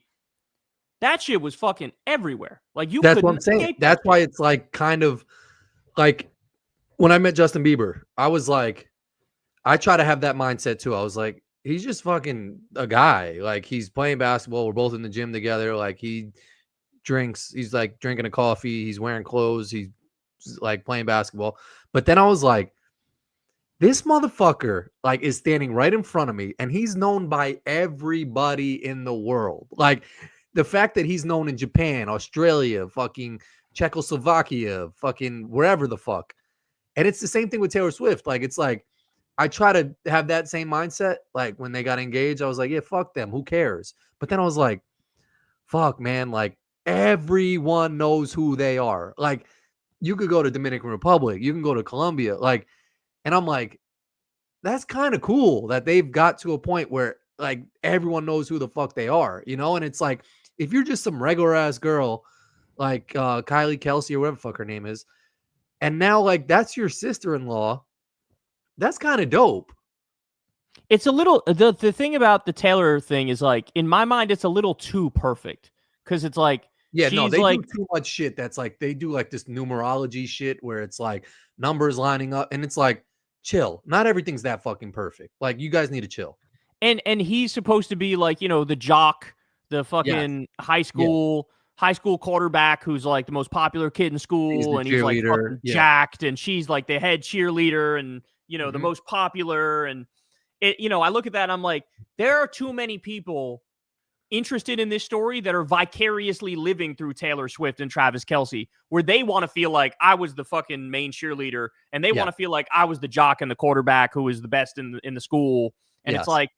that shit was fucking everywhere. Like, you That's couldn't what I'm saying. escape That's that why shit. it's like kind of like when I met Justin Bieber, I was like, I try to have that mindset too. I was like, he's just fucking a guy. Like, he's playing basketball. We're both in the gym together. Like, he drinks. He's like drinking a coffee. He's wearing clothes. He's like playing basketball. But then I was like, this motherfucker like is standing right in front of me, and he's known by everybody in the world. Like, the fact that he's known in Japan, Australia, fucking Czechoslovakia, fucking wherever the fuck. And it's the same thing with Taylor Swift. Like, it's like, I try to have that same mindset. Like, when they got engaged, I was like, yeah, fuck them. Who cares? But then I was like, fuck, man. Like, everyone knows who they are. Like, you could go to Dominican Republic. You can go to Colombia. Like, and I'm like, that's kind of cool that they've got to a point where like everyone knows who the fuck they are, you know? And it's like, if you're just some regular ass girl, like Kylie Kelsey or whatever the fuck her name is, and now like that's your sister-in-law, that's kind of dope. It's a little, the thing about the Taylor thing is, like, in my mind, it's a little too perfect. Because it's like, Yeah, no, she's they like, do too much shit. That's like, they do like this numerology shit where it's like numbers lining up, and it's like, chill. Not everything's that fucking perfect. Like, you guys need to chill. and he's supposed to be like, you know, the jock, the Yes. fucking high Yeah. school quarterback who's like the most popular kid in He's school, the and he's like cheerleader. fucking Yeah. jacked, and she's like the head cheerleader, and you know, the most popular. And it, you know, I look at that and I'm like, there are too many people interested in this story that are vicariously living through Taylor Swift and Travis Kelce, where they want to feel like I was the fucking main cheerleader, and they want to feel like I was the jock and the quarterback who was the best in the school. And it's like,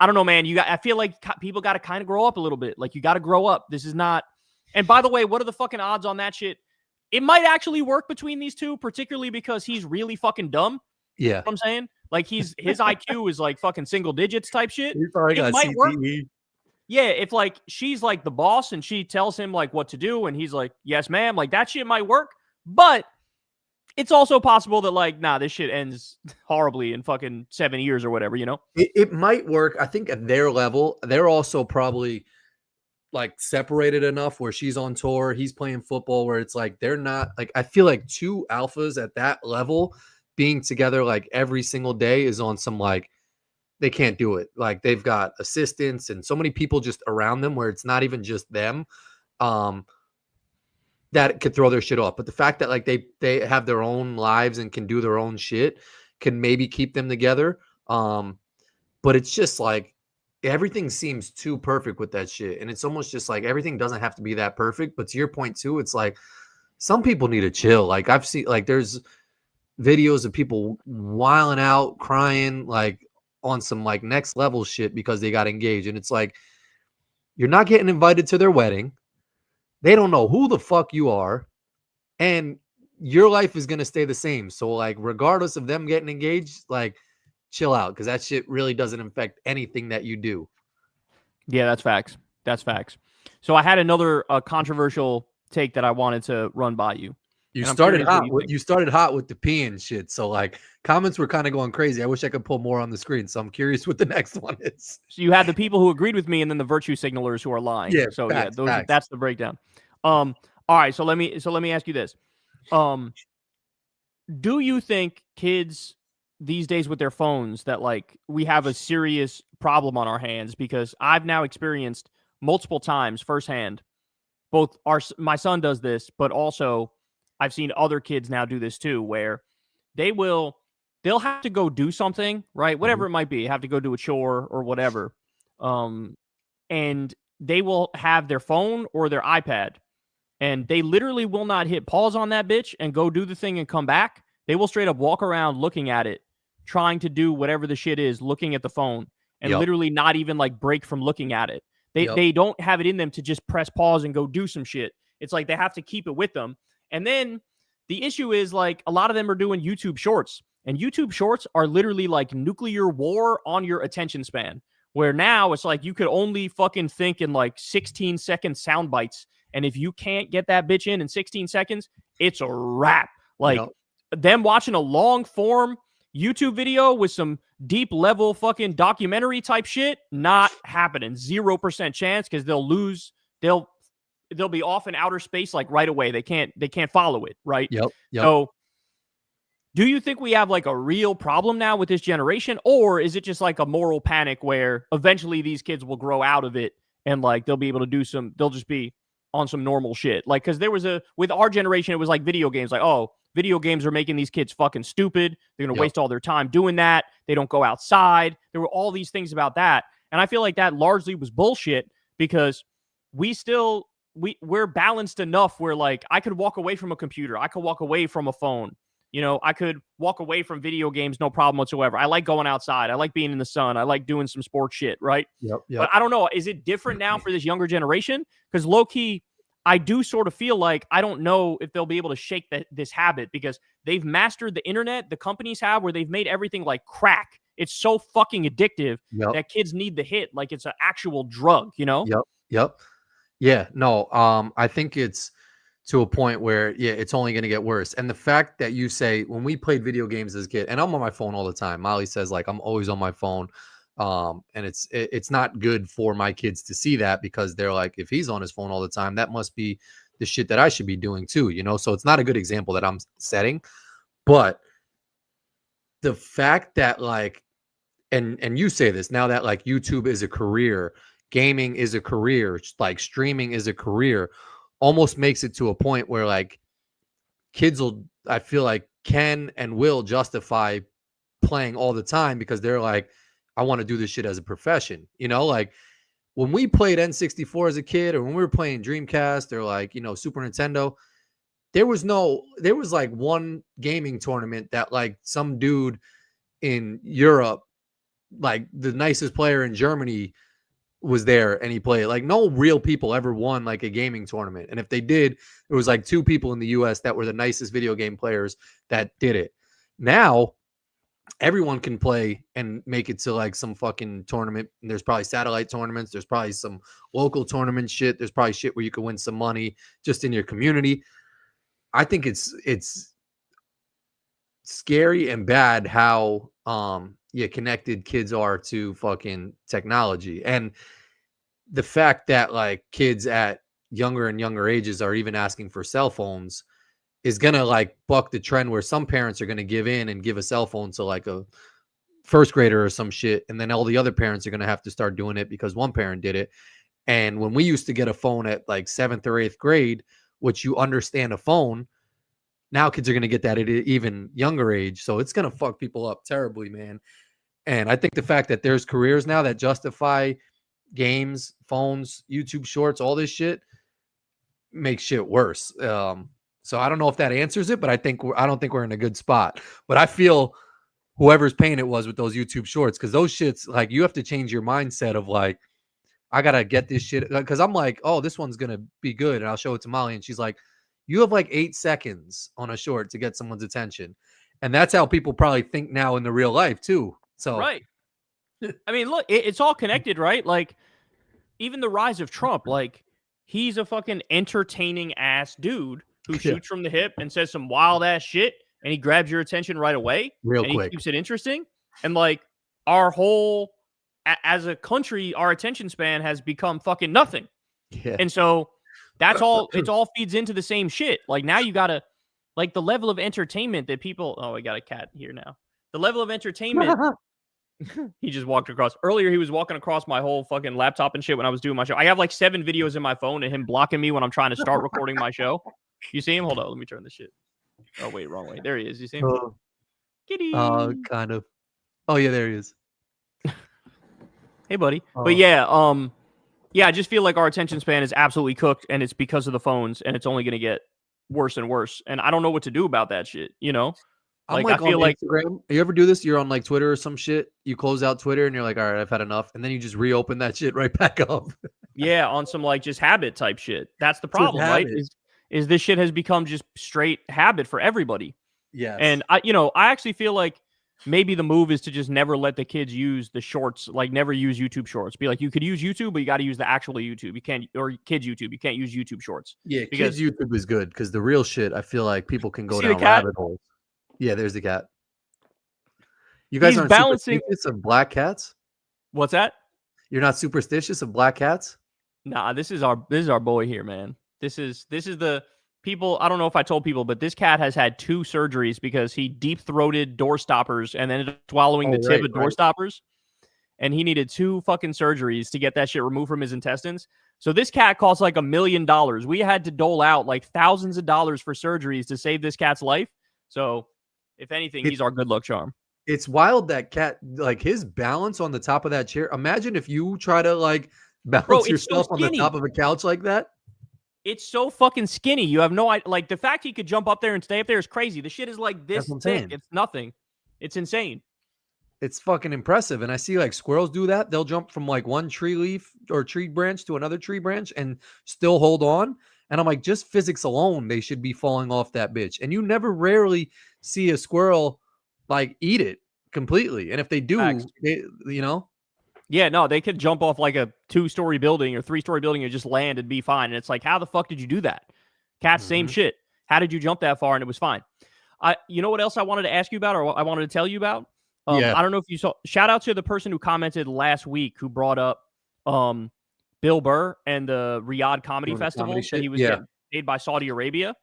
I don't know, man. I feel like people got to kind of grow up a little bit. Like, you got to grow up. This is not. And by the way, what are the fucking odds on that shit? It might actually work between these two, particularly because he's really fucking dumb. Yeah. You know what I'm saying? Like, his IQ is like fucking single digits type shit. He's probably got It might work. CTE. Yeah, if like she's like the boss and she tells him like what to do and he's like, yes, ma'am, like that shit might work. But it's also possible that like, nah, this shit ends horribly in fucking 7 years or whatever, you know? It might work. I think at their level, they're also probably like separated enough where she's on tour, he's playing football, where it's like they're not like, I feel like two alphas at that level being together like every single day is on some like, they can't do it. Like, they've got assistants and so many people just around them where it's not even just them that could throw their shit off. But the fact that like they have their own lives and can do their own shit can maybe keep them together. But it's just like everything seems too perfect with that shit. And it's almost just like everything doesn't have to be that perfect. But to your point too, it's like some people need to chill. Like, I've seen like there's videos of people wilding out, crying, like on some like next level shit because they got engaged. And it's like, you're not getting invited to their wedding. They don't know who the fuck you are. And your life is going to stay the same. So like, regardless of them getting engaged, like, chill out. Cause that shit really doesn't affect anything that you do. Yeah, that's facts. That's facts. So I had another controversial take that I wanted to run by you. You started hot with the peeing shit. So like, comments were kind of going crazy. I wish I could pull more on the screen. So I'm curious what the next one is. So you had the people who agreed with me, and then the virtue signalers who are lying. Yeah. So facts, yeah, that's the breakdown. All right. So let me ask you this. Do you think kids these days with their phones that like we have a serious problem on our hands? Because I've now experienced multiple times firsthand, my son does this, but also I've seen other kids now do this too, where they'll have to go do something, right? Whatever it might be, have to go do a chore or whatever. And they will have their phone or their iPad, and they literally will not hit pause on that bitch and go do the thing and come back. They will straight up walk around looking at it, trying to do whatever the shit is, looking at the phone, and literally not even like break from looking at it. They don't have it in them to just press pause and go do some shit. It's like they have to keep it with them. And then the issue is like a lot of them are doing YouTube shorts. And YouTube Shorts are literally like nuclear war on your attention span, where now it's like you could only fucking think in like 16-second sound bites. And if you can't get that bitch in 16 seconds, it's a wrap. Like them watching a long form YouTube video with some deep level fucking documentary type shit, not happening. 0% chance, because they'll lose. They'll be off in outer space like right away. They can't follow it, right? Yep. So do you think we have like a real problem now with this generation, or is it just like a moral panic where eventually these kids will grow out of it and like they'll be able to do some, they'll just be on some normal shit? Like, because there was with our generation, it was like video games, like, oh, video games are making these kids fucking stupid. They're going to waste all their time doing that. They don't go outside. There were all these things about that. And I feel like that largely was bullshit, because we're balanced enough where like I could walk away from a computer. I could walk away from a phone. You know, I could walk away from video games, no problem whatsoever. I like going outside. I like being in the sun. I like doing some sports shit, right? Yep. But I don't know. Is it different now for this younger generation? Because low-key, I do sort of feel like I don't know if they'll be able to shake this habit, because they've mastered the internet, the companies have, where they've made everything like crack. It's so fucking addictive that kids need the hit like it's an actual drug, you know? Yep. Yeah, no, I think it's to a point where, it's only going to get worse. And the fact that you say, when we played video games as a kid, and I'm on my phone all the time, Molly says like I'm always on my phone. And it's not good for my kids to see that, because they're like, if he's on his phone all the time, that must be the shit that I should be doing too, you know? So it's not a good example that I'm setting. But the fact that like, and you say this now, that like YouTube is a career, gaming is a career, like streaming is a career, almost makes it to a point where like kids will, I feel like, can and will justify playing all the time, because they're like, I want to do this shit as a profession. You know, like when we played N64 as a kid, or when we were playing Dreamcast, or like, you know, Super Nintendo, there was like one gaming tournament that like some dude in Europe, like the nicest player in Germany, was there and he played. Like no real people ever won like a gaming tournament. And if they did, it was like two people in the US that were the nicest video game players that did it. Now everyone can play and make it to like some fucking tournament. And there's probably satellite tournaments. There's probably some local tournament shit. There's probably shit where you can win some money just in your community. I think it's scary and bad how connected kids are to fucking technology. And the fact that like kids at younger and younger ages are even asking for cell phones is gonna like buck the trend, where some parents are gonna give in and give a cell phone to like a first grader or some shit, and then all the other parents are gonna have to start doing it because one parent did it. And when we used to get a phone at like 7th or 8th grade, which you understand a phone, now kids are gonna get that at an even younger age. So it's gonna fuck people up terribly, man. And I think the fact that there's careers now that justify games, phones, YouTube Shorts, all this shit makes shit worse. So I don't know if that answers it, but I don't think we're in a good spot. But I feel whoever's paying it was with those YouTube Shorts, because those shits, like, you have to change your mindset of like, I gotta get this shit, because I'm like, oh, this one's gonna be good, and I'll show it to Molly, and she's like, you have like 8 seconds on a short to get someone's attention. And that's how people probably think now in the real life too. So right. I mean, look, it's all connected, right? Like, even the rise of Trump, like, he's a fucking entertaining ass dude who shoots from the hip and says some wild ass shit, and he grabs your attention right away. Real and quick. He keeps it interesting. And like, our whole, as a country, our attention span has become fucking nothing. Yeah. And so that's all, it all feeds into the same shit. Like, now you gotta, like, the level of entertainment that people, oh, I got a cat here now. The level of entertainment. He just walked across. Earlier, he was walking across my whole fucking laptop and shit when I was doing my show. I have like 7 videos in my phone of him blocking me when I'm trying to start recording my show. You see him? Hold on. Let me turn this shit. Oh, wait. Wrong way. There he is. You see him? Kitty. Kind of. Oh, yeah. There he is. Hey, buddy. But yeah, I just feel like our attention span is absolutely cooked, and it's because of the phones, and it's only going to get worse and worse. And I don't know what to do about that shit, you know? Like, I feel like Instagram. You ever do this? You're on like Twitter or some shit. You close out Twitter and you're like, all right, I've had enough. And then you just reopen that shit right back up. Yeah, on some like just habit type shit. That's the problem, right? Is this shit has become just straight habit for everybody. Yes. And I actually feel like maybe the move is to just never let the kids use the shorts, like never use YouTube shorts. Be like, you could use YouTube, but you got to use the actual YouTube. You can't, or kids YouTube. You can't use YouTube shorts. Yeah, Because kids YouTube is good because the real shit, I feel like people can you go see the down cat? rabbit holes. Yeah, there's the cat. You guys He's aren't balancing. superstitious of black cats? What's that? You're not superstitious of black cats? Nah, this is our boy here, man. This is the people. I don't know if I told people, but this cat has had 2 surgeries because he deep throated door stoppers and ended up swallowing the Oh, tip right, of door right. stoppers. And he needed 2 fucking surgeries to get that shit removed from his intestines. So this cat costs like $1 million. We had to dole out like thousands of dollars for surgeries to save this cat's life. So if anything, he's our good luck charm. It's wild that cat, like his balance on the top of that chair. Imagine if you try to like Bro, balance it's so yourself on the skinny. top of a couch like that. It's so fucking skinny. You have no idea. Like the fact he could jump up there and stay up there is crazy. The shit is like this That's what I'm thick. saying. It's nothing. It's insane. It's fucking impressive. And I see like squirrels do that. They'll jump from like one tree leaf or tree branch to another tree branch and still hold on. And I'm like, just physics alone, they should be falling off that bitch. And you never rarely see a squirrel like eat it completely. And if they do, Facts. you know, Yeah, no, they could jump off like a 2-story building or 3-story building and just land and be fine. And it's like, how the fuck did you do that? Cats, same shit. How did you jump that far and it was fine? You know what else I wanted to ask you about, or I wanted to tell you about? Yeah. I don't know if you saw. Shout out to the person who commented last week who brought up Bill Burr and the Riyadh Comedy Festival that he was getting paid by Saudi Arabia.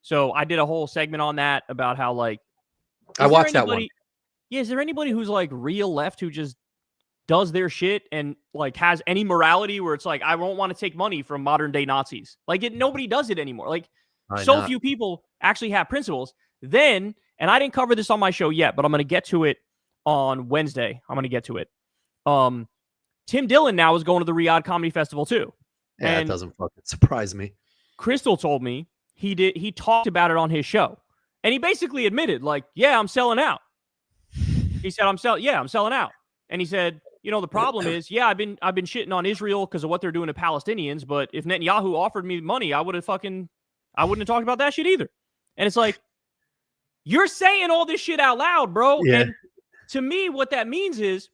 So I did a whole segment on that about how like I watched that one. Yeah, is there anybody who's like real left who just does their shit and like has any morality where it's like, I won't want to take money from modern day Nazis? Like nobody does it anymore. Like few people actually have principles. Then, and I didn't cover this on my show yet, but I'm going to get to it on Wednesday. I'm going to get to it. Tim Dillon now is going to the Riyadh Comedy Festival too. Yeah, and it doesn't fucking surprise me. Crystal told me he talked about it on his show. And he basically admitted, like, yeah, I'm selling out. He said, I'm selling out. And he said, you know, the problem is, yeah, I've been shitting on Israel because of what they're doing to Palestinians, but if Netanyahu offered me money, I wouldn't have talked about that shit either. And it's like, you're saying all this shit out loud, bro. Yeah. And to me, what that means is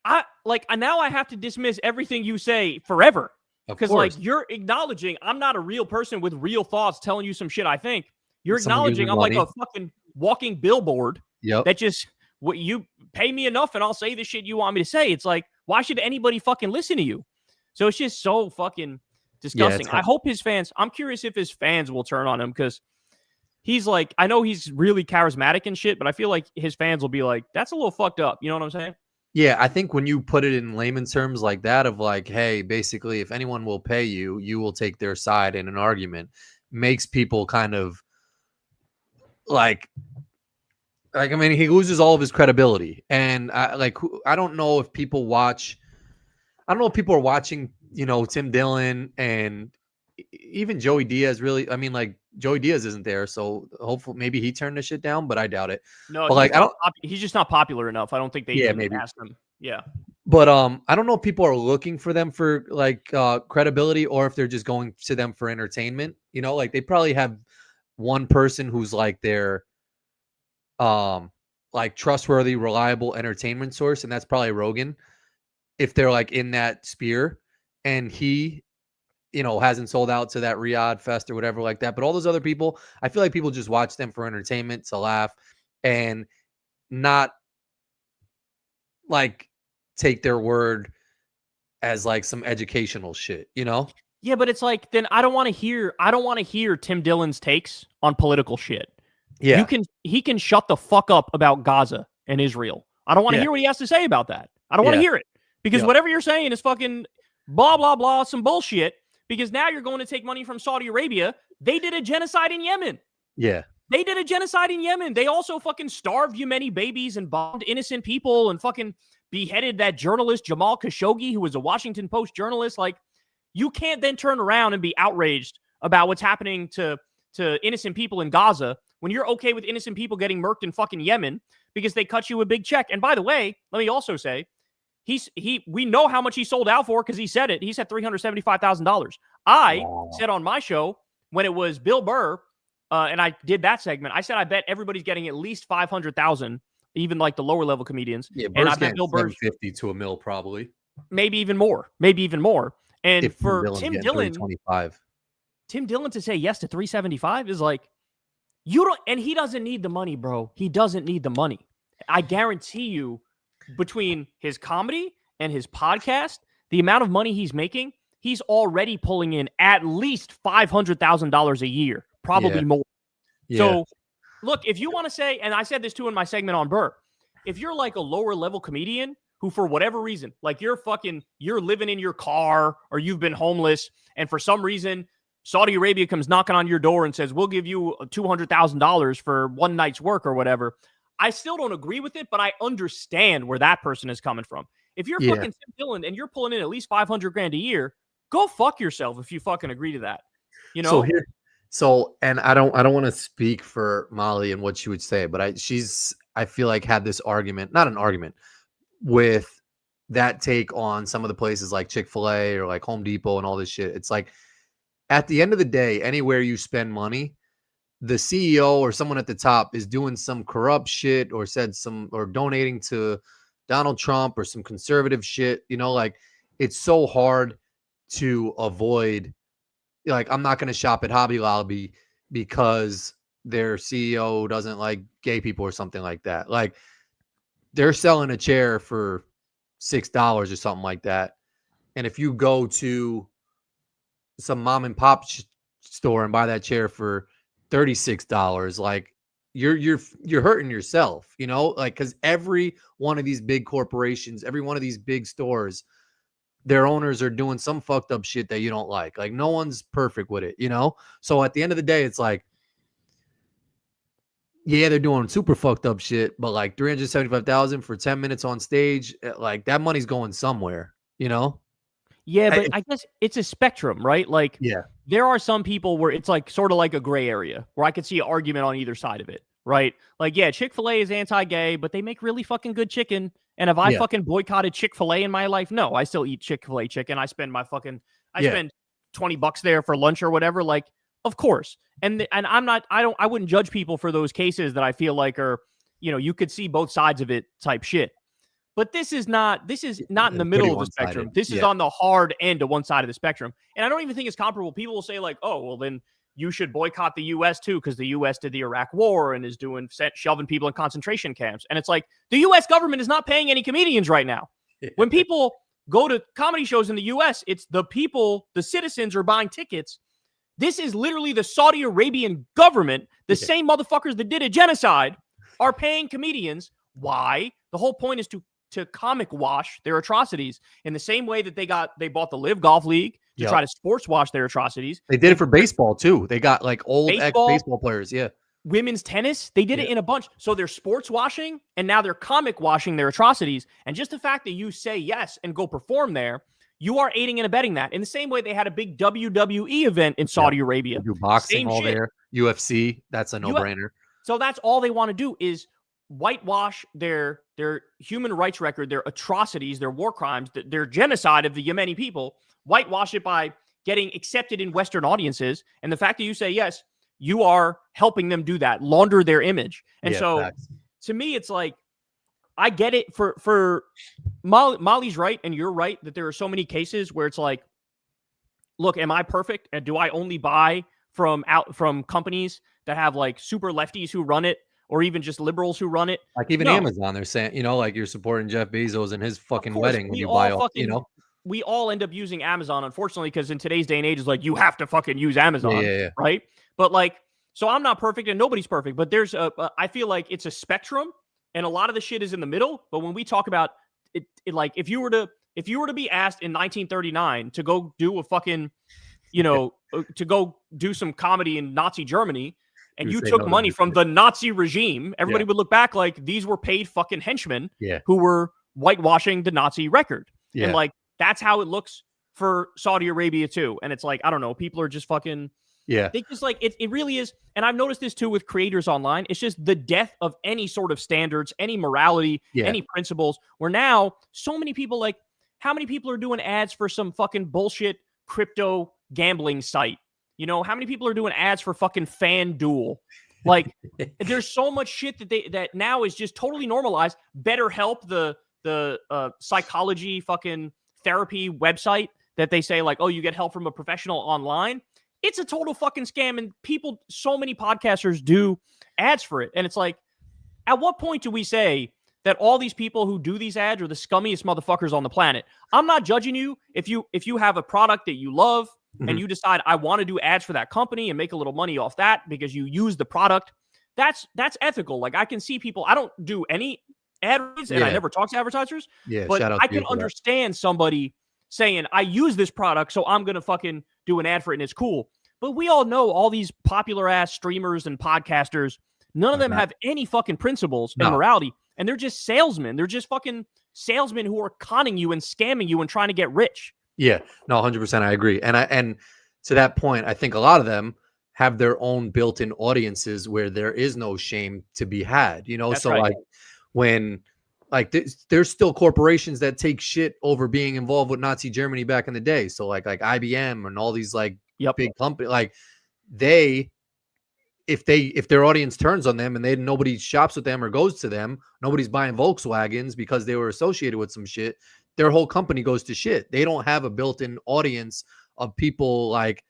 now I have to dismiss everything you say forever. Because like you're acknowledging I'm not a real person with real thoughts telling you some shit I think. You're acknowledging I'm like a fucking walking billboard that just what you pay me enough and I'll say the shit you want me to say. It's like, why should anybody fucking listen to you? So it's just so fucking disgusting. I hope I'm curious if his fans will turn on him because he's like, I know he's really charismatic and shit, but I feel like his fans will be like, that's a little fucked up. You know what I'm saying? Yeah, I think when you put it in layman's terms like that of like, hey, basically, if anyone will pay you, you will take their side in an argument, makes people kind of like I mean, he loses all of his credibility. And I don't know if people watch. I don't know if people are watching, you know, Tim Dillon and even Joey Diaz. Really, I mean, like Joey Diaz isn't there, so hopefully maybe he turned the shit down. But I doubt it. No, but like he's just not popular enough. I don't think they even asked him. Yeah. But I don't know if people are looking for them for like credibility or if they're just going to them for entertainment. You know, like they probably have one person who's like their like trustworthy, reliable entertainment source, and that's probably Rogan. If they're like in that sphere, and he, you know, hasn't sold out to that Riyadh Fest or whatever like that. But all those other people, I feel like people just watch them for entertainment, to laugh, and not like take their word as like some educational shit, you know? Yeah, but it's like, then I don't want to hear Tim Dillon's takes on political shit. Yeah. He can shut the fuck up about Gaza and Israel. I don't want to hear what he has to say about that. I don't want to hear it because whatever you're saying is fucking blah, blah, blah, some bullshit, because now you're going to take money from Saudi Arabia. They did a genocide in Yemen. Yeah. They did a genocide in Yemen. They also fucking starved Yemeni babies and bombed innocent people and fucking beheaded that journalist Jamal Khashoggi, who was a Washington Post journalist. Like, you can't then turn around and be outraged about what's happening to innocent people in Gaza when you're okay with innocent people getting murked in fucking Yemen because they cut you a big check. And by the way, let me also say, we know how much he sold out for because he said it. He said $375,000. I said on my show when it was Bill Burr, and I did that segment. I said I bet everybody's getting at least 500,000, even like the lower level comedians. Yeah, And I Burr's bet getting Bill Burr's 750 to a mil probably. maybe even more. And If for Dillon's Tim getting Dillon, 325. To say yes to 375 is like, you don't, and he doesn't need the money, bro. He doesn't need the money. I guarantee you, between his comedy and his podcast, the amount of money he's making, he's already pulling in at least $500,000 a year, probably more. Yeah. So, look, if you want to say, and I said this too in my segment on Burr, if you're like a lower level comedian who, for whatever reason, like you're living in your car or you've been homeless, and for some reason, Saudi Arabia comes knocking on your door and says, we'll give you $200,000 for one night's work or whatever. I still don't agree with it, but I understand where that person is coming from. If you're fucking Tim Dillon and you're pulling in at least 500 grand a year, go fuck yourself if you fucking agree to that. You know? And I don't want to speak for Molly and what she would say, but I feel like had this argument, not an argument, with that take on some of the places like Chick-fil-A or like Home Depot and all this shit. It's like, at the end of the day, anywhere you spend money, the CEO or someone at the top is doing some corrupt shit or donating to Donald Trump or some conservative shit. You know, like it's so hard to avoid. Like, I'm not going to shop at Hobby Lobby because their CEO doesn't like gay people or something like that. Like, they're selling a chair for $6 or something like that. And if you go to some mom and pop store and buy that chair for $36, like you're hurting yourself, you know, like, because every one of these big corporations, every one of these big stores, their owners are doing some fucked up shit that you don't like. Like, no one's perfect with it, you know? So at the end of the day, it's like, yeah, they're doing super fucked up shit, but like 375,000 for 10 minutes on stage, like that money's going somewhere, you know? Yeah, but I guess it's a spectrum, right? Like, Yeah. There are some people where it's like sort of like a gray area where I could see an argument on either side of it, right? Like, yeah, Chick-fil-A is anti-gay, but they make really fucking good chicken. And have I fucking boycotted Chick-fil-A in my life? No, I still eat Chick-fil-A chicken. I spend spend $20 there for lunch or whatever. Like, of course. And I wouldn't judge people for those cases that I feel like are, you could see both sides of it type shit. But this is not in the middle of the spectrum. This is on the hard end of one side of the spectrum. And I don't even think it's comparable. People will say like, oh, well, then you should boycott the U.S. too, because the U.S. did the Iraq war and is shoving people in concentration camps. And it's like, the U.S. government is not paying any comedians right now. When people go to comedy shows in the U.S., it's the people, the citizens are buying tickets. This is literally the Saudi Arabian government, the same motherfuckers that did a genocide, are paying comedians. Why? The whole point is to comic wash their atrocities in the same way that they bought the Live Golf League to try to sports wash their atrocities. They did it for baseball too. They got like old ex-baseball players. Yeah. Women's tennis. They did it in a bunch. So they're sports washing and now they're comic washing their atrocities. And just the fact that you say yes and go perform there, you are aiding and abetting that. In the same way they had a big WWE event in Saudi Arabia. They do boxing all there. UFC. That's a no-brainer. So that's all they want to do is whitewash their human rights record, their atrocities, their war crimes, their genocide of the Yemeni people, whitewash it by getting accepted in Western audiences. And the fact that you say yes, you are helping them do that, launder their image. And to me, it's like, I get it for Molly's right. And you're right that there are so many cases where it's like, look, am I perfect? And do I only buy from companies that have like super lefties who run it? Or even just liberals who run it. Like even Amazon, they're saying, like you're supporting Jeff Bezos and his fucking wedding when you buy off, We all end up using Amazon, unfortunately, because in today's day and age, it's like you have to fucking use Amazon, right? But like, so I'm not perfect and nobody's perfect, but there's I feel like it's a spectrum and a lot of the shit is in the middle. But when we talk about it like if you were to be asked in 1939 to go do a fucking, to go do some comedy in Nazi Germany, and you took money from the Nazi regime, everybody would look back like these were paid fucking henchmen who were whitewashing the Nazi record. And like, that's how it looks for Saudi Arabia too. And it's like, I don't know, people are just fucking, they just like, it really is. And I've noticed this too with creators online. It's just the death of any sort of standards, any morality, any principles, where now so many people, like, how many people are doing ads for some fucking bullshit crypto gambling site? You know, how many people are doing ads for fucking FanDuel? Like, there's so much shit that now is just totally normalized. BetterHelp, the psychology fucking therapy website that they say like, oh, you get help from a professional online. It's a total fucking scam, and people, so many podcasters do ads for it, and it's like, at what point do we say that all these people who do these ads are the scummiest motherfuckers on the planet? I'm not judging you if you have a product that you love and you decide I want to do ads for that company and make a little money off that because you use the product. That's ethical. Like, I can see people. I don't do any ad reads and I never talk to advertisers. Yeah, but shout out I to you can for that. understand somebody saying I use this product, so I'm gonna fucking do an ad for it and it's cool. But we all know all these popular ass streamers and podcasters. None of them have any fucking principles and morality, and they're just salesmen. They're just fucking salesmen who are conning you and scamming you and trying to get rich. Yeah, no, 100%. I agree. And to that point, I think a lot of them have their own built-in audiences where there is no shame to be had. You know, That's so right. like when like there's still corporations that take shit over being involved with Nazi Germany back in the day. So like IBM and all these like big companies, like if their audience turns on them and nobody shops with them or goes to them, nobody's buying Volkswagens because they were associated with some shit, their whole company goes to shit. They don't have a built-in audience of people like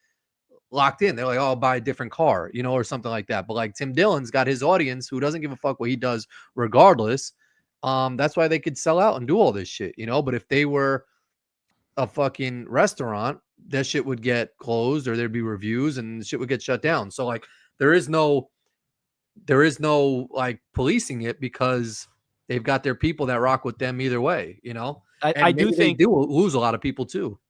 locked in. They're like, oh, I'll buy a different car, you know, or something like that. But like Tim Dillon's got his audience who doesn't give a fuck what he does regardless. That's why they could sell out and do all this shit, you know. But if they were a fucking restaurant, that shit would get closed or there'd be reviews and shit would get shut down. So like there is no like policing it because they've got their people that rock with them either way, you know. I do think they do lose a lot of people too.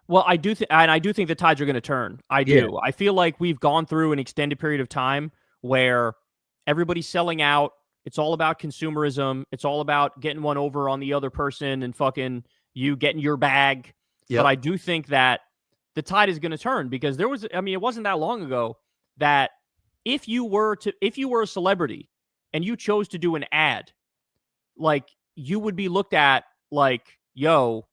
Well, I do think the tides are going to turn. I do. Yeah. I feel like we've gone through an extended period of time where everybody's selling out. It's all about consumerism. It's all about getting one over on the other person and fucking you getting your bag. Yep. But I do think that the tide is going to turn because it wasn't that long ago that if you were a celebrity and you chose to do an ad, like you would be looked at like, yo,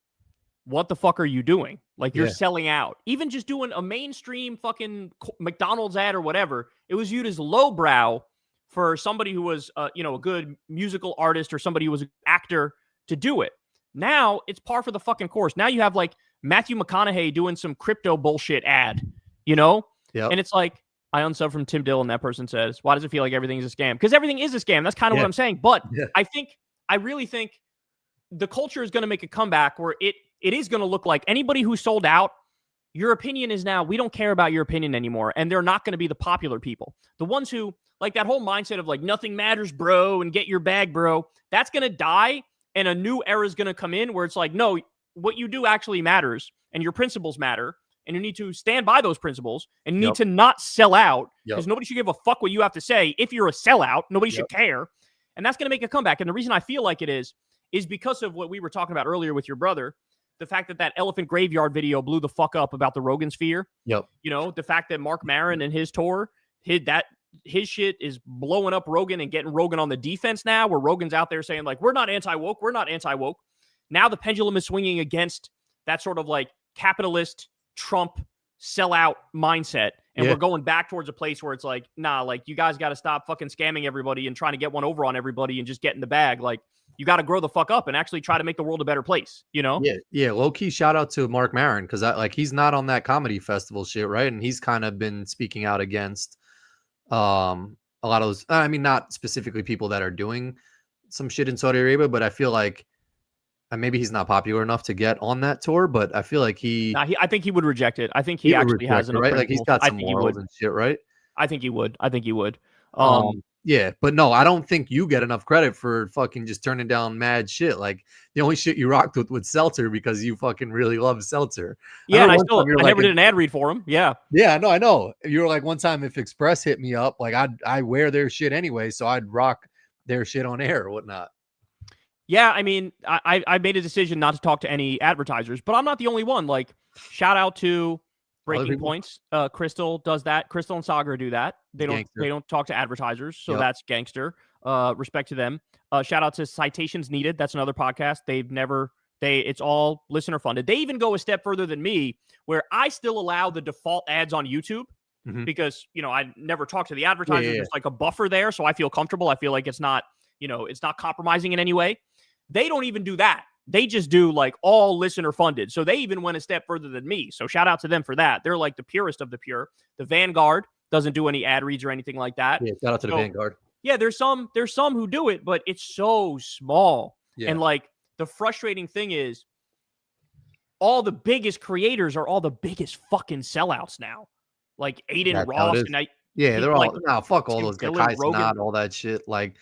what the fuck are you doing? Like you're selling out. Even just doing a mainstream fucking McDonald's ad or whatever, it was viewed as lowbrow for somebody who was, a good musical artist or somebody who was an actor to do it. Now it's par for the fucking course. Now you have like Matthew McConaughey doing some crypto bullshit ad, you know? Yep. And it's like, I unsub from Tim Dillon. That person says, why does it feel like everything is a scam? Because everything is a scam. That's kind of what I'm saying. But I really think the culture is going to make a comeback where it is going to look like anybody who sold out, your opinion is now, we don't care about your opinion anymore. And they're not going to be the popular people. The ones who, like that whole mindset of like, nothing matters, bro, and get your bag, bro, that's going to die. And a new era is going to come in where it's like, no, what you do actually matters and your principles matter. And you need to stand by those principles and you need to not sell out because nobody should give a fuck what you have to say. If you're a sellout, nobody should care. And that's going to make a comeback. And the reason I feel like it is because of what we were talking about earlier with your brother. The fact that elephant graveyard video blew the fuck up about the Rogan sphere. Yep. You know, the fact that Mark Maron and his tour, his shit is blowing up Rogan and getting Rogan on the defense now, where Rogan's out there saying like, we're not anti-woke. We're not anti-woke. Now the pendulum is swinging against that sort of like capitalist Trump sellout mindset. And we're going back towards a place where it's like, nah, like you guys got to stop fucking scamming everybody and trying to get one over on everybody and just get in the bag. Like, you got to grow the fuck up and actually try to make the world a better place, you know? Yeah. Low key shout out to Mark Maron because he's not on that comedy festival shit, right? And he's kind of been speaking out against a lot of those. I mean, not specifically people that are doing some shit in Saudi Arabia, but I feel like maybe he's not popular enough to get on that tour. But I feel like I think he would reject it. I think he actually has enough, right? Like he's got some morals and shit, right? I think he would. Yeah, but no, I don't think you get enough credit for fucking just turning down mad shit. Like the only shit you rocked with Seltzer because you fucking really love Seltzer. Yeah, and I never did an ad read for him. Yeah. Yeah, no, I know. You were like one time if Express hit me up, like I wear their shit anyway, so I'd rock their shit on air or whatnot. Yeah, I mean, I made a decision not to talk to any advertisers, but I'm not the only one. Like, shout out to Breaking Points. Crystal does that. Crystal and Sagar do that. They don't talk to advertisers, so that's gangster. Respect to them. Shout out to Citations Needed. That's another podcast. They've never It's all listener funded. They even go a step further than me, where I still allow the default ads on YouTube because, I never talk to the advertisers. Yeah. There's like a buffer there, so I feel comfortable. I feel like it's not compromising in any way. They don't even do that. They just do like all listener funded. So they even went a step further than me. So shout out to them for that. They're like the purest of the pure. The Vanguard doesn't do any ad reads or anything like that. Yeah, shout out to the Vanguard. Yeah, there's some who do it, but it's so small. Yeah. And like the frustrating thing is all the biggest creators are all the biggest fucking sellouts now. Like Aiden Ross and they're all fuck all those guys, not all that shit. Like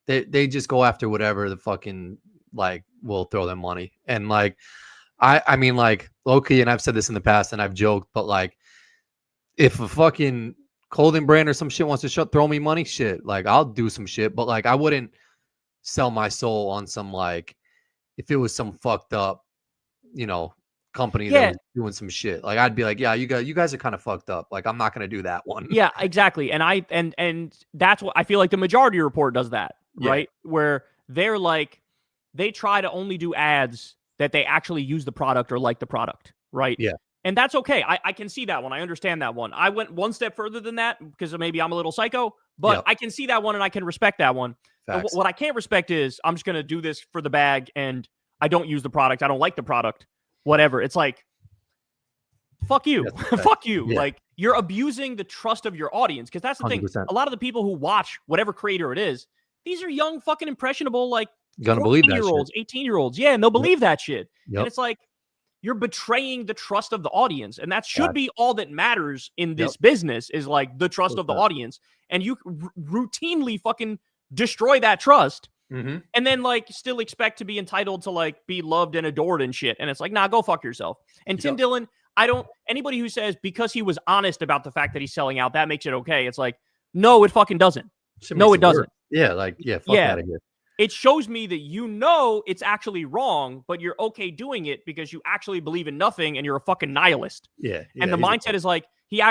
they just go after whatever the fucking like will throw them money. And like I mean like low-key, and I've said this in the past and I've joked, but like if a fucking clothing brand or some shit wants to throw me money, shit, like I'll do some shit, but like I wouldn't sell my soul on some like if it was some fucked up, company that was doing some shit. Like I'd be like, yeah, you guys are kind of fucked up. Like I'm not gonna do that one. Yeah, exactly. And that's what I feel like the Majority Report does that, right? Where they're like they try to only do ads that they actually use the product or like the product, right? Yeah. And that's okay. I can see that one. I understand that one. I went one step further than that because maybe I'm a little psycho, but I can see that one and I can respect that one. What I can't respect is I'm just going to do this for the bag and I don't use the product. I don't like the product, whatever. It's like, fuck you. Fuck you. Yeah. Like you're abusing the trust of your audience. Cause that's the 100%. Thing. A lot of the people who watch whatever creator it is, these are young, fucking impressionable, like 14-year-olds, 18-year-olds. Yeah. And they'll believe that shit. And it's like, you're betraying the trust of the audience. And that should be all that matters in this business is like the trust of the audience. And you routinely fucking destroy that trust and then like still expect to be entitled to like be loved and adored and shit. And it's like, nah, go fuck yourself. And Tim Dillon, anybody who says because he was honest about the fact that he's selling out, that makes it okay. It's like, no, it fucking doesn't. No, it doesn't. Yeah. Like, fuck out of here. It shows me that it's actually wrong, but you're okay doing it because you actually believe in nothing and you're a fucking nihilist. Yeah. And the mindset is like,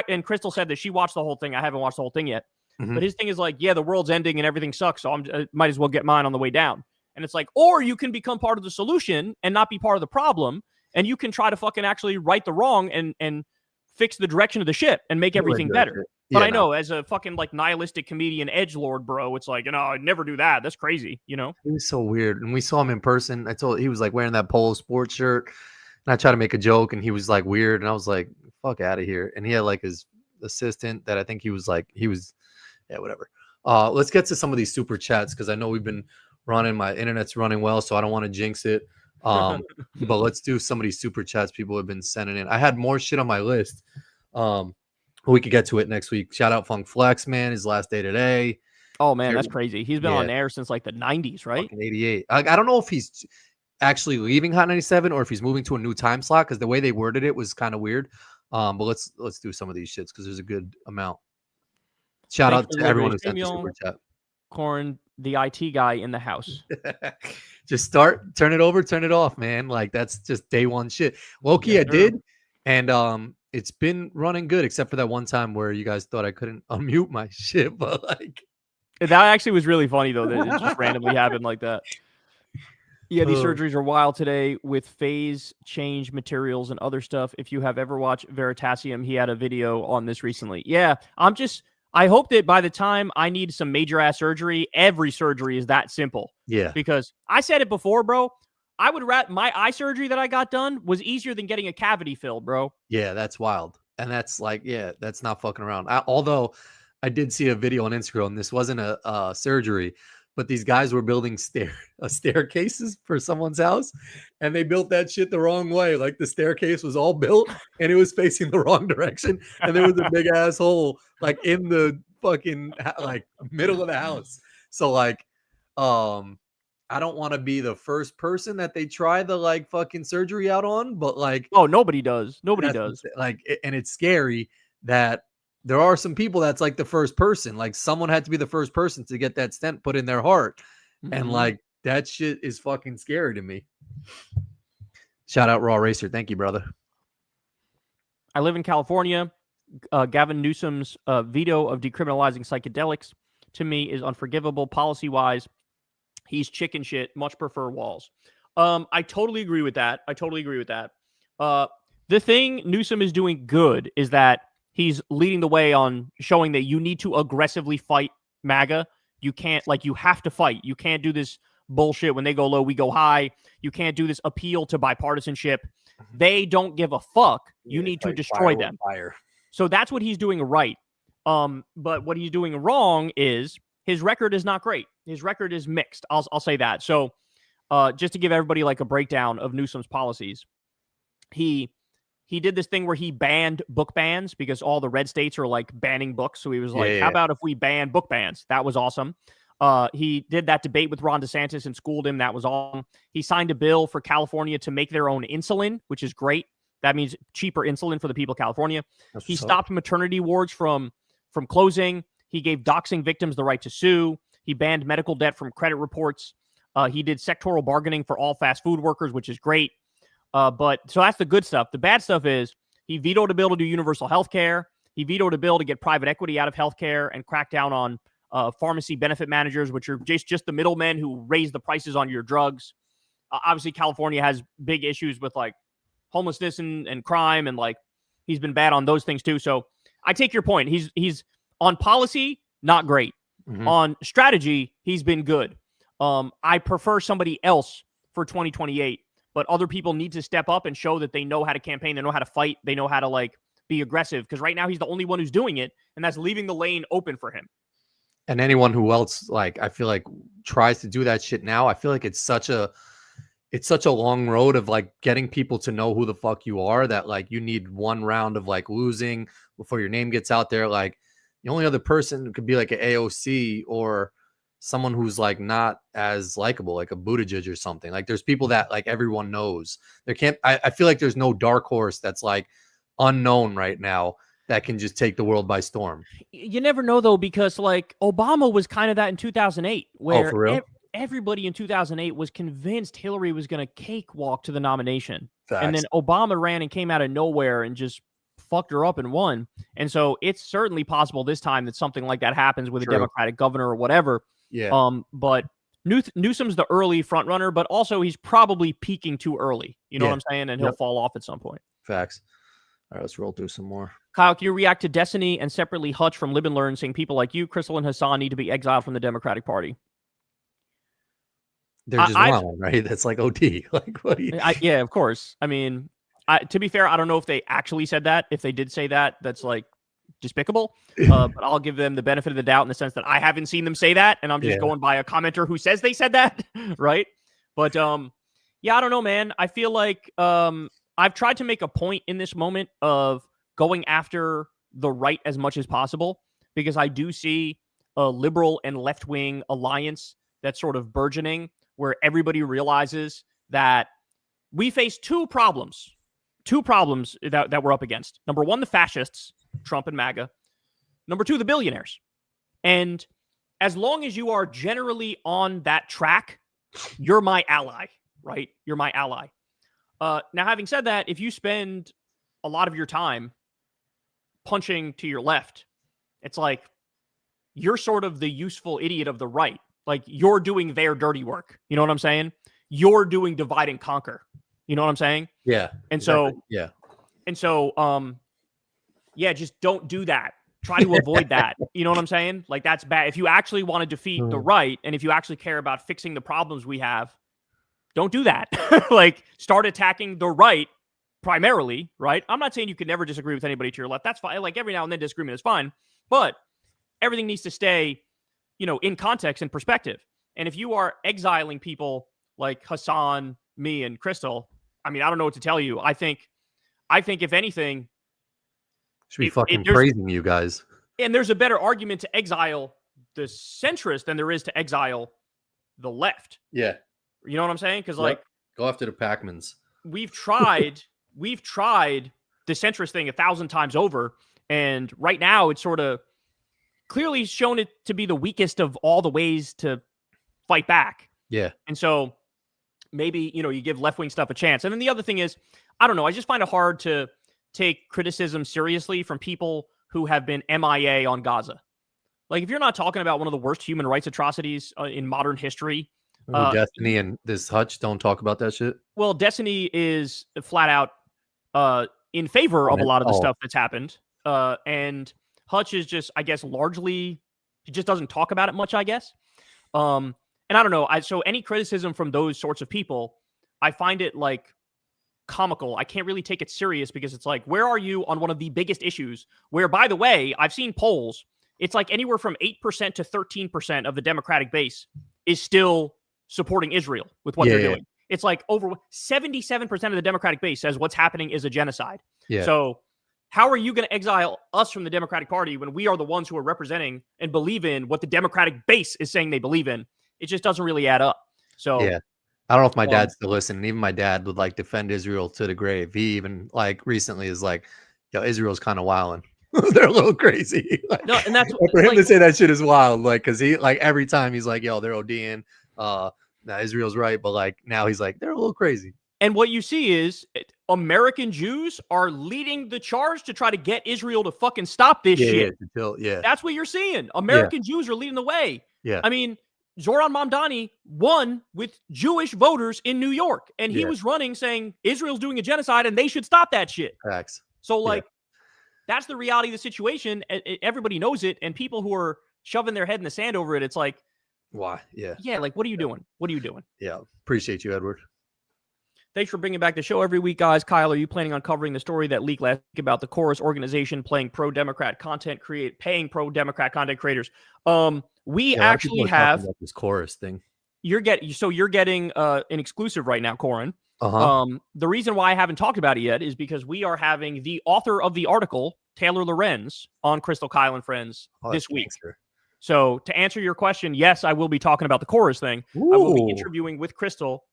and Crystal said that she watched the whole thing. I haven't watched the whole thing yet. But his thing is like, yeah, the world's ending and everything sucks, so I might as well get mine on the way down. And it's like, or you can become part of the solution and not be part of the problem, and you can try to fucking actually right the wrong and fix the direction of the ship and make everything better. But I know, as a fucking like nihilistic comedian edgelord, bro, it's like, I'd never do that. That's crazy, It was so weird. And we saw him in person. He was like wearing that polo sports shirt, and I tried to make a joke, and he was like weird, and I was like, fuck out of here. And he had like his assistant that I think yeah, whatever. Let's get to some of these super chats because I know we've been running. My internet's running well, so I don't want to jinx it. But let's do some of these super chats people have been sending in. I had more shit on my list. We could get to it next week. Shout out Funk Flex, man. His last day today. Oh, man, that's crazy. He's been on air since like the 90s, right? 88. I don't know if he's actually leaving Hot 97 or if he's moving to a new time slot because the way they worded it was kind of weird. But let's do some of these shits because there's a good amount. Shout out to everyone who sent the super chat. Corin, the IT guy in the house. Just turn it over, turn it off, man. Like that's just day one shit. Low-key, I did. And it's been running good, except for that one time where you guys thought I couldn't unmute my shit. But like that actually was really funny though, that it just randomly happened like that. Yeah, these surgeries are wild today with phase change materials and other stuff. If you have ever watched Veritasium, he had a video on this recently. Yeah, I hope that by the time I need some major ass surgery, every surgery is that simple. Yeah. Because I said it before, bro. I would my eye surgery that I got done was easier than getting a cavity filled, bro. Yeah, that's wild. And that's like, that's not fucking around. Although I did see a video on Instagram, and this wasn't a surgery, but these guys were building staircases for someone's house, and they built that shit the wrong way. Like the staircase was all built and it was facing the wrong direction. And there was a big asshole like in the fucking like middle of the house. So like, I don't want to be the first person that they try the like fucking surgery out on, but like, oh, nobody does. Nobody does. Like, and it's scary that there are some people that's like the first person, like someone had to be the first person to get that stent put in their heart. And like, that shit is fucking scary to me. Shout out Raw Racer. Thank you, brother. I live in California. Gavin Newsom's veto of decriminalizing psychedelics to me is unforgivable policy-wise. He's chicken shit. Much prefer walls. I totally agree with that. The thing Newsom is doing good is that he's leading the way on showing that you need to aggressively fight MAGA. You can't, like, you have to fight. You can't do this bullshit when they go low, we go high. You can't do this appeal to bipartisanship. They don't give a fuck. You need to destroy them. So that's what he's doing right. But what he's doing wrong is his record is not great. His record is mixed. I'll say that. So just to give everybody like a breakdown of Newsom's policies, he did this thing where he banned book bans because all the red states are like banning books. So he was like, how about if we ban book bans? That was awesome. He did that debate with Ron DeSantis and schooled him. That was awesome. He signed a bill for California to make their own insulin, which is great. That means cheaper insulin for the people of California. He stopped maternity wards from closing. He gave doxing victims the right to sue. He banned medical debt from credit reports. He did sectoral bargaining for all fast food workers, which is great. But so that's the good stuff. The bad stuff is he vetoed a bill to do universal health care. He vetoed a bill to get private equity out of healthcare and crack down on pharmacy benefit managers, which are just the middlemen who raise the prices on your drugs. Obviously, California has big issues with like homelessness and crime, and like he's been bad on those things too. So I take your point. He's on policy, not great. Mm-hmm. On strategy, he's been good. I prefer somebody else for 2028, but other people need to step up and show that they know how to campaign, they know how to fight, they know how to like be aggressive. Because right now he's the only one who's doing it, and that's leaving the lane open for him. And anyone who else, like, I feel like tries to do that shit now, I feel like it's such a long road of like getting people to know who the fuck you are, that like you need one round of like losing before your name gets out there. Like the only other person could be like an AOC or someone who's like not as likable, like a Buttigieg or something. Like there's people that like everyone knows. There can't, I feel like there's no dark horse that's like unknown right now that can just take the world by storm. You never know though, because like Obama was kind of that in 2008, where for real? Everybody in 2008 was convinced Hillary was going to cakewalk to the nomination. Facts. And then Obama ran and came out of nowhere and just fucked her up and won. And so it's certainly possible this time that something like that happens with a Democratic governor or whatever. Yeah. But Newsom's the early front runner, but also he's probably peaking too early. You know what I'm saying? And he'll fall off at some point. Facts. All right, let's roll through some more. Kyle, can you react to Destiny and separately Hutch from Live and Learn saying people like you, Crystal, and Hassan need to be exiled from the Democratic Party? They're just wrong, right? That's like OD. Like, what do you? Yeah, of course. I mean, to be fair, I don't know if they actually said that. If they did say that, that's like despicable. But I'll give them the benefit of the doubt in the sense that I haven't seen them say that, and I'm just going by a commenter who says they said that, right? But yeah, I don't know, man. I feel like I've tried to make a point in this moment of going after the right as much as possible, because I do see a liberal and left-wing alliance that's sort of burgeoning, where everybody realizes that we face two problems that we're up against. Number one, the fascists, Trump and MAGA. Number two, the billionaires. And as long as you are generally on that track, you're my ally, right? You're my ally. Now, having said that, if you spend a lot of your time punching to your left, it's like you're sort of the useful idiot of the right. Like you're doing their dirty work. You know what I'm saying? You're doing divide and conquer. You know what I'm saying? Yeah. And exactly. Yeah, just don't do that. Try to avoid that. You know what I'm saying? Like that's bad. If you actually want to defeat the right, and if you actually care about fixing the problems we have, don't do that. Like start attacking the right primarily, right? I'm not saying you can never disagree with anybody to your left. That's fine. Like every now and then disagreement is fine, but everything needs to stay, in context and perspective. And if you are exiling people like Hassan, me, and Crystal, I mean, I don't know what to tell you. I think if anything, should be fucking praising you guys. And there's a better argument to exile the centrist than there is to exile the left. Yeah. You know what I'm saying? Because like, go after the Pacmans. We've tried the centrist thing 1,000 times over, and right now it's sort of clearly shown it to be the weakest of all the ways to fight back. Yeah. And so maybe, you give left-wing stuff a chance. And then the other thing is, I don't know, I just find it hard to take criticism seriously from people who have been MIA on Gaza. Like, if you're not talking about one of the worst human rights atrocities in modern history, Ooh, Destiny and this Hutch don't talk about that shit. Well, Destiny is flat out in favor of a lot of the stuff that's happened. And Hutch is just, I guess, largely, he just doesn't talk about it much, I guess. And I don't know. So any criticism from those sorts of people, I find it like comical. I can't really take it serious because it's like, where are you on one of the biggest issues where, by the way, I've seen polls, it's like anywhere from 8% to 13% of the Democratic base is still supporting Israel with what they're doing. It's like over 77% of the Democratic base says what's happening is a genocide. Yeah. So how are you going to exile us from the Democratic Party when we are the ones who are representing and believe in what the Democratic base is saying they believe in? It just doesn't really add up. So yeah, I don't know if my dad's still listening. Even my dad would like defend Israel to the grave. He even like recently is like, yo, Israel's kind of wilding. They're a little crazy. Like, no, and that's for him to say that shit is wild. Like, cause he like every time he's like, yo, they're ODing. Now Israel's right, but like now he's like, they're a little crazy. And what you see is American Jews are leading the charge to try to get Israel to fucking stop this shit. Yeah. That's what you're seeing. American Jews are leading the way. Yeah. I mean, Zoran Mamdani won with Jewish voters in New York, and he was running saying Israel's doing a genocide and they should stop that shit. Facts. So, like, that's the reality of the situation. Everybody knows it, and people who are shoving their head in the sand over it, it's like, why? Yeah. Yeah, like, what are you doing? What are you doing? Yeah. Appreciate you, Edward. Thanks for bringing back the show every week, guys. Kyle, are you planning on covering the story that leaked last week about the Chorus organization paying pro-Democrat content creators? We actually have this Chorus thing. You're getting an exclusive right now, Corin. The reason why I haven't talked about it yet is because we are having the author of the article, Taylor Lorenz, on Crystal, Kyle, and Friends this week. So to answer your question, yes, I will be talking about the Chorus thing. Ooh. I will be interviewing with Crystal,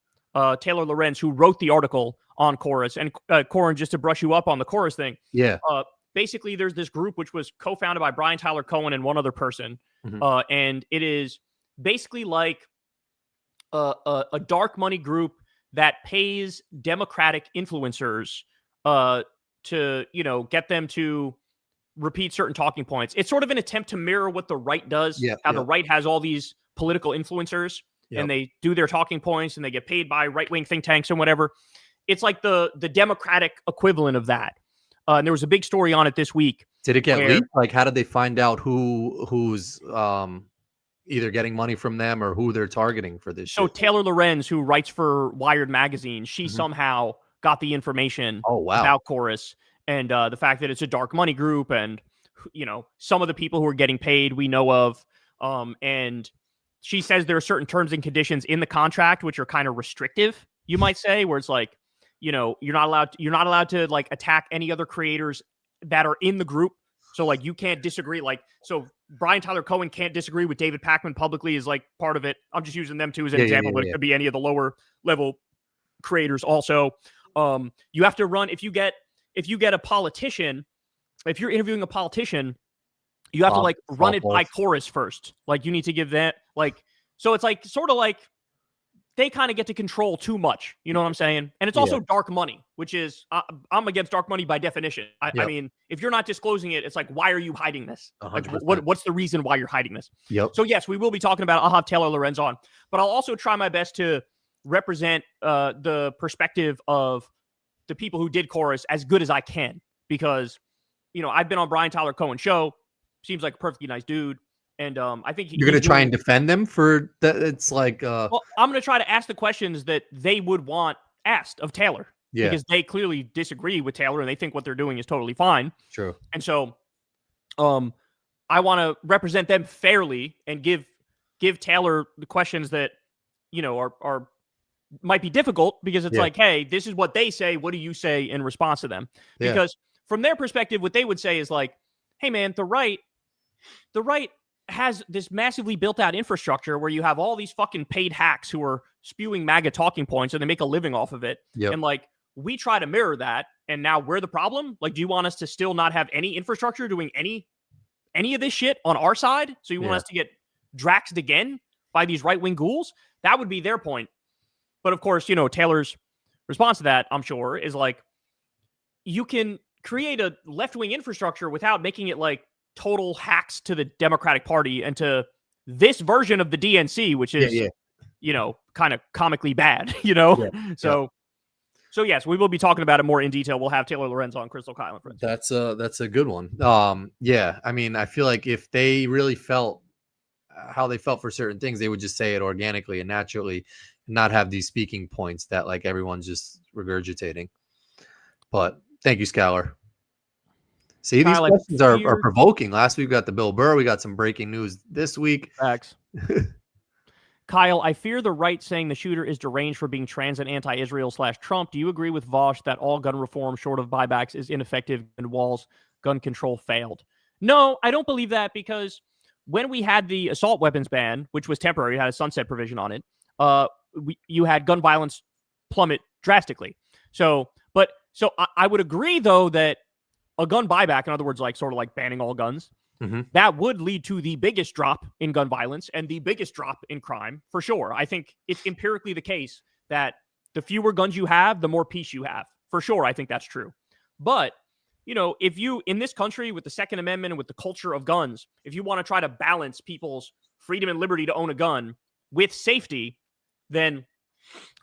Taylor Lorenz, who wrote the article on Chorus. And Corin, just to brush you up on the Chorus thing. Yeah. Basically, there's this group which was co-founded by Brian Tyler Cohen and one other person. And it is basically like a dark money group that pays Democratic influencers to, get them to repeat certain talking points. It's sort of an attempt to mirror what the right does. The right has all these political influencers and they do their talking points and they get paid by right-wing think tanks and whatever. It's like the Democratic equivalent of that. And there was a big story on it this week. Did it get leaked? Like, how did they find out who's either getting money from them or who they're targeting for this shit? So Taylor Lorenz, who writes for Wired magazine, she somehow got the information about Chorus and the fact that it's a dark money group, and some of the people who are getting paid we know of. And she says there are certain terms and conditions in the contract which are kind of restrictive, you might say, where it's like, you're not allowed to like attack any other creators that are in the group. So like you can't disagree. Like, so Brian Tyler Cohen can't disagree with David Pakman publicly is like part of it. I'm just using them too as an example, but it could be any of the lower level creators also. You have to run, if you get a politician, if you're interviewing a politician, you have to like run it by Chorus first. Like you need to give that like, so it's like sort of like they kind of get to control too much. You know what I'm saying? And it's also dark money, which is, I'm against dark money by definition. I mean, if you're not disclosing it, it's like, why are you hiding this? Like, what's the reason why you're hiding this? So yes, we will be talking about it. I'll have Taylor Lorenz on, but I'll also try my best to represent the perspective of the people who did Chorus as good as I can, because, I've been on Brian Tyler Cohen's show. Seems like a perfectly nice dude. And I think you're going to try and defend them for that. It's like, well, I'm going to try to ask the questions that they would want asked of Taylor, because they clearly disagree with Taylor and they think what they're doing is totally fine. True. And so, I want to represent them fairly and give Taylor the questions that, are might be difficult, because it's like, hey, this is what they say. What do you say in response to them? Because from their perspective, what they would say is like, hey man, the right has this massively built out infrastructure where you have all these fucking paid hacks who are spewing MAGA talking points and they make a living off of it. And like, we try to mirror that. And now we're the problem. Like, do you want us to still not have any infrastructure doing any of this shit on our side? So you want us to get draxed again by these right-wing ghouls? That would be their point. But of course, Taylor's response to that, I'm sure, is like, you can create a left-wing infrastructure without making it like total hacks to the Democratic Party and to this version of the DNC, which is kind of comically bad, Yeah. So yes, we will be talking about it more in detail. We'll have Taylor Lorenz on Crystal Kylan Friends. That's a good one. Yeah, I mean, I feel like if they really felt how they felt for certain things, they would just say it organically and naturally, and not have these speaking points that like everyone's just regurgitating. But thank you, Scalar. See, these Kyle, questions are provoking. Last week we got the Bill Burr. We got some breaking news this week. Facts. Kyle, I fear the right saying the shooter is deranged for being trans and anti-Israel /Trump. Do you agree with Vosh that all gun reform short of buybacks is ineffective and Wall's gun control failed? No, I don't believe that, because when we had the assault weapons ban, which was temporary, it had a sunset provision on it, you had gun violence plummet drastically. So I would agree, though, that a gun buyback, in other words, like sort of like banning all guns, that would lead to the biggest drop in gun violence and the biggest drop in crime, for sure. I think it's empirically the case that the fewer guns you have, the more peace you have. For sure, I think that's true. But, if you, in this country, with the Second Amendment and with the culture of guns, if you want to try to balance people's freedom and liberty to own a gun with safety, then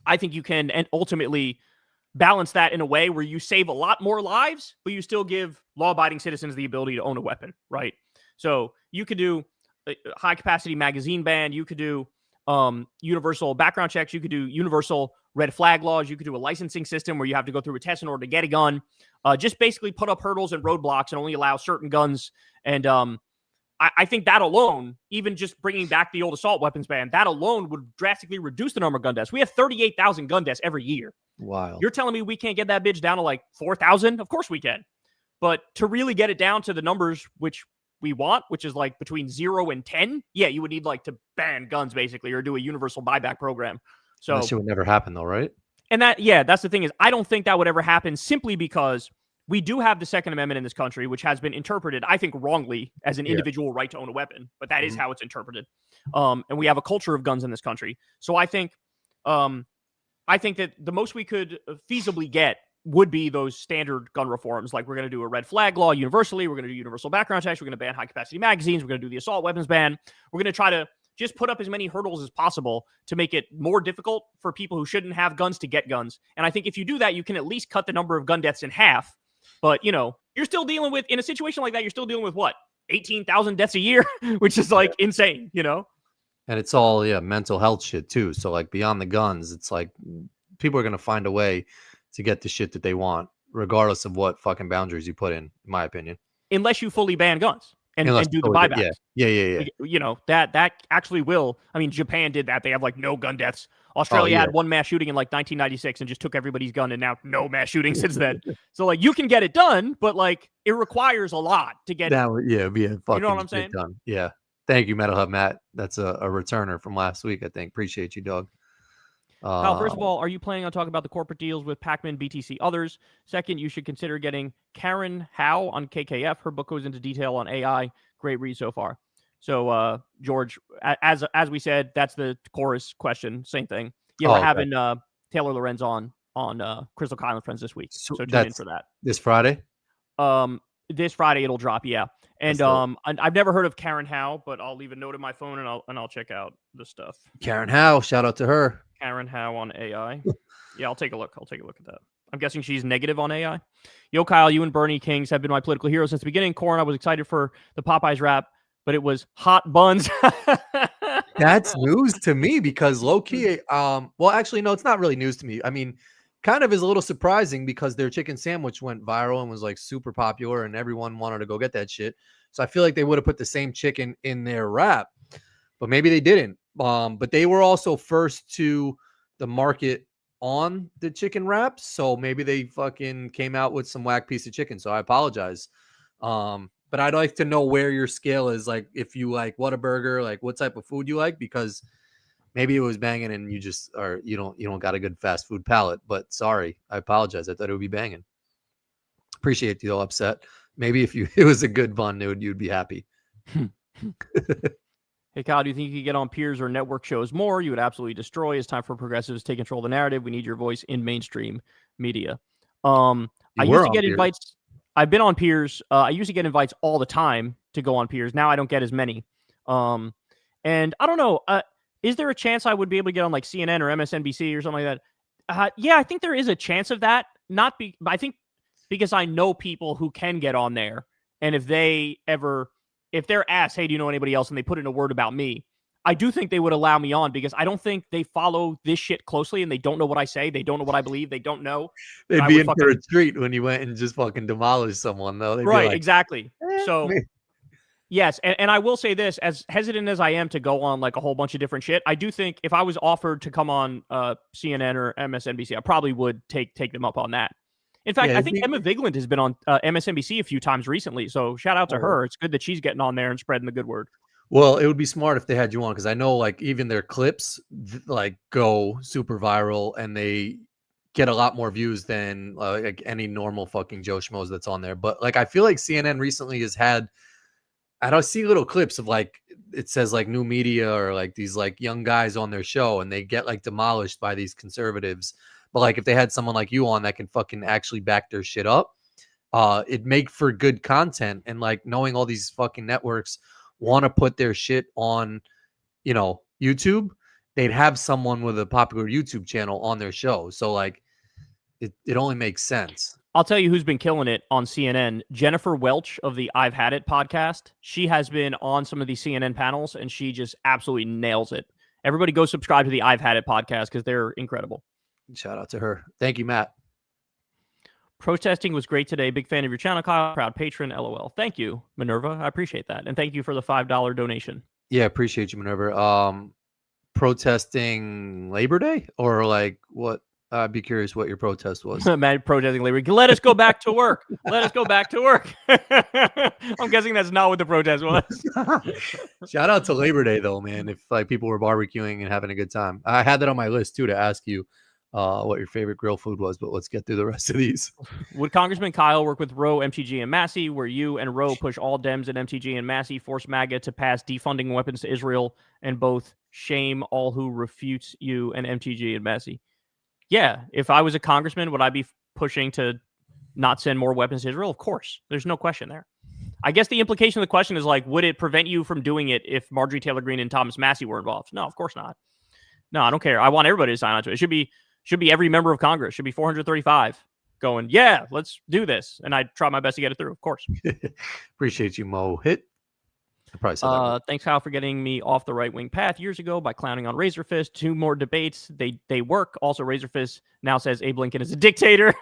I think you can ultimately balance that in a way where you save a lot more lives, but you still give law-abiding citizens the ability to own a weapon, right? So you could do a high-capacity magazine ban. You could do universal background checks. You could do universal red flag laws. You could do a licensing system where you have to go through a test in order to get a gun. Just basically put up hurdles and roadblocks and only allow certain guns. And I think that alone, even just bringing back the old assault weapons ban, that alone would drastically reduce the number of gun deaths. We have 38,000 gun deaths every year. Wow. You're telling me we can't get that bitch down to like 4,000? Of course we can. But to really get it down to the numbers which we want, which is like between 0 and 10, yeah, you would need like to ban guns basically, or do a universal buyback program. So that shit would never happen though, right? And that's the thing, is I don't think that would ever happen, simply because we do have the Second Amendment in this country, which has been interpreted, I think, wrongly as an individual right to own a weapon, but that is how it's interpreted. And we have a culture of guns in this country. So I think that the most we could feasibly get would be those standard gun reforms. Like, we're going to do a red flag law universally. We're going to do universal background checks. We're going to ban high-capacity magazines. We're going to do the assault weapons ban. We're going to try to just put up as many hurdles as possible to make it more difficult for people who shouldn't have guns to get guns. And I think if you do that, you can at least cut the number of gun deaths in half. But, you're still dealing with, in a situation like that, you're still dealing with what? 18,000 deaths a year, which is like insane, And it's all, mental health shit too. So like beyond the guns, it's like people are going to find a way to get the shit that they want, regardless of what fucking boundaries you put in my opinion. Unless you fully ban guns and do the buybacks. Yeah. That actually will. I mean, Japan did that. They have like no gun deaths. Australia had one mass shooting in like 1996 and just took everybody's gun, and now no mass shooting since then. So like you can get it done, but like it requires a lot to get that would, be a fucking, you know what I'm saying? Done. Yeah. Thank you, Metal Hub Matt. That's a returner from last week, I think. Appreciate you, dog. Kyle, first of all, are you planning on talking about the corporate deals with Pacman, BTC, others? Second, you should consider getting Corin Howe on KKF. Her book goes into detail on AI. Great read so far. So, George, as we said, that's the chorus question. Same thing. Yeah, we're having Taylor Lorenz on Crystal Kylan Friends this week. So tune in for that. This Friday? This Friday it'll drop, yeah. And I've never heard of Corin Howe, but I'll leave a note in my phone and I'll check out the stuff. Corin Howe, shout out to her. Corin Howe on AI. Yeah, I'll take a look. I'll take a look at that. I'm guessing she's negative on AI. Yo, Kyle, you and Bernie Kings have been my political heroes since the beginning. Corin, I was excited for the Popeyes rap, but it was hot buns. That's news to me because low key, well, actually, no, it's not really news to me. I mean, kind of is a little surprising because their chicken sandwich went viral and was like super popular and everyone wanted to go get that shit. So I feel like they would have put the same chicken in their wrap, but maybe they didn't. But they were also first to the market on the chicken wraps. So maybe they fucking came out with some whack piece of chicken. So I apologize. But I'd like to know where your scale is. Like if you like Whataburger, like what type of food you like, because maybe it was banging and you just are, you don't got a good fast food palate, but sorry, I apologize. I thought it would be banging. Appreciate the upset. Maybe if it was a good bun, you'd be happy. Hey, Kyle, do you think you could get on peers or network shows more? You would absolutely destroy. It's time for progressives to take control of the narrative. We need your voice in mainstream media. I used to get invites. I've been on peers. I used to get invites all the time to go on peers. Now I don't get as many. And I don't know. Is there a chance I would be able to get on like CNN or MSNBC or something like that? Yeah, I think there is a chance of that. I think because I know people who can get on there, and if they're asked, hey, do you know anybody else, and they put in a word about me, I do think they would allow me on because I don't think they follow this shit closely and they don't know what I say. They don't know what I believe. They don't know. They'd be in for a treat when you went and just fucking demolished someone, though. They'd right, be like, exactly. So, yes, and I will say this, as hesitant as I am to go on like a whole bunch of different shit, I do think if I was offered to come on CNN or MSNBC, I probably would take them up on that. In fact, I think Emma Vigeland has been on MSNBC a few times recently, so shout out to her. It's good that she's getting on there and spreading the good word. Well, it would be smart if they had you on because I know like even their clips like go super viral and they get a lot more views than like any normal fucking Joe Schmoes that's on there. But like I feel like CNN recently has had, I don't see little clips of like it says like new media or like these like young guys on their show and they get like demolished by these conservatives. But like if they had someone like you on that can fucking actually back their shit up, it'd make for good content. And like knowing all these fucking networks want to put their shit on, YouTube, they'd have someone with a popular YouTube channel on their show. So like it only makes sense. I'll tell you who's been killing it on CNN. Jennifer Welch of the I've Had It podcast. She has been on some of these CNN panels and she just absolutely nails it. Everybody go subscribe to the I've Had It podcast because they're incredible. Shout out to her. Thank you, Matt. Protesting was great today. Big fan of your channel, Kyle. Proud patron, LOL. Thank you, Minerva. I appreciate that. And thank you for the $5 donation. Yeah, appreciate you, Minerva. Protesting Labor Day or like what? I'd be curious what your protest was. Mad protesting Labor Day. Let us go back to work. Let us go back to work. I'm guessing that's not what the protest was. Shout out to Labor Day, though, man. If like people were barbecuing and having a good time. I had that on my list, too, to ask you what your favorite grill food was, but let's get through the rest of these. Would Congressman Kyle work with Roe, MTG, and Massey, where you and Roe push all Dems and MTG and Massey, force MAGA to pass defunding weapons to Israel, and both shame all who refutes you and MTG and Massey? Yeah, if I was a congressman, would I be pushing to not send more weapons to Israel? Of course. There's no question there. I guess the implication of the question is like, would it prevent you from doing it if Marjorie Taylor Greene and Thomas Massey were involved? No, of course not. No, I don't care. I want everybody to sign on to it. It should be every member of Congress. Should be 435 going, yeah, let's do this. And I try my best to get it through, of course. Appreciate you, Mo. Hit. Thanks, Kyle, for getting me off the right-wing path years ago by clowning on Razor Fist. 2 more debates. They work. Also, Razor Fist now says Abe Lincoln is a dictator.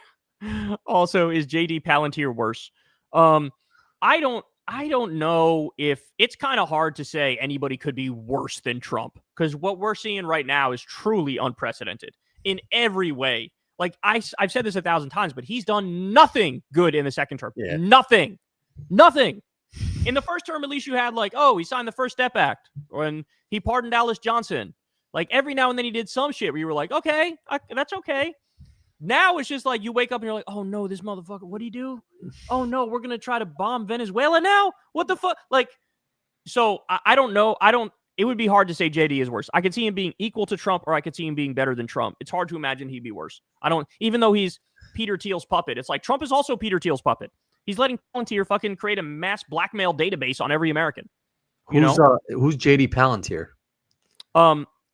Also, is J.D. Palantir worse? I don't know if it's kind of hard to say anybody could be worse than Trump because what we're seeing right now is truly unprecedented in every way. Like I've said this 1,000 times, but he's done nothing good in the second term. Yeah. Nothing. In the first term, at least you had like, oh, he signed the First Step Act when he pardoned Alice Johnson. Like every now and then he did some shit where you were like, okay, that's okay. Now it's just like you wake up and you're like, oh no, this motherfucker, what do you do? Oh no, we're going to try to bomb Venezuela now? What the fuck? Like, so I don't know. It would be hard to say JD is worse. I could see him being equal to Trump or I could see him being better than Trump. It's hard to imagine he'd be worse. Even though he's Peter Thiel's puppet, it's like Trump is also Peter Thiel's puppet. He's letting Palantir fucking create a mass blackmail database on every American. Who's JD Palantir?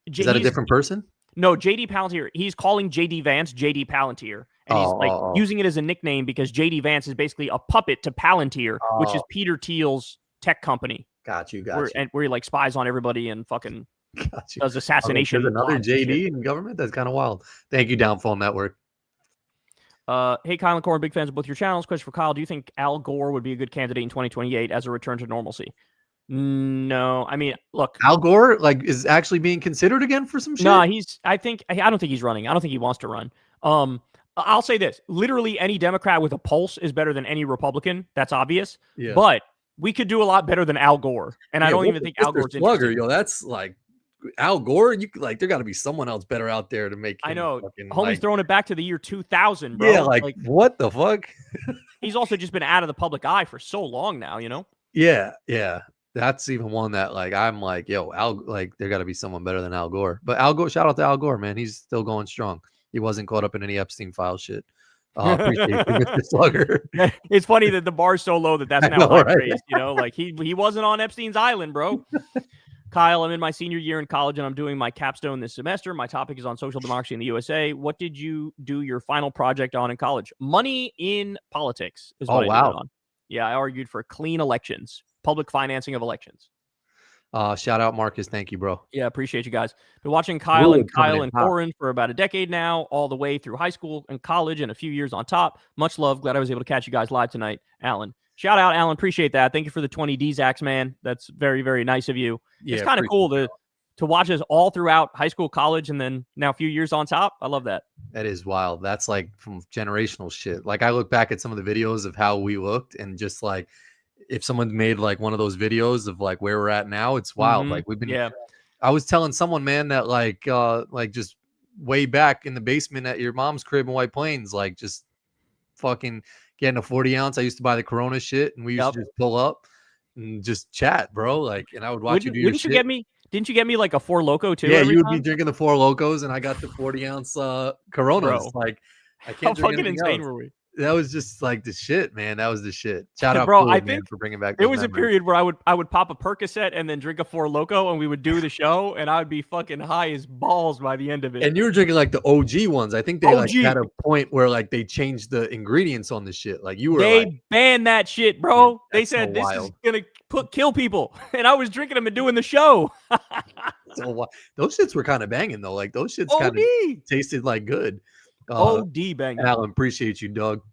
Is that a different person? No, JD Palantir. He's calling JD Vance JD Palantir. And he's using it as a nickname because JD Vance is basically a puppet to Palantir, which is Peter Thiel's tech company. Got you. Where he like spies on everybody and fucking does assassination. There's another JD in government? That's kind of wild. Thank you, Downfall Network. Hey, Kyle and Corin, big fans of both your channels. Question for Kyle. Do you think Al Gore would be a good candidate in 2028 as a return to normalcy? No. I mean, look. Al Gore is actually being considered again for some shit? No, I don't think he's running. I don't think he wants to run. I'll say this. Literally any Democrat with a pulse is better than any Republican. That's obvious. Yeah. But we could do a lot better than Al Gore. And I don't even think Al Gore's interested. Yo, that's like Al Gore, there got to be someone else better out there to make. I know. Homie's throwing it back to the year 2000, bro. Yeah, like what the fuck? He's also just been out of the public eye for so long now, you know? Yeah. That's even one that I'm like, yo, Al, there got to be someone better than Al Gore. But Al Gore, shout out to Al Gore, man. He's still going strong. He wasn't caught up in any Epstein file shit. Appreciate you, Mr. Slugger. It's funny that the bar's so low that's now high praised, you know? Like he wasn't on Epstein's island, bro. Kyle, I'm in my senior year in college and I'm doing my capstone this semester. My topic is on social democracy in the USA. What did you do your final project on in college? Money in politics is what I did it on. Yeah, I argued for clean elections, public financing of elections. Shout out Marcus. Thank you, bro. Yeah, appreciate you guys. Been watching Kyle and Corin for about a decade now, all the way through high school and college and a few years on top. Much love. Glad I was able to catch you guys live tonight, Alan. Shout out, Alan. Appreciate that. Thank you for the 20 DZACs, man. That's very, very nice of you. Yeah, it's kind of cool to watch us all throughout high school, college, and then now a few years on top. I love that. That is wild. That's like from generational shit. Like I look back at some of the videos of how we looked and just like if someone made like one of those videos of like where we're at now, it's wild. Like we've been, I was telling someone, man, that like just way back in the basement at your mom's crib in White Plains, like just fucking getting a 40 ounce. I used to buy the Corona shit and we used to just pull up and just chat, bro. Like, and I would watch you do your shit. Didn't you get me like a Four Loko too? Yeah, you would be drinking the Four Locos and I got the 40 ounce Coronas. Bro. Like, I can't How fucking insane were we? That was just like the shit, man. That was the shit. Shout out, bro. Corin, I think for bringing back. There was memories. A period where I would pop a Percocet and then drink a Four Loko, and we would do the show, and I would be fucking high as balls by the end of it. And you were drinking like the OG ones. I think they like had a point where like they changed the ingredients on the shit. Like you were, they banned that shit, bro. Yeah, they said this is gonna kill people, and I was drinking them and doing the show. So those shits were kind of banging though. Like those shits kind of tasted like good. OD banging. Alan, appreciate you, dog.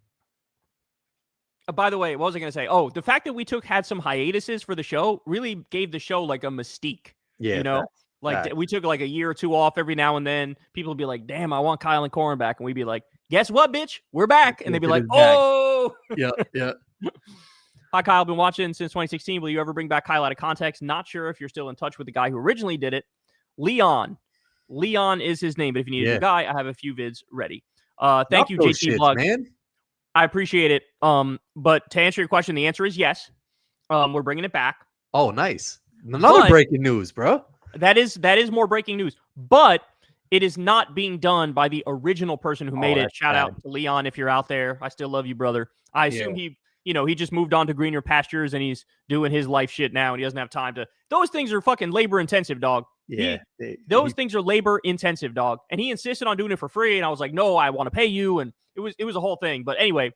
By the way, what was I going to say? Oh, the fact that we had some hiatuses for the show really gave the show like a mystique. Yeah, you know, we took like a year or two off every now and then. People would be like, "Damn, I want Kyle and Corin back," and we'd be like, "Guess what, bitch? We're back." And they'd be like, "Oh, yeah." Hi, Kyle. Been watching since 2016. Will you ever bring back Kyle out of context? Not sure if you're still in touch with the guy who originally did it, Leon. Leon is his name, but if you need a guy, I have a few vids ready. Thank you, JT Vlog. Man. I appreciate it. But to answer your question, the answer is yes. We're bringing it back. Oh, nice. Another breaking news, bro. That is more breaking news. But it is not being done by the original person who made it. Shout out to Leon if you're out there. I still love you, brother. I assume he just moved on to greener pastures and he's doing his life shit now and he doesn't have time to. Those things are fucking labor intensive, dog. Yeah. Those things are labor intensive, dog. And he insisted on doing it for free. And I was like, no, I want to pay you. And it was a whole thing. But anyway,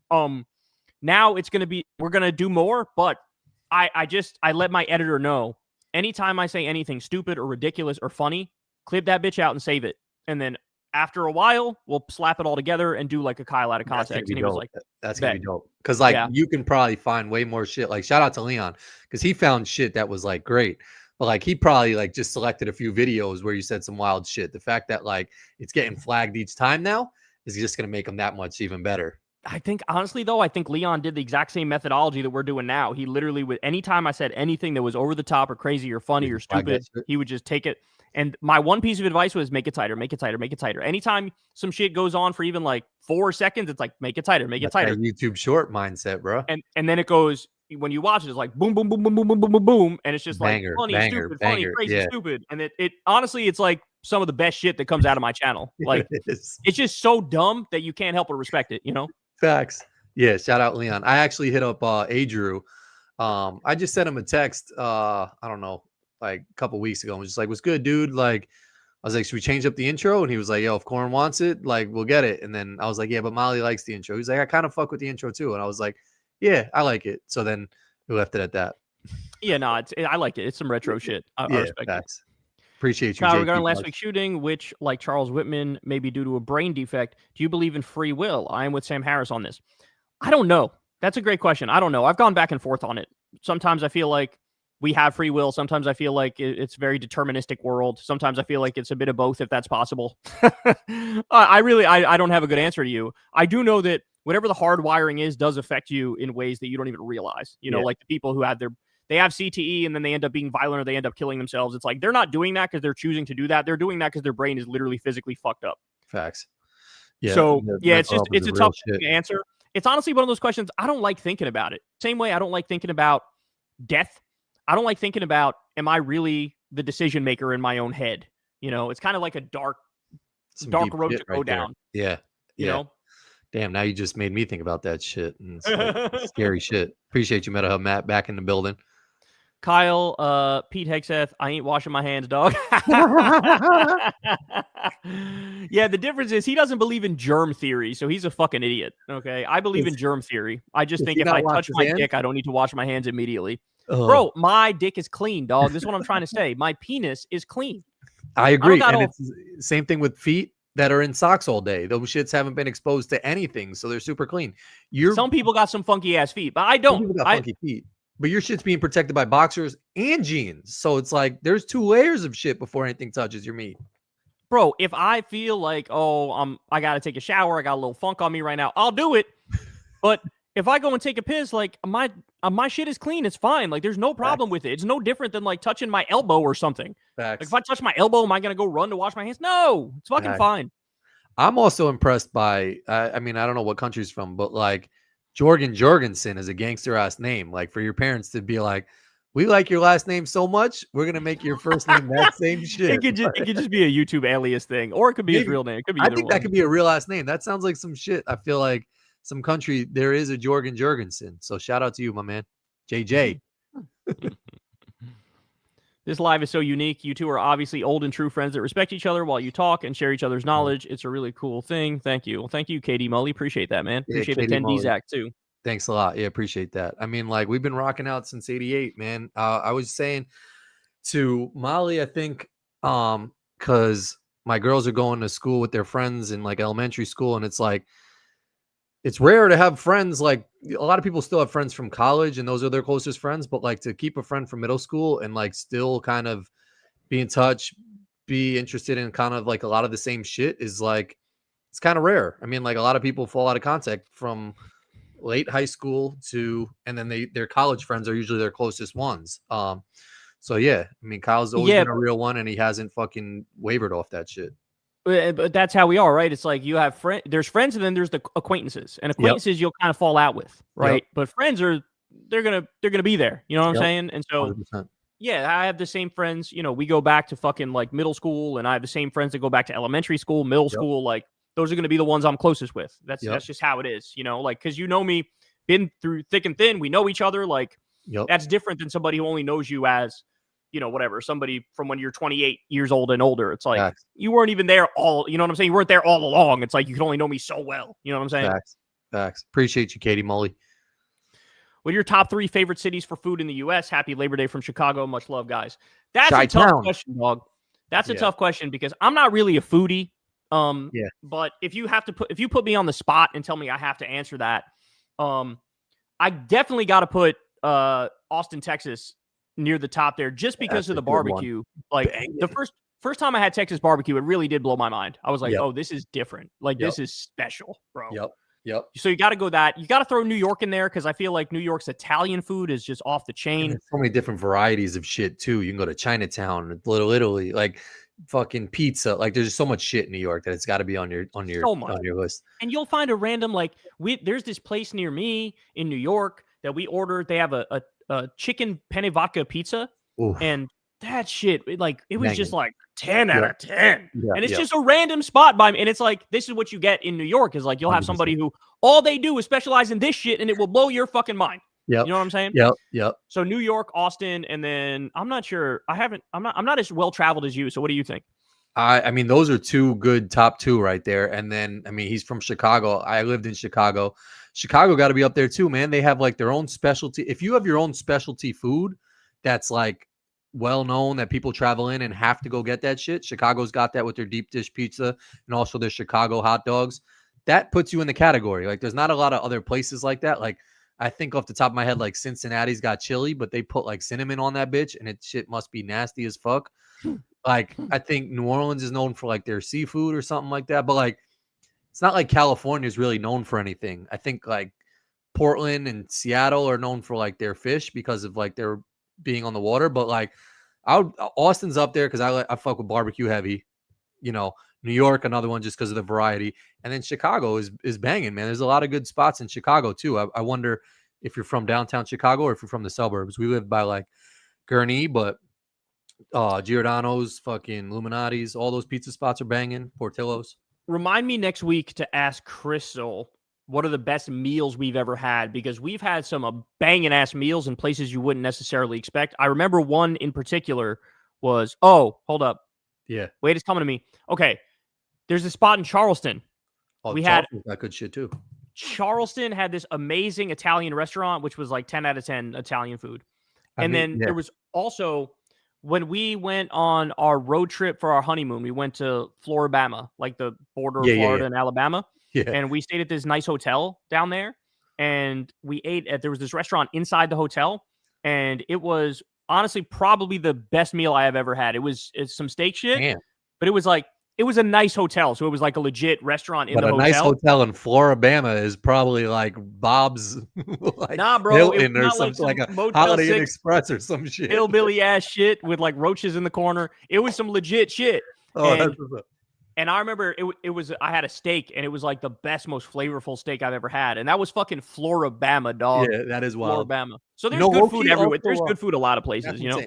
now it's going to be, we're going to do more, but I let my editor know anytime I say anything stupid or ridiculous or funny, clip that bitch out and save it. And then after a while, we'll slap it all together and do like a Kyle out of context. And he was like, that's going to be dope. Cause like you can probably find way more shit. Like shout out to Leon. Cause he found shit that was like great. But like he probably like just selected a few videos where you said some wild shit. The fact that like it's getting flagged each time now is just going to make them that much even better. I think, honestly, though, I think Leon did the exact same methodology that we're doing now. He literally would, anytime I said anything that was over the top or crazy or funny or stupid, he would just take it. And my one piece of advice was make it tighter, make it tighter, make it tighter. Anytime some shit goes on for even like 4 seconds, it's like, make it tighter, make it tighter. YouTube short mindset, bro. And then it goes, when you watch it, it's like boom, boom, boom, boom, boom, boom, boom, boom, boom. And it's just banger, like funny, banger, stupid, banger, funny, crazy, stupid. And it honestly, it's like some of the best shit that comes out of my channel. Like it's just so dumb that you can't help but respect it, you know? Facts. Yeah, shout out Leon. I actually hit up Adrew. I just sent him a text, I don't know, like a couple weeks ago. I was just like, what's good, dude? Like, I was like, should we change up the intro? And he was like, yo, if Corin wants it, like, we'll get it. And then I was like, yeah, but Molly likes the intro. He's like, I kind of fuck with the intro too. And I was like, yeah, I like it. So then we left it at that. Yeah, no, I like it. It's some retro shit. I respect it. Appreciate you, Kyle, regarding last week's shooting, which, like Charles Whitman, may be due to a brain defect, do you believe in free will? I am with Sam Harris on this. I don't know. That's a great question. I don't know. I've gone back and forth on it. Sometimes I feel like we have free will. Sometimes I feel like it's a very deterministic world. Sometimes I feel like it's a bit of both, if that's possible. I don't have a good answer to you. I do know that whatever the hard wiring is does affect you in ways that you don't even realize. You know, like the people who they have CTE and then they end up being violent or they end up killing themselves. It's like they're not doing that because they're choosing to do that. They're doing that because their brain is literally physically fucked up. Facts. Yeah. So it's a tough answer. It's honestly one of those questions. I don't like thinking about it. Same way I don't like thinking about death. I don't like thinking about, am I really the decision maker in my own head? You know, it's kind of like a dark road to go down. Yeah. You know? Damn, now you just made me think about that shit. And it's like scary shit. Appreciate you, MetaHub Matt, back in the building. Kyle, Pete Hegseth, I ain't washing my hands, dog. Yeah, the difference is he doesn't believe in germ theory, so he's a fucking idiot. Okay, I believe in germ theory. I just Does think he if not I wash touch his my hands? dick, I don't need to wash my hands immediately. Ugh. Bro, my dick is clean, dog. This is what I'm trying to say. My penis is clean. I agree, got and all- it's the same thing with feet that are in socks all day. Those shits haven't been exposed to anything, so they're super clean. Some people got some funky ass feet, but I Some don't. people got funky feet, but your shit's being protected by boxers and jeans, so it's like there's 2 layers of shit before anything touches your meat. Bro, if I feel like, I gotta take a shower, I got a little funk on me right now, I'll do it. But if I go and take a piss, like my shit is clean, it's fine. Like there's no problem with it. It's no different than like touching my elbow or something. Like if I touch my elbow, am I gonna go run to wash my hands? No, it's fucking fine. I'm also impressed by. I mean, I don't know what country's from, but like Jorgen Jorgensen is a gangster ass name. Like for your parents to be like, we like your last name so much, we're gonna make your first name that same shit. It could just be a YouTube alias thing, or it could be his real name. It could be I either think one. that could be a real last name. That sounds like some shit. I feel like some country there is a Jorgen Jorgensen. So shout out to you, my man, JJ. This live is so unique. You two are obviously old and true friends that respect each other while you talk and share each other's knowledge. It's a really cool thing. Thank you. Well, thank you, Katie Mully. Appreciate that, man. Appreciate the 10D Zach too. Thanks a lot. Yeah, appreciate that. I mean, like we've been rocking out since '88, man. I was saying to Molly, I think, because my girls are going to school with their friends in like elementary school, and it's like it's rare to have friends. Like a lot of people still have friends from college, and those are their closest friends. But like to keep a friend from middle school and like still kind of be in touch, be interested in kind of like a lot of the same shit is like it's kind of rare. I mean, like a lot of people fall out of contact from late high school to, and then their college friends are usually their closest ones. So yeah, I mean, Kyle's always been a real one, and he hasn't fucking wavered off that shit. But that's how we are, right? It's like you have there's friends, and then there's the acquaintances, and acquaintances you'll kind of fall out with, right? But friends they're gonna be there. You know what I'm saying? And so 100%. Yeah, I have the same friends. You know, we go back to fucking like middle school, and I have the same friends that go back to elementary school, middle school. Like those are going to be the ones I'm closest with. That's just how it is. You know, like because you know me, been through thick and thin. We know each other. Like that's different than somebody who only knows you as, you know, whatever. Somebody from when you're 28 years old and older. It's like you weren't even there all. You know what I'm saying? You weren't there all along. It's like you can only know me so well. You know what I'm saying? Facts. Appreciate you, Katie Mully. What are your top 3 favorite cities for food in the U.S.? Happy Labor Day from Chicago. Much love, guys. That's a tough question, dog. That's a tough question because I'm not really a foodie. But if you put me on the spot and tell me I have to answer that, I definitely got to put Austin, Texas near the top there just because of the barbecue. Like the first time I had Texas barbecue, it really did blow my mind. I was like, oh, this is different. Like this is special, bro. Yep. So you got to go that. You got to throw New York in there because I feel like New York's Italian food is just off the chain. There's so many different varieties of shit too. You can go to Chinatown, Little Italy, like fucking pizza. Like there's so much shit in New York that it's got to be on your list. And you'll find a random there's this place near me in New York that we ordered. They have a chicken penne vodka pizza, and that shit it was just like 10 out of 10. And it's just a random spot by me. And it's like, this is what you get in New York is like, you'll have somebody who all they do is specialize in this shit and it will blow your fucking mind. You know what I'm saying? Yep. So New York, Austin, and then I'm not sure. I'm not as well traveled as you. So what do you think? I mean, those are 2 good top 2 right there. And then, I mean, he's from Chicago. I lived in Chicago. Chicago got to be up there too, man. They have like their own specialty. If you have your own specialty food that's like well known that people travel in and have to go get that shit. Chicago's got that with their deep dish pizza and also their Chicago hot dogs. That puts you in the category. Like there's not a lot of other places like that. Like I think off the top of my head, like Cincinnati's got chili, but they put like cinnamon on that bitch and it shit must be nasty as fuck. Like I think New Orleans is known for like their seafood or something like that. But like it's not like California is really known for anything. I think like Portland and Seattle are known for like their fish because of like their being on the water, but like Austin's up there because I fuck with barbecue heavy. You know, New York, another one just because of the variety, and then Chicago is banging, man. There's a lot of good spots in Chicago too. I wonder if you're from downtown Chicago or if you're from the suburbs. We live by like Gurnee, but Giordano's, fucking Illuminati's, all those pizza spots are banging. Portillo's. Remind me next week to ask Crystal what are the best meals we've ever had, because we've had some banging ass meals in places you wouldn't necessarily expect. I remember one in particular was, oh, hold up. Yeah. Wait, it's coming to me. Okay. There's a spot in Charleston. Oh, we Charleston's got good shit too. Charleston had this amazing Italian restaurant, which was like 10 out of 10 Italian food. Then there was also, when we went on our road trip for our honeymoon, we went to Floribama, like the border of Florida and Alabama. Yeah. And we stayed at this nice hotel down there. And we ate there was this restaurant inside the hotel. And it was honestly probably the best meal I have ever had. It's some steak shit, but it was a nice hotel. So it was like a legit restaurant in the hotel. But a nice hotel in Floribama is probably like Bob's, like nah, bro, Hilton or something, like a Holiday Inn Express or some shit. Hillbilly ass shit with like roaches in the corner. It was some legit shit. Oh, and I remember it was, I had a steak, and it was like the best, most flavorful steak I've ever had. And that was fucking Floribama, dog. Yeah, that is wild. Floribama. So there's good food everywhere. There's good food a lot of places, you know?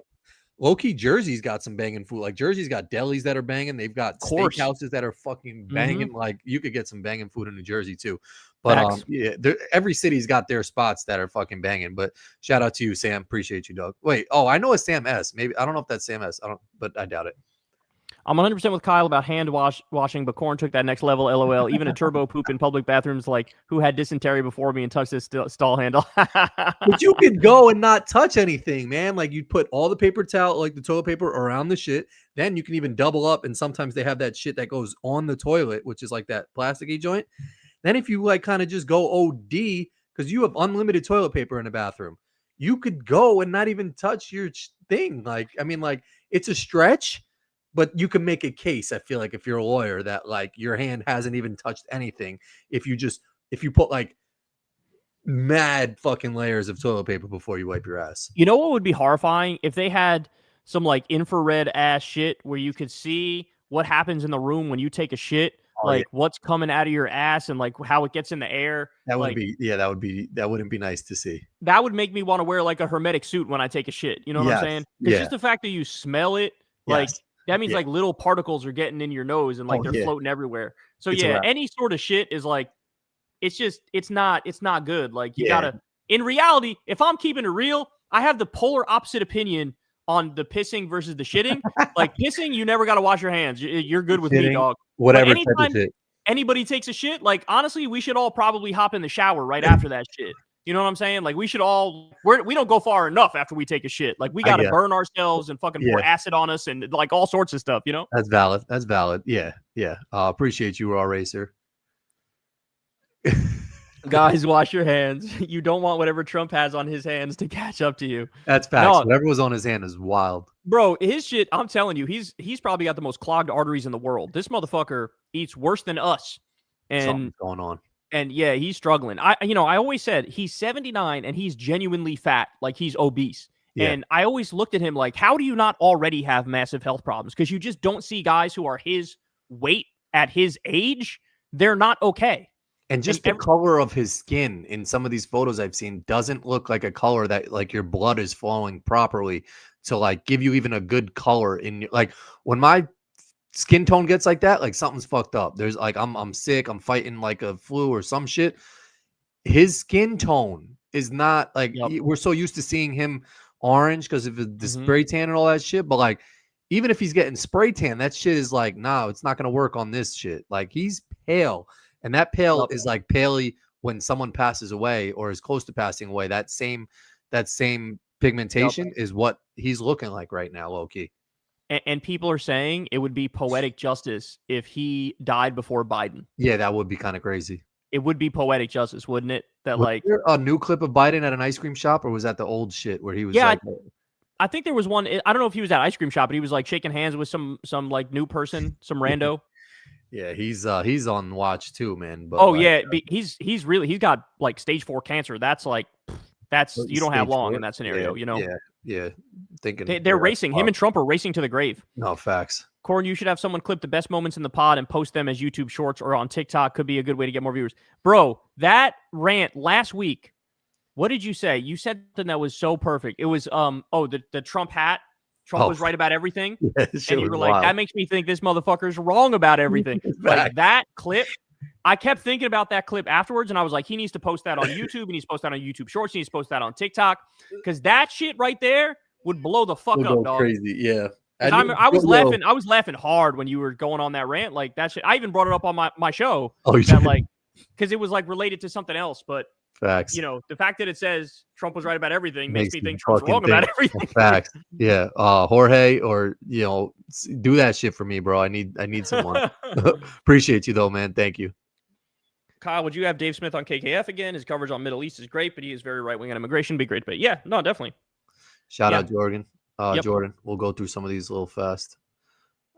Low-key, Jersey's got some banging food. Like, Jersey's got delis that are banging. They've got steakhouses that are fucking banging. Like, you could get some banging food in New Jersey, too. But, yeah, every city's got their spots that are fucking banging. But shout out to you, Sam. Appreciate you, dog. Wait, I know a Sam S. Maybe, I don't know if that's Sam S. But I doubt it. I'm 100% with Kyle about hand washing, but Corin took that next level, LOL. Even a turbo poop in public bathrooms, like, who had dysentery before me and touched this stall handle. But you could go and not touch anything, man. Like, you'd put all the paper towel, like the toilet paper, around the shit. Then you can even double up, and sometimes they have that shit that goes on the toilet, which is like that plasticky joint. Then if you like kind of just go OD, because you have unlimited toilet paper in the bathroom, you could go and not even touch your thing. Like, I mean, like, it's a stretch. But you can make a case, I feel like, if you're a lawyer, that like your hand hasn't even touched anything. If you put like mad fucking layers of toilet paper before you wipe your ass. You know what would be horrifying? If they had some like infrared ass shit where you could see what happens in the room when you take a shit, what's coming out of your ass and like how it gets in the air. That would that wouldn't be nice to see. That would make me want to wear like a hermetic suit when I take a shit. You know what I'm saying? It's just the fact that you smell it, like. That means like little particles are getting in your nose and like they're floating everywhere. So any sort of shit is like, it's not good. Like you gotta, in reality, if I'm keeping it real, I have the polar opposite opinion on the pissing versus the shitting. Like pissing, you never got to wash your hands. You're good with me, dog. Whatever type of shit. Anybody takes a shit, like honestly, we should all probably hop in the shower right after that shit. You know what I'm saying? Like we should all, we don't go far enough after we take a shit. Like we got to burn ourselves and fucking pour acid on us and like all sorts of stuff, you know? That's valid. Yeah. Appreciate you, Raw Racer. Guys, wash your hands. You don't want whatever Trump has on his hands to catch up to you. That's facts. Whatever was on his hand is wild. Bro, his shit, I'm telling you, he's probably got the most clogged arteries in the world. This motherfucker eats worse than us. And something's going on. And yeah, he's struggling. I always said he's 79 and he's genuinely fat, like he's obese. Yeah. And I always looked at him like, how do you not already have massive health problems? Because you just don't see guys who are his weight at his age. They're not okay. And just the color of his skin in some of these photos I've seen doesn't look like a color that like your blood is flowing properly to like give you even a good color in like when my skin tone gets like that, like something's fucked up. There's like I'm sick, I'm fighting like a flu or some shit. His skin tone is not like we're so used to seeing him orange because of the spray tan and all that shit. But like even if he's getting spray tan, that shit is like, no, it's not gonna work on this shit. Like he's pale, and that pale is like paley when someone passes away or is close to passing away. That same pigmentation is what he's looking like right now, low-key. And people are saying it would be poetic justice if he died before Biden. Yeah, that would be kind of crazy. It would be poetic justice, wouldn't it? That was there a new clip of Biden at an ice cream shop, or was that the old shit where he was? Yeah, like, I think there was one. I don't know if he was at ice cream shop, but he was like shaking hands with some like new person, some rando. Yeah, he's on watch too, man. But he's got like stage 4 cancer. That's like you don't have long in that scenario, you know. Yeah. Thinking they're racing. Him and Trump are racing to the grave. No, facts. Corin, you should have someone clip the best moments in the pod and post them as YouTube shorts or on TikTok. Could be a good way to get more viewers. Bro, that rant last week, what did you say? You said something that was so perfect. It was the Trump hat. Trump was right about everything. Yeah, and you were like, that makes me think this motherfucker's wrong about everything. Like that clip I kept thinking about that clip afterwards, and I was like, he needs to post that on YouTube, and he's post that on YouTube Shorts, he needs to post that on TikTok, because that shit right there would blow the fuck We'll up, go dog. crazy, yeah. I was laughing. I was laughing hard when you were going on that rant. Like that shit. I even brought it up on my show. Oh, you that did? like because it was like related to something else. But Facts. you know, the fact that it says Trump was right about everything makes me you think Trump's fucking wrong about everything. Facts. Yeah. Jorge, or do that shit for me, bro. I need someone. Appreciate you though, man. Thank you. Kyle, would you have Dave Smith on KKF again? His coverage on Middle East is great, but he is very right wing on immigration. Be great, but yeah, no, definitely. Shout out Jordan. Yep. Jordan, we'll go through some of these a little fast.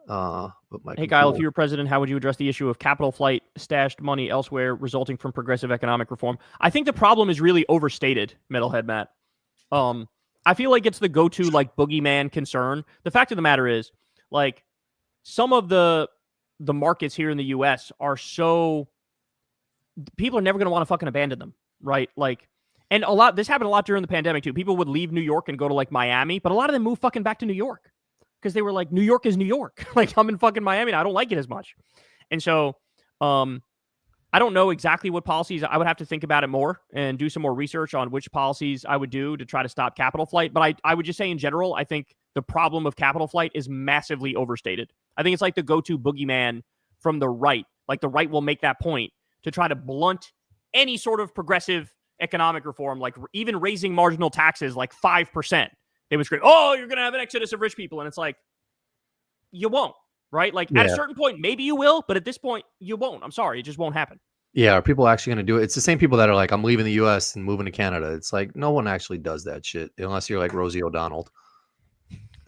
Hey, Kyle, if you were president, how would you address the issue of capital flight, stashed money elsewhere resulting from progressive economic reform? I think the problem is really overstated, Metalhead Matt. I feel like it's the go-to like boogeyman concern. The fact of the matter is, like, some of the markets here in the U.S. are so people are never going to want to fucking abandon them, right? Like, and this happened a lot during the pandemic too. People would leave New York and go to like Miami, but a lot of them moved fucking back to New York because they were like, New York is New York. Like, I'm in fucking Miami and I don't like it as much. And so, I don't know exactly what policies. I would have to think about it more and do some more research on which policies I would do to try to stop capital flight. But I would just say in general, I think the problem of capital flight is massively overstated. I think it's like the go-to boogeyman from the right. Like the right will make that point to try to blunt any sort of progressive economic reform, like even raising marginal taxes like 5%. They would scream, oh, you're going to have an exodus of rich people. And it's like, you won't. Right? Like at a certain point, maybe you will, but at this point, you won't. I'm sorry. It just won't happen. Yeah. Are people actually going to do it? It's the same people that are like, I'm leaving the US and moving to Canada. It's like, no one actually does that shit unless you're like Rosie O'Donnell.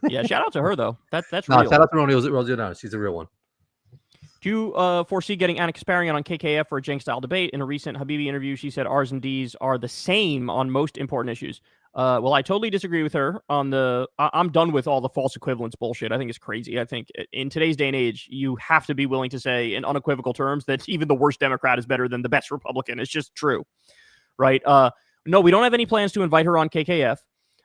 Yeah. Shout out to her, though. That's real. Shout out to Rosie O'Donnell. She's a real one. Do you foresee getting Anna Kasparian on KKF for a Jank-style debate? In a recent Habibi interview, she said R's and D's are the same on most important issues. Well, I totally disagree with her on the... I'm done with all the false equivalence bullshit. I think it's crazy. I think in today's day and age, you have to be willing to say in unequivocal terms that even the worst Democrat is better than the best Republican. It's just true, right? No, we don't have any plans to invite her on KKF.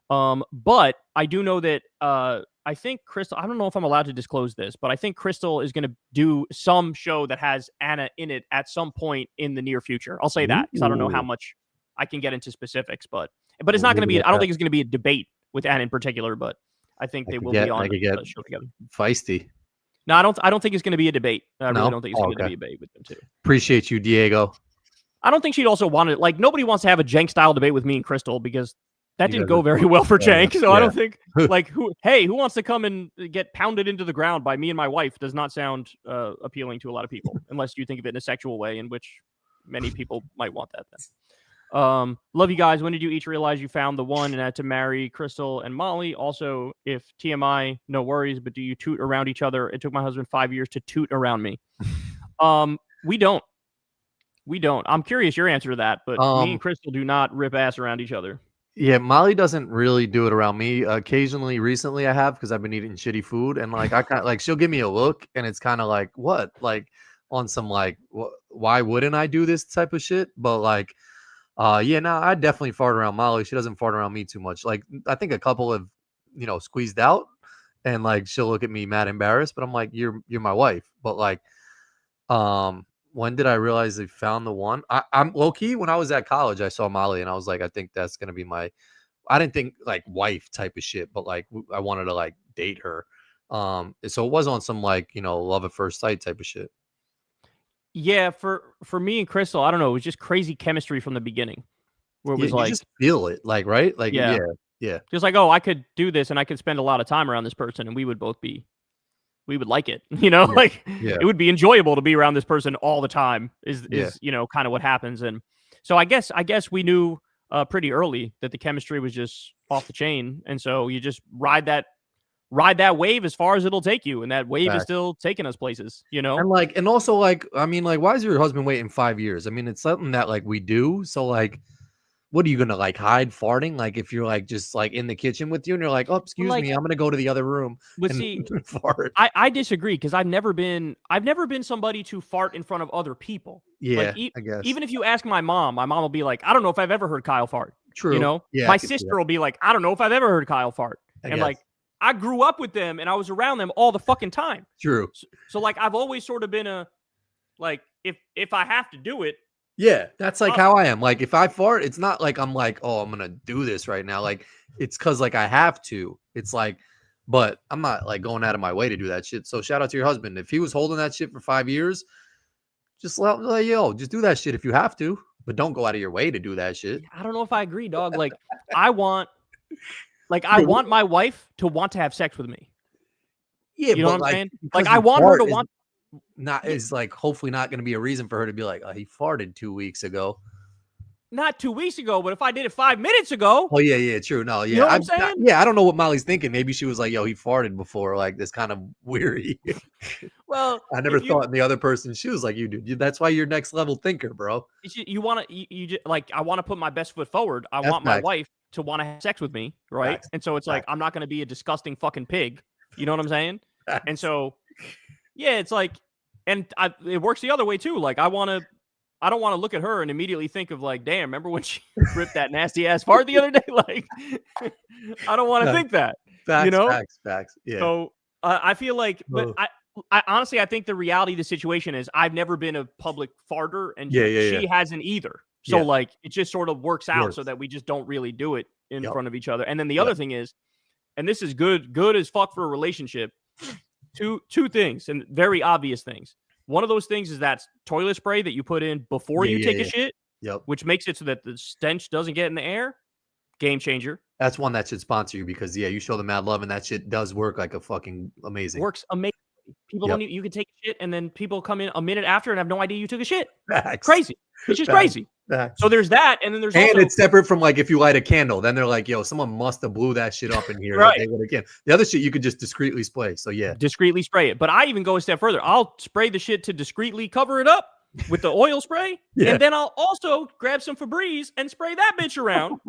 But I do know that I think Crystal, I don't know if I'm allowed to disclose this, but I think Crystal is going to do some show that has Anna in it at some point in the near future. I'll say that because I don't know how much I can get into specifics, but it's not going to be, I don't think it's going to be a debate with Anna in particular, but I think they will be on the show together. Feisty. No, I don't think it's going to be a debate. I really don't think it's going to be a debate with them too. Appreciate you, Diego. I don't think she'd also want it. Like, nobody wants to have a Jank style debate with me and Crystal because that didn't go very well for Jank. So I don't think, like, who wants to come and get pounded into the ground by me and my wife does not sound appealing to a lot of people, unless you think of it in a sexual way, in which many people might want that then. Love you guys. When did you each realize you found the one and had to marry Crystal and Molly? Also, if TMI, no worries, but do you toot around each other? It took my husband 5 years to toot around me. We don't. I'm curious your answer to that, but me and Crystal do not rip ass around each other. Yeah, Molly doesn't really do it around me. Occasionally, recently I have, because I've been eating shitty food, and like I kind of like she'll give me a look, and it's kind of like, what, like on some like, why wouldn't I do this type of shit? But like, yeah, no, I definitely fart around Molly. She doesn't fart around me too much. Like I think a couple have, squeezed out, and like she'll look at me mad embarrassed, but I'm like, you're my wife. But like, when did I realize they found the one? I'm low key. When I was at college, I saw Molly and I was like, I think that's going to be I didn't think like wife type of shit, but like I wanted to like date her. So it was on some like, love at first sight type of shit. Yeah. For me and Crystal, I don't know. It was just crazy chemistry from the beginning where it was like, you just feel it, like, right? Like, yeah. Just like, oh, I could do this and I could spend a lot of time around this person and we would like it, it would be enjoyable to be around this person all the time is kind of what happens. And so I guess we knew pretty early that the chemistry was just off the chain. And so you just ride that wave as far as it'll take you. And that wave is still taking us places, And also like, I mean, like, why is your husband waiting 5 years? I mean, it's something that like we do. So like, what are you going to like hide farting? Like if you're like just like in the kitchen with you and you're like, oh, excuse me, I'm going to go to the other room and see, fart. I disagree because I've never been somebody to fart in front of other people. Yeah, like, I guess. Even if you ask my mom will be like, I don't know if I've ever heard Kyle fart. True. Yeah, my sister will be like, I don't know if I've ever heard Kyle fart. Like, I grew up with them and I was around them all the fucking time. True. So like, I've always sort of been if I have to do it, Yeah, that's like how I am. Like if I fart, it's not like I'm like, oh, I'm gonna do this right now. Like it's because like I have to. It's like, but I'm not like going out of my way to do that shit. So shout out to your husband. If he was holding that shit for 5 years, just like, yo, just do that shit if you have to, but don't go out of your way to do that shit. I don't know if I agree, dog. Like I want my wife to want to have sex with me. Yeah, you know but what I'm saying? because Like I want her to want. is like hopefully not going to be a reason for her to be like, oh, he farted 2 weeks ago. Not 2 weeks ago, but if I did it 5 minutes ago. Oh yeah, true. No, yeah, you know what I'm saying? I don't know what Molly's thinking. Maybe she was like, yo, he farted before, like this kind of weary. Well, I never thought in the other person's shoes like you do. That's why you're next level thinker, bro. You want to, you just like, I want to put my best foot forward. I That's want my facts. wife to want to have sex with me, right? Facts. And so it's like, I'm not going to be a disgusting fucking pig. You know what I'm saying? Facts. And so, yeah, it's like, and it works the other way too. Like I don't want to look at her and immediately think of like, damn, remember when she ripped that nasty ass fart the other day? Like, I don't want to think that. Facts, you know? Facts. Yeah. So I feel like, but I honestly, I think the reality of the situation is I've never been a public farter, and she hasn't either. So like, it just sort of works out so that we just don't really do it in front of each other. And then the other thing is, and this is good as fuck for a relationship. Two things, and very obvious things. One of those things is that toilet spray that you put in before you take a shit, which makes it so that the stench doesn't get in the air. Game changer. That's one that should sponsor you because you show them mad love and that shit does work like a fucking amazing. Works amazing. People don't. You can take a shit and then people come in a minute after and have no idea you took a shit. Facts. Crazy. It's just crazy. Facts. So there's that, and then there's also, it's separate from like if you light a candle, then they're like, yo, someone must have blew that shit up in here. Right. The other shit you could just discreetly spray. So discreetly spray it. But I even go a step further. I'll spray the shit to discreetly cover it up with the oil spray, and then I'll also grab some Febreze and spray that bitch around.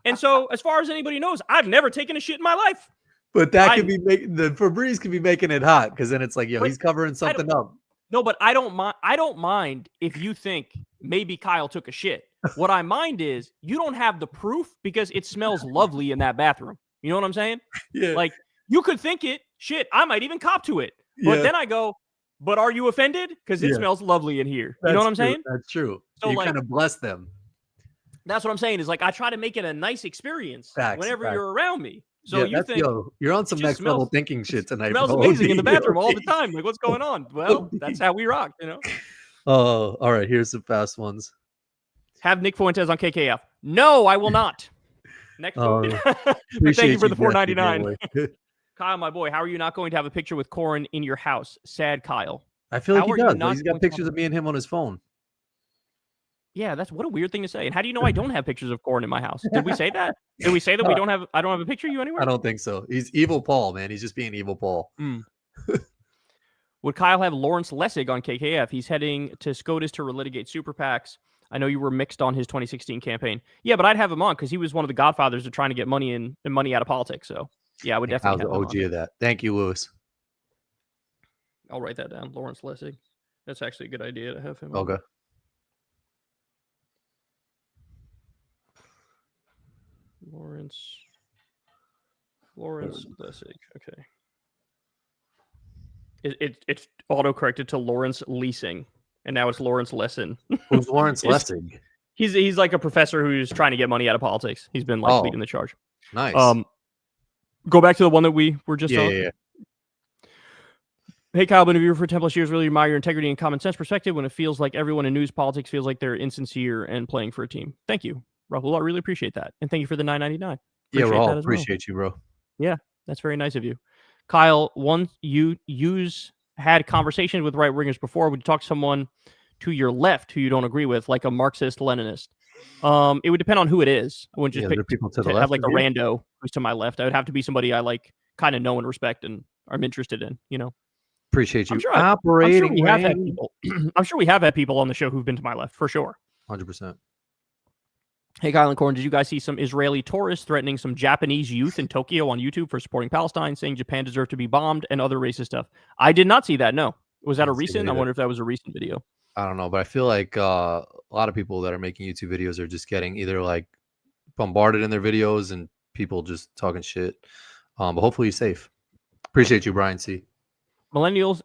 And so, as far as anybody knows, I've never taken a shit in my life. But that could be making the Febreze could be making it hot because then it's like, yo, he's covering something up. No, but I don't mind. I don't mind if you think maybe Kyle took a shit. What I mind is you don't have the proof because it smells lovely in that bathroom. You know what I'm saying? Yeah. Like you could think it. Shit, I might even cop to it. But then I go, but are you offended? Because it smells lovely in here. You know what I'm saying? That's true. So you kind of bless them. That's what I'm saying. Is like I try to make it a nice experience whenever you're around me. So you think you're on some next level thinking shit tonight. Smells amazing in the bathroom all the time. Like what's going on? Well, that's how we rock, you know. Oh, all right. Here's some fast ones. Have Nick Fuentes on KKF. No, I will not. Next one. Thank you for the $4.99. Kyle, my boy, how are you not going to have a picture with Corin in your house? Sad Kyle. I feel like he does. He's got pictures of me and him on his phone. Yeah, that's what a weird thing to say. And how do you know I don't have pictures of Corin in my house? Did we say that? Did we say that I don't have a picture of you anywhere? I don't think so. He's evil Paul, man. He's just being evil Paul. Would Kyle have Lawrence Lessig on KKF? He's heading to SCOTUS to relitigate super PACs. I know you were mixed on his 2016 campaign. Yeah, but I'd have him on because he was one of the godfathers of trying to get money and money out of politics. So yeah, I would definitely have him OG of that. Thank you, Lewis. I'll write that down. Lawrence Lessig. That's actually a good idea to have him on. Okay. Lawrence Lessig. Okay. It's auto-corrected to Lawrence Leasing, and now it's Lawrence Lesson. Who's Lawrence Lessig? He's like a professor who's trying to get money out of politics. He's been like leading the charge. Nice. Go back to the one that we were just on. Yeah. Hey, Kyle, been a viewer for 10 plus years. Really admire your integrity and common sense perspective when it feels like everyone in news politics feels like they're insincere and playing for a team. Thank you, Rahul. I really appreciate that. And thank you for the $9.99. Yeah, Rahul, appreciate you, bro. Yeah, that's very nice of you. Kyle, once you had conversations with right-wingers before, would you talk to someone to your left who you don't agree with, like a Marxist-Leninist? It would depend on who it is. I wouldn't just pick people to the left. Have like a rando who's to my left. I would have to be somebody I like, kind of know and respect, and I'm interested in. You know. Appreciate you. I'm sure we have had people. I'm sure we have had people on the show who've been to my left for sure. 100%. Hey, Kyle and Corin, did you guys see some Israeli tourists threatening some Japanese youth in Tokyo on YouTube for supporting Palestine, saying Japan deserved to be bombed and other racist stuff? I did not see that. No. Was that a recent? I wonder if that was a recent video. I don't know, but I feel like a lot of people that are making YouTube videos are just getting either like bombarded in their videos and people just talking shit. But hopefully you're safe. Appreciate you, Brian C. Millennials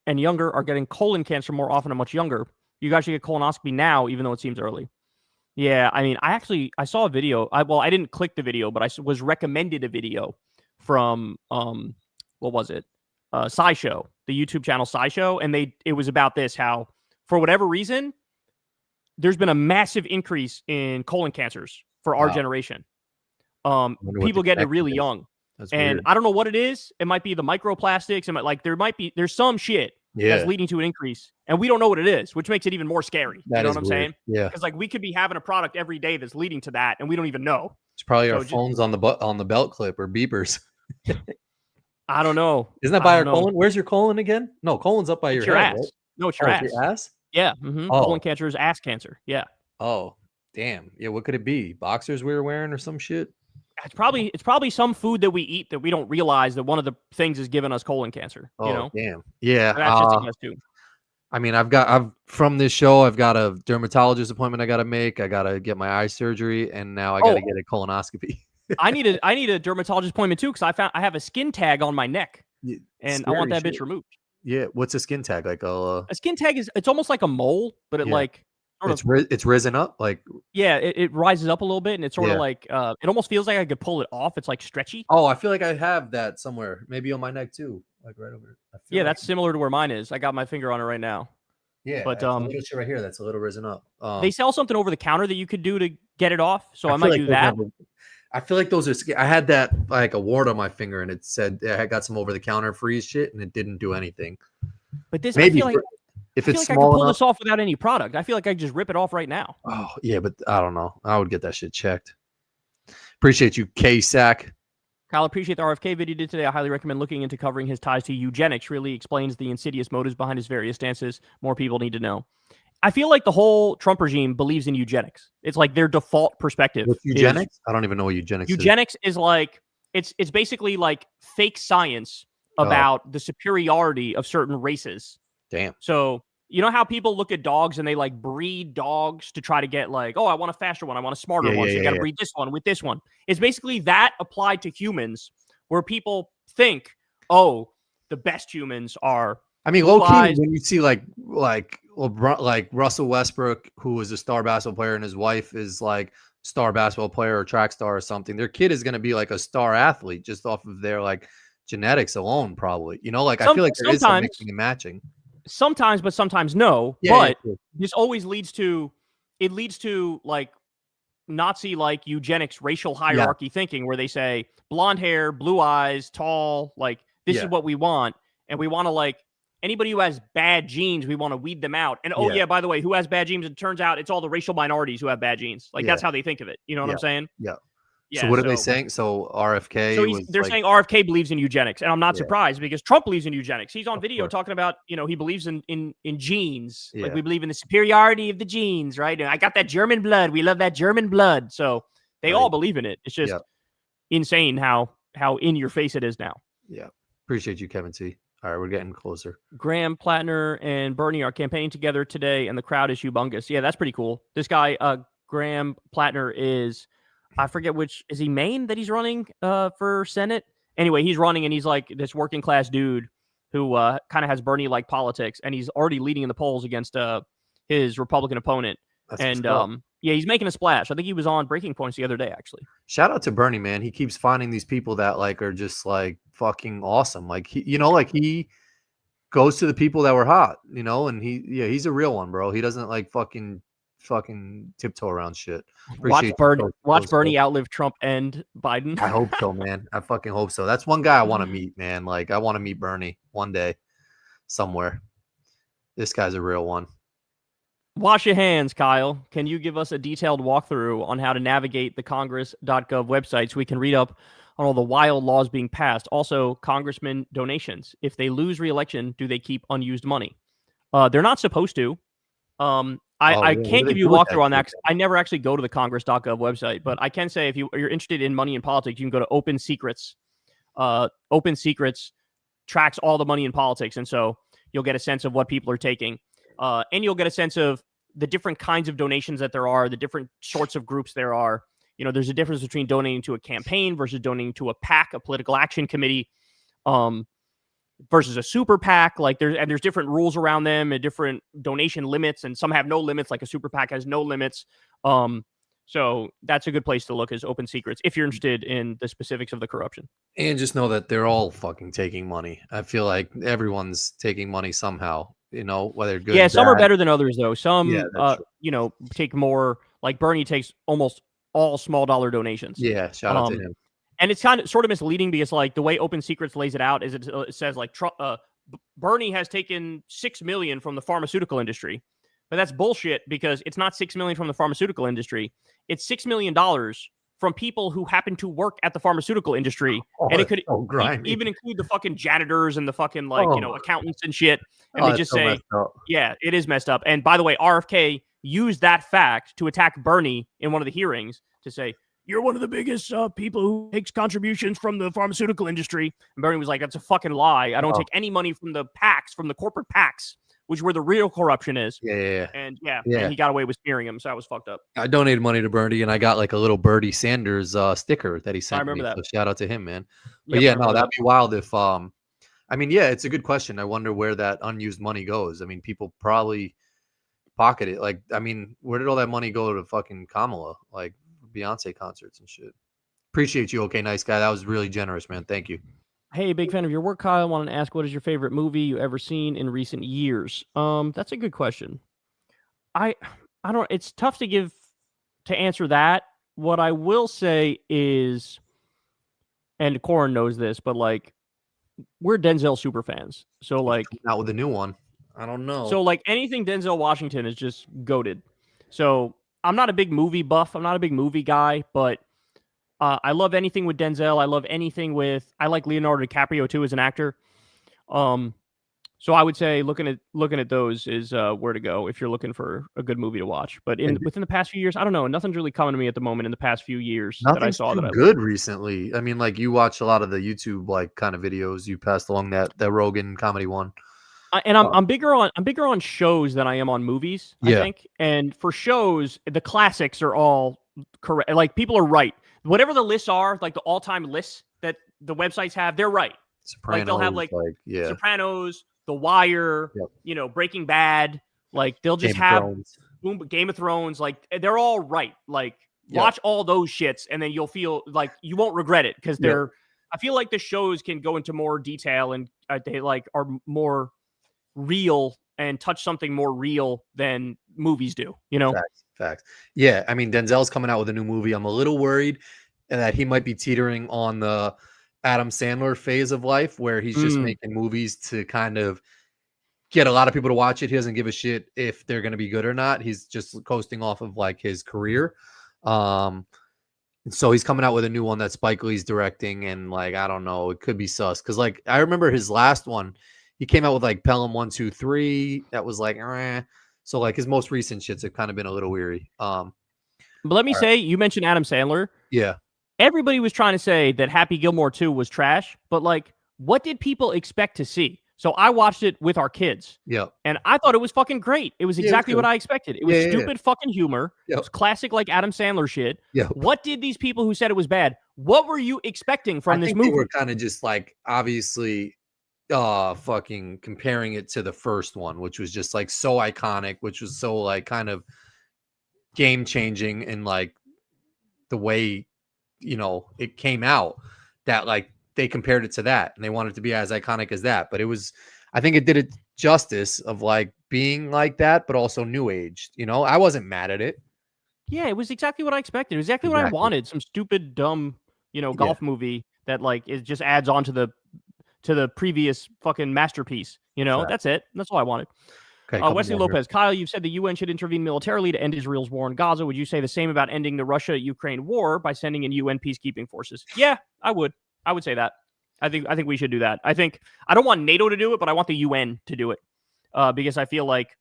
and younger are getting colon cancer more often and much younger. You guys should get colonoscopy now, even though it seems early. Yeah, I mean, I saw a video. I didn't click the video, but I was recommended a video from what was it? SciShow, the YouTube channel SciShow, and it was about this, how for whatever reason there's been a massive increase in colon cancers for our generation. People getting it really young. That's and weird. I don't know what it is. It might be the microplastics. It might, like, there's some shit that's leading to an increase, and we don't know what it is, which makes it even more scary. You know what I'm saying? Yeah. Because like we could be having a product every day that's leading to that, and we don't even know. It's probably our phones on the belt clip or beepers. I don't know. Isn't that by our colon? Where's your colon again? No, colon's up by your head, ass. right? No, it's your ass. Your ass? Yeah. Colon cancer is ass cancer. Yeah. Oh, damn. Yeah. What could it be? Boxers we were wearing or some shit? It's probably some food that we eat that we don't realize that one of the things is giving us colon cancer. Oh, you know? Damn. Yeah. That's just a guess too. I mean, I've from this show, I've got a dermatologist appointment I got to make. I got to get my eye surgery, and now I got to get a colonoscopy. I need a dermatologist appointment too, because I have a skin tag on my neck, and I want that bitch removed. Yeah, what's a skin tag? Like a skin tag it's almost like a mole, but it like it's risen up, like it rises up a little bit, and it's sort of like it almost feels like I could pull it off. It's like stretchy. Oh, I feel like I have that somewhere, maybe on my neck too, like right over. Yeah, that's similar to where mine is. I got my finger on it right now. Yeah, but a little shit right here that's a little risen up. They sell something over the counter that you could do to get it off, so I might do that. I feel like those are. I had that like a wart on my finger, and it said I got some over the counter freeze shit, and it didn't do anything. But this, maybe I feel like, if it's small, I can pull this off without any product. I feel like I could just rip it off right now. Oh yeah, but I don't know. I would get that shit checked. Appreciate you, K-Sack. Kyle, appreciate the RFK video you did today. I highly recommend looking into covering his ties to eugenics. Really explains the insidious motives behind his various stances. More people need to know. I feel like the whole Trump regime believes in eugenics. It's like their default perspective. What's eugenics? I don't even know what eugenics is. Eugenics is like, it's basically like fake science about the superiority of certain races. Damn. So, you know how people look at dogs and they like breed dogs to try to get like, oh, I want a faster one. I want a smarter one. So you got to breed this one with this one. It's basically that applied to humans, where people think, oh, the best humans are. I mean, low key, when you see like Russell Westbrook, who is a star basketball player, and his wife is like star basketball player or track star or something, their kid is going to be like a star athlete just off of their like genetics alone, probably. You know, like I feel like there is some mixing and matching. Sometimes, but sometimes no. But this always leads to like Nazi like eugenics racial hierarchy thinking, where they say blonde hair, blue eyes, tall, like this is what we want, and we want to like. Anybody who has bad genes, we want to weed them out. And by the way, who has bad genes? It turns out it's all the racial minorities who have bad genes. Like that's how they think of it. You know what I'm saying? Yeah. So what are they saying? So RFK. So they're saying RFK believes in eugenics, and I'm not surprised because Trump believes in eugenics. He's on video talking about, he believes in genes. Yeah. Like we believe in the superiority of the genes, right? And I got that German blood. We love that German blood. So they all believe in it. It's just insane how in your face it is now. Yeah. Appreciate you, Kevin T. All right, we're getting closer. Graham Plattner and Bernie are campaigning together today, and the crowd is humongous. Yeah, that's pretty cool. This guy, Graham Plattner, is, I forget which, is he Maine that he's running for Senate? Anyway, he's running, and he's like this working class dude who kind of has Bernie-like politics, and he's already leading in the polls against his Republican opponent. He's making a splash. I think he was on Breaking Points the other day, actually. Shout out to Bernie, man. He keeps finding these people that like are just like fucking awesome. Like he goes to the people that were hot, and he's a real one, bro. He doesn't like fucking tiptoe around shit. Watch Bernie outlive Trump and Biden. I hope so, man. I fucking hope so. That's one guy I want to meet, man. Like I want to meet Bernie one day somewhere. This guy's a real one. Wash your hands, Kyle. Can you give us a detailed walkthrough on how to navigate the congress.gov website so we can read up on all the wild laws being passed? Also, congressman donations. If they lose re-election, do they keep unused money? They're not supposed to. I can't give you a walkthrough on that because I never actually go to the congress.gov website, but I can say if you're interested in money in politics, you can go to Open Secrets. Open Secrets tracks all the money in politics, and so you'll get a sense of what people are taking. And you'll get a sense of the different kinds of donations that there are, the different sorts of groups there are. There's a difference between donating to a campaign versus donating to a PAC, a political action committee. versus a super PAC. Like there's different rules around them and different donation limits, and some have no limits. Like a super PAC has no limits. So that's a good place to look, is Open Secrets, if you're interested in the specifics of the corruption. And just know that they're all fucking taking money. I feel like everyone's taking money somehow, whether good, Yeah, some are bad. better than others, though. Some, Yeah, that's true. take more. Like Bernie takes almost all small dollar donations. Yeah, shout out to him. And it's sort of misleading because, like, the way Open Secrets lays it out is it says, like, Bernie has taken $6 million from the pharmaceutical industry. But that's bullshit, because it's not $6 million from the pharmaceutical industry. It's $6 million from people who happen to work at the pharmaceutical industry. And it could even include the fucking janitors and the fucking, accountants and shit. And they just say, yeah, it is messed up. And by the way, RFK used that fact to attack Bernie in one of the hearings to say, you're one of the biggest people who takes contributions from the pharmaceutical industry. And Bernie was like, that's a fucking lie. I don't take any money from the PACs, from the corporate PACs, which is where the real corruption is. Yeah. And and he got away with spearing him, so that was fucked up. I donated money to Bernie, and I got like a little Bernie Sanders sticker that he sent me. I remember that. So shout out to him, man. But that'd be wild if it's a good question. I wonder where that unused money goes. I mean, people probably pocket it. Like, I mean, where did all that money go to fucking Kamala? Like Beyonce concerts and shit. Appreciate you. Okay, nice guy. That was really generous, man. Thank you. Hey, big fan of your work, Kyle. I want to ask, what is your favorite movie you ever seen in recent years? That's a good question. I don't. It's tough to answer that. What I will say is, and Corin knows this, but like, we're Denzel super fans. So like, not with the new one. I don't know. So like, anything Denzel Washington is just goated. So I'm not a big movie buff. I'm not a big movie guy, but I love anything with Denzel. I love anything I like Leonardo DiCaprio too as an actor. So I would say looking at those is where to go if you're looking for a good movie to watch. But within the past few years, I don't know. Nothing's really coming to me at the moment in the past few years that I saw that I good recently. I mean, like, you watch a lot of the YouTube like kind of videos. You passed along that Rogan comedy one. And I'm bigger on shows than I am on movies, I think. And for shows, the classics are all correct. Like, people are right. Whatever the lists are, like the all-time lists that the websites have, they're right. Sopranos, like they'll have Sopranos, The Wire, Breaking Bad. Like, they'll just have Game of Thrones. Like, they're all right. Like, watch all those shits, and then you'll feel like you won't regret it, because they're. I feel like the shows can go into more detail, and they like are more real and touch something more real than movies do. Facts. Yeah, I mean, Denzel's coming out with a new movie. I'm a little worried that he might be teetering on the Adam Sandler phase of life, where he's just making movies to kind of get a lot of people to watch it. He doesn't give a shit if they're going to be good or not. He's just coasting off of like his career. So he's coming out with a new one that Spike Lee's directing, and like, I don't know, it could be sus, because like I remember his last one, he came out with like Pelham 1, 2, 3. That was like, so like his most recent shits have kind of been a little weary. But let me say, you mentioned Adam Sandler. Yeah. Everybody was trying to say that Happy Gilmore 2 was trash, but like, what did people expect to see? So I watched it with our kids. Yeah. And I thought it was fucking great. It was exactly what I expected. It was stupid fucking humor. It was classic like Adam Sandler shit. Yeah. What did these people who said it was bad, what were you expecting from this movie? They were kind of just like, obviously, fucking comparing it to the first one, which was just like so iconic, which was so like kind of game changing in like the way it came out, that like they compared it to that and they wanted it to be as iconic as that. But I think it did it justice of like being like that, but also new aged. I wasn't mad at it. Yeah, it was exactly what I expected. It was exactly what I wanted. Some stupid, dumb, golf movie that like it just adds on to the previous fucking masterpiece. That's it. That's all I wanted. Okay, Wesley Lopez. Kyle, you've said the UN should intervene militarily to end Israel's war in Gaza. Would you say the same about ending the Russia-Ukraine war by sending in UN peacekeeping forces? Yeah, I would. I would say that. I think we should do that. I don't want NATO to do it, but I want the UN to do it, because I feel like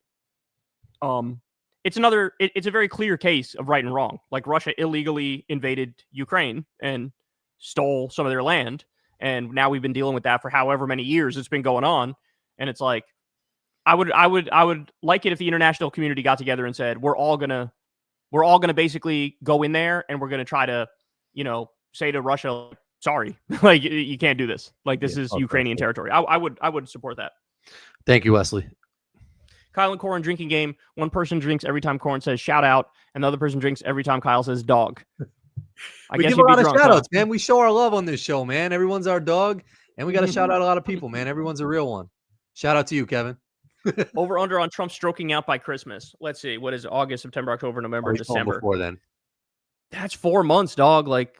it's a very clear case of right and wrong. Like, Russia illegally invaded Ukraine and stole some of their land. And now we've been dealing with that for however many years it's been going on. And it's like, I would like it if the international community got together and said, we're all gonna basically go in there and we're gonna try to, say to Russia, sorry, like you can't do this. Like this is fuck Ukrainian that shit. territory. I would support that. Thank you, Wesley. Kyle and Corin drinking game. One person drinks every time Corin says shout out, and the other person drinks every time Kyle says dog. We give a lot of shout outs, man. We show our love on this show, man. Everyone's our dog, and we got to shout out a lot of people, man. Everyone's a real one. Shout out to you, Kevin. Over under on Trump stroking out by Christmas. Let's see. What is it? August, September, October, November, December. Before then. That's 4 months, dog. Like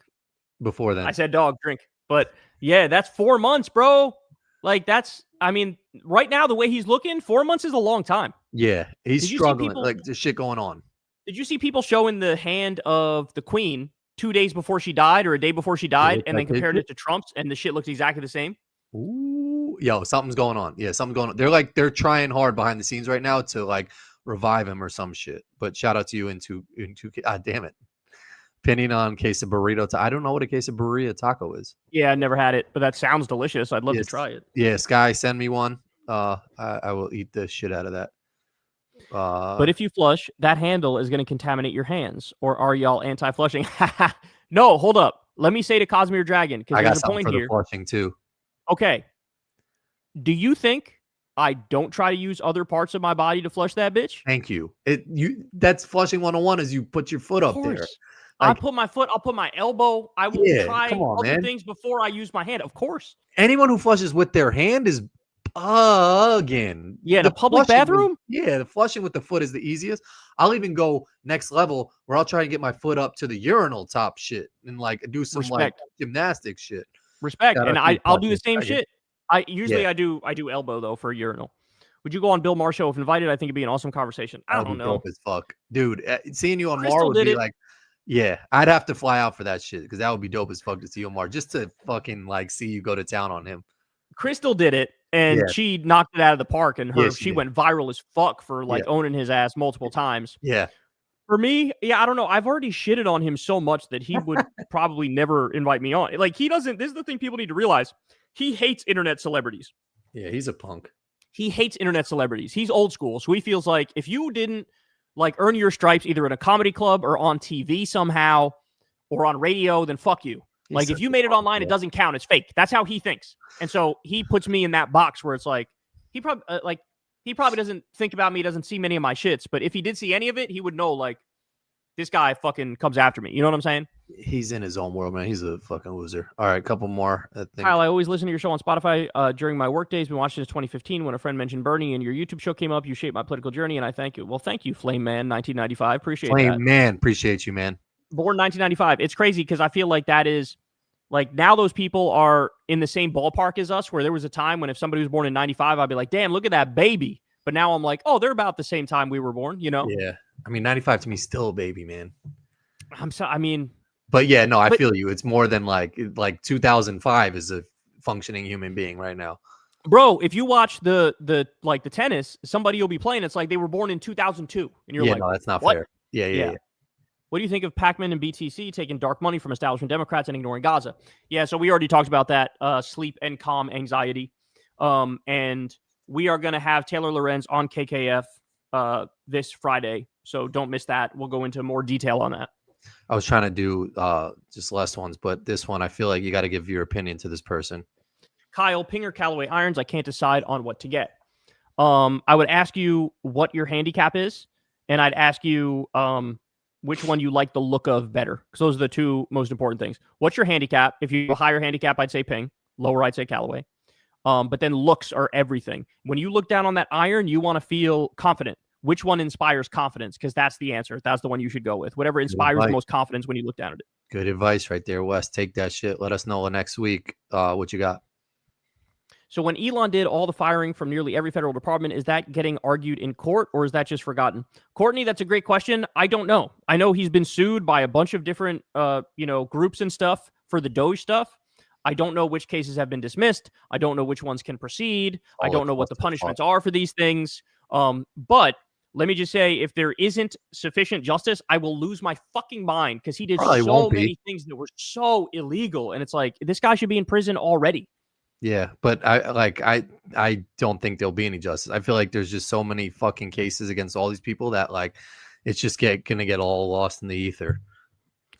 before then. I said dog, drink. But yeah, that's 4 months, bro. Like that's, I mean, right now, the way he's looking, 4 months is a long time. Yeah, he's struggling. Like there's shit going on. Did you see people showing the hand of the queen 2 days before she died or a day before she died and then compared it to Trump's and the shit looks exactly the same? Ooh, yo, something's going on. Yeah, something's going on. They're trying hard behind the scenes right now to like revive him or some shit. But shout out to you into damn it. Opinion on queso burrito. I don't know what a queso burrito taco is. Yeah, I never had it, but that sounds delicious. I'd love to try it. Yeah, Sky, send me one. I will eat the shit out of that. But if you flush, that handle is going to contaminate your hands. Or are y'all anti-flushing? No, hold up. Let me say to Cosmere Dragon, because there's a point here. The flushing too. Okay. Do you think I don't try to use other parts of my body to flush that bitch? Thank you. That's flushing 101 is you put your foot up there. I'll put my foot, I'll put my elbow. I will try other things before I use my hand. Of course. Anyone who flushes with their hand is bugging. Yeah, the public bathroom? The flushing with the foot is the easiest. I'll even go next level where I'll try and get my foot up to the urinal top shit and like do some like gymnastics shit. Respect. And I'll do the same shit. I usually I do elbow though for a urinal. Would you go on Bill Maher's show if invited? I think it'd be an awesome conversation. I don't know. Dope as fuck. Dude, seeing you on Maher would be like, yeah, I'd have to fly out for that shit because that would be dope as fuck to see Omar just to fucking like see you go to town on him. Crystal did it and she knocked it out of the park and she went viral as fuck for like owning his ass multiple times. Yeah. For me, I don't know. I've already shitted on him so much that he would probably never invite me on. Like he doesn't, this is the thing people need to realize. He hates internet celebrities. Yeah, he's a punk. He hates internet celebrities. He's old school. So he feels like if you didn't like earn your stripes either in a comedy club or on TV somehow or on radio, then fuck you. Like if you made it online, it doesn't count. It's fake. That's how he thinks. And so he puts me in that box where it's like, he probably doesn't think about me, doesn't see many of my shits. But if he did see any of it, he would know like this guy fucking comes after me. You know what I'm saying? He's in his own world, man. He's a fucking loser. All right, a couple more. Kyle, I always listen to your show on Spotify during my work days. Been watching since 2015 when a friend mentioned Bernie and your YouTube show came up. You shaped my political journey, and I thank you. Well, thank you, Flame Man 1995. Appreciate that. Flame Man, appreciate you, man. Born 1995. It's crazy because I feel like that is like now those people are in the same ballpark as us. Where there was a time when if somebody was born in 95, I'd be like, damn, look at that baby. But now I'm like, oh, they're about the same time we were born. You know? Yeah. I mean, 95 to me is still a baby, man. But yeah, no, I feel you. It's more than like 2005 is a functioning human being right now. Bro, if you watch the tennis, somebody you'll be playing, it's like they were born in 2002. And you're like, no, that's not what? fair. Yeah. What do you think of Pac-Man and BTC taking dark money from establishment Democrats and ignoring Gaza? Yeah, so we already talked about that, sleep and calm anxiety. And we are going to have Taylor Lorenz on KKF this Friday. So don't miss that. We'll go into more detail on that. I was trying to do just less ones, but this one, I feel like you got to give your opinion to this person. Kyle, Pinger Callaway irons. I can't decide on what to get. I would ask you what your handicap is, and I'd ask you which one you like the look of better, because those are the two most important things. What's your handicap? If you have a higher handicap, I'd say Ping. Lower, I'd say Callaway. But then looks are everything. When you look down on that iron, you want to feel confident. Which one inspires confidence? Because that's the answer. That's the one you should go with. Whatever inspires the most confidence when you look down at it. Good advice right there, Wes. Take that shit. Let us know next week what you got. So when Elon did all the firing from nearly every federal department, is that getting argued in court or is that just forgotten? Courtney, that's a great question. I don't know. I know he's been sued by a bunch of different groups and stuff for the Doge stuff. I don't know which cases have been dismissed. I don't know which ones can proceed. I don't know what the punishments are for these things. But let me just say, if there isn't sufficient justice, I will lose my fucking mind because he did so many things that were so illegal. And it's like, this guy should be in prison already. Yeah, but I don't think there'll be any justice. I feel like there's just so many fucking cases against all these people that like it's just gonna get all lost in the ether.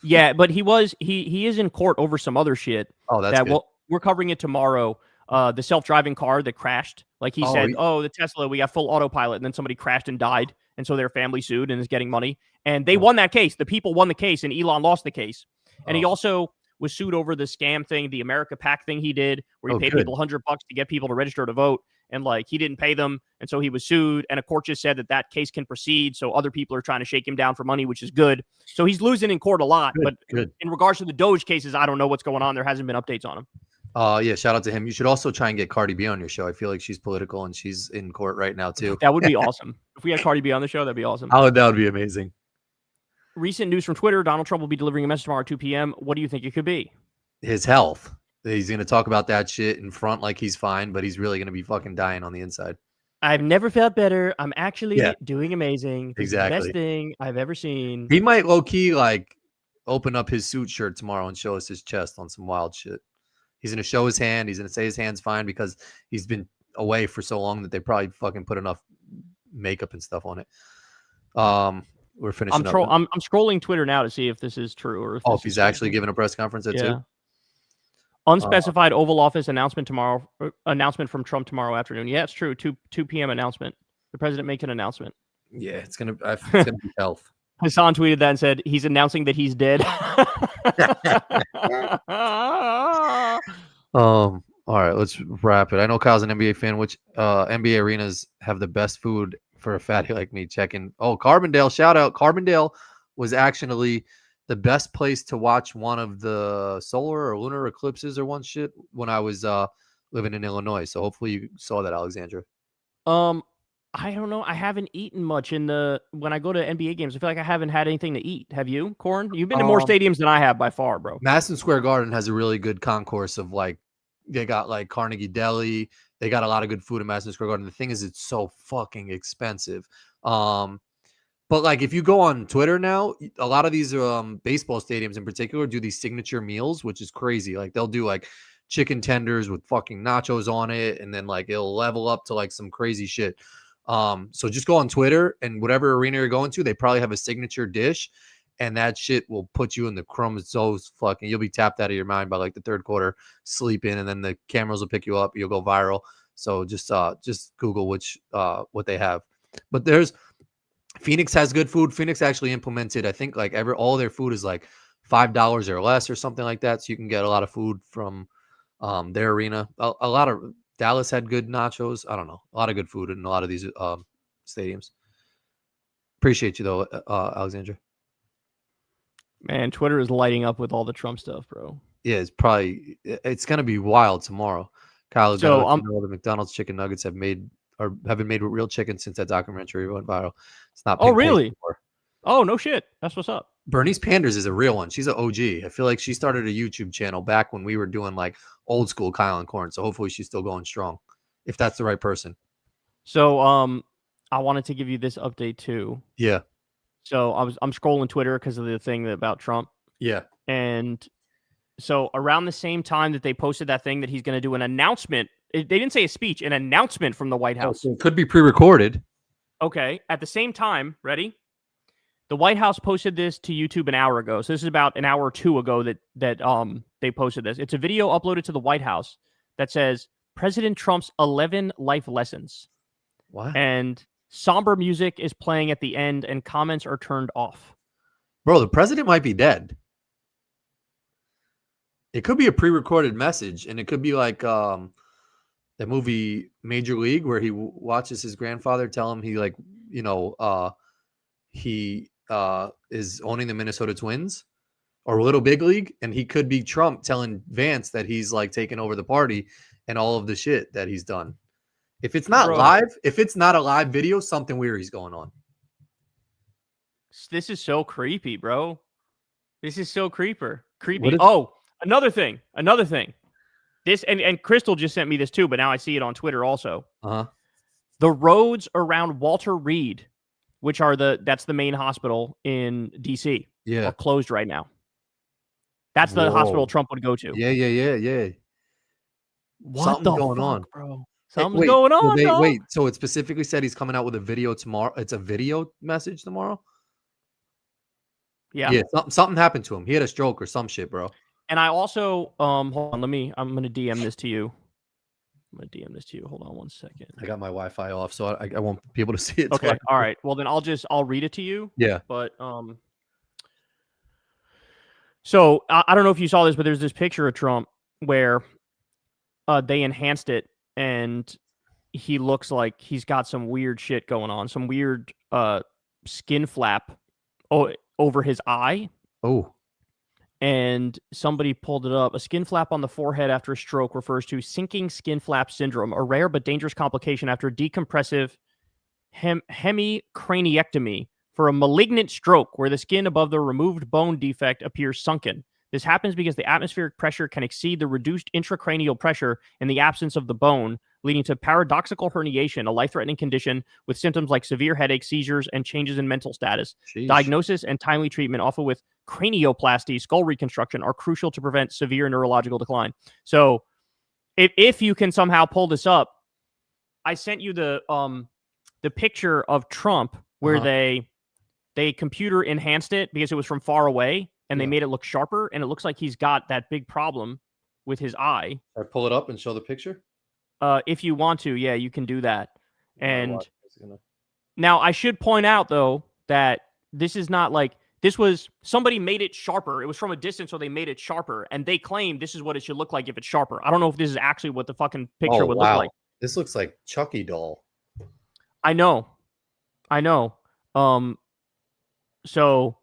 Yeah, but he is in court over some other shit. Oh, that's good. We're covering it tomorrow. The self-driving car that crashed. Like he said, the Tesla, we got full autopilot, and then somebody crashed and died, and so their family sued and is getting money. And they won that case. The people won the case, and Elon lost the case. And he also was sued over the scam thing, the America PAC thing he did, where he paid people $100 to get people to register to vote, and like he didn't pay them, and so he was sued. And a court just said that case can proceed. So other people are trying to shake him down for money, which is good. So he's losing in court a lot. But in regards to the Doge cases, I don't know what's going on. There hasn't been updates on him. Yeah, shout out to him. You should also try and get Cardi B on your show. I feel like she's political and she's in court right now too. That would be awesome. If we had Cardi B on the show, that'd be awesome. That would be amazing. Recent news from Twitter: Donald Trump will be delivering a message tomorrow at 2 p.m. What do you think it could be? His health. He's going to talk about that shit in front like he's fine, but he's really going to be fucking dying on the inside. I've never felt better. I'm actually doing amazing. Exactly. The best thing I've ever seen. He might low-key like open up his suit shirt tomorrow and show us his chest on some wild shit. He's going to show his hand. He's going to say his hand's fine because he's been away for so long that they probably fucking put enough makeup and stuff on it. We're finishing up. I'm scrolling Twitter now to see if this is true or if he's actually giving a press conference at 2. Unspecified Oval Office announcement tomorrow. Announcement from Trump tomorrow afternoon. Yeah, it's true. 2 p.m. announcement. The president makes an announcement. Yeah, it's gonna be health. Hassan tweeted that and said he's announcing that he's dead. All right, let's wrap it. I know Kyle's an NBA fan. Which NBA arenas have the best food for a fatty like me? Checking. Carbondale, shout out. Carbondale was actually the best place to watch one of the solar or lunar eclipses or one shit when I was living in Illinois. So hopefully you saw that, Alexandra. I don't know. I haven't eaten much when I go to NBA games. I feel like I haven't had anything to eat. Have you, Corin? You've been to more stadiums than I have by far, bro. Madison Square Garden has a really good concourse of like, they got like Carnegie Deli. They got a lot of good food in Madison Square Garden. The thing is, it's so fucking expensive. But like, if you go on Twitter now, a lot of these baseball stadiums in particular do these signature meals, which is crazy. Like they'll do like chicken tenders with fucking nachos on it, and then like it'll level up to like some crazy shit. So just go on Twitter, and whatever arena you're going to, they probably have a signature dish, and that shit will put you in the crumbs. So fucking, you'll be tapped out of your mind by like the third quarter, sleeping, and then the cameras will pick you up. You'll go viral. So just Google what they have. But Phoenix has good food. Phoenix actually implemented, I think, like all their food is like $5 or less or something like that. So you can get a lot of food from their arena. A lot of Dallas had good nachos. I don't know. A lot of good food in a lot of these stadiums. Appreciate you though, Alexandra. Man, Twitter is lighting up with all the Trump stuff, bro. Yeah, it's gonna be wild tomorrow. Kyle, so the McDonald's chicken nuggets have been made with real chicken since that documentary went viral. It's not. Oh, really? Oh, no shit. That's what's up. Bernice Panders is a real one. She's an OG. I feel like she started a YouTube channel back when we were doing like old school Kyle and Corin. So hopefully she's still going strong, if that's the right person. So I wanted to give you this update too. Yeah. So I'm scrolling Twitter because of the thing about Trump. Yeah. And so around the same time that they posted that thing that he's going to do an announcement, they didn't say a speech, an announcement from the White House. So it could be pre-recorded. Okay. At the same time, ready? The White House posted this to YouTube an hour ago. So this is about an hour or two ago that they posted this. It's a video uploaded to the White House that says President Trump's 11 life lessons. What? And somber music is playing at the end, and comments are turned off. Bro, the president might be dead. It could be a pre-recorded message, and it could be like that movie Major League, where he watches his grandfather tell him he is owning the Minnesota Twins, or Little Big League, and he could be Trump telling Vance that he's like taking over the party and all of the shit that he's done. If it's not a live video, something weird is going on. This is so creepy, bro. This is so creepy. Another thing. This and Crystal just sent me this too, but now I see it on Twitter also. The roads around Walter Reed, which are that's the main hospital in DC, are closed right now. That's the hospital Trump would go to. Yeah. Something's going on, bro. Something's going on. Wait, so it specifically said he's coming out with a video tomorrow. It's a video message tomorrow? Yeah. Yeah, something happened to him. He had a stroke or some shit, bro. And I also hold on, I'm gonna DM this to you. Hold on 1 second. I got my Wi-Fi off, so I won't be able to see it. Okay, all right. Well, then I'll read it to you. Yeah. But so I don't know if you saw this, but there's this picture of Trump where they enhanced it, and he looks like he's got some weird shit going on, some weird skin flap over his eye. Oh. And somebody pulled it up. A skin flap on the forehead after a stroke refers to sinking skin flap syndrome, a rare but dangerous complication after decompressive hemicraniectomy for a malignant stroke where the skin above the removed bone defect appears sunken. This happens because the atmospheric pressure can exceed the reduced intracranial pressure in the absence of the bone, leading to paradoxical herniation, a life-threatening condition with symptoms like severe headaches, seizures, and changes in mental status. Sheesh. Diagnosis and timely treatment, often with cranioplasty, skull reconstruction, are crucial to prevent severe neurological decline. So if you can somehow pull this up, I sent you the picture of Trump where they computer enhanced it because it was from far away, and they made it look sharper, and it looks like he's got that big problem with his eye. I pull it up and show the picture? If you want to, yeah, you can do that. And now I should point out, though, that this is not like, this was, somebody made it sharper. It was from a distance, so they made it sharper, and they claim this is what it should look like if it's sharper. I don't know if this is actually what the fucking picture would look like. This looks like Chucky doll. I know. So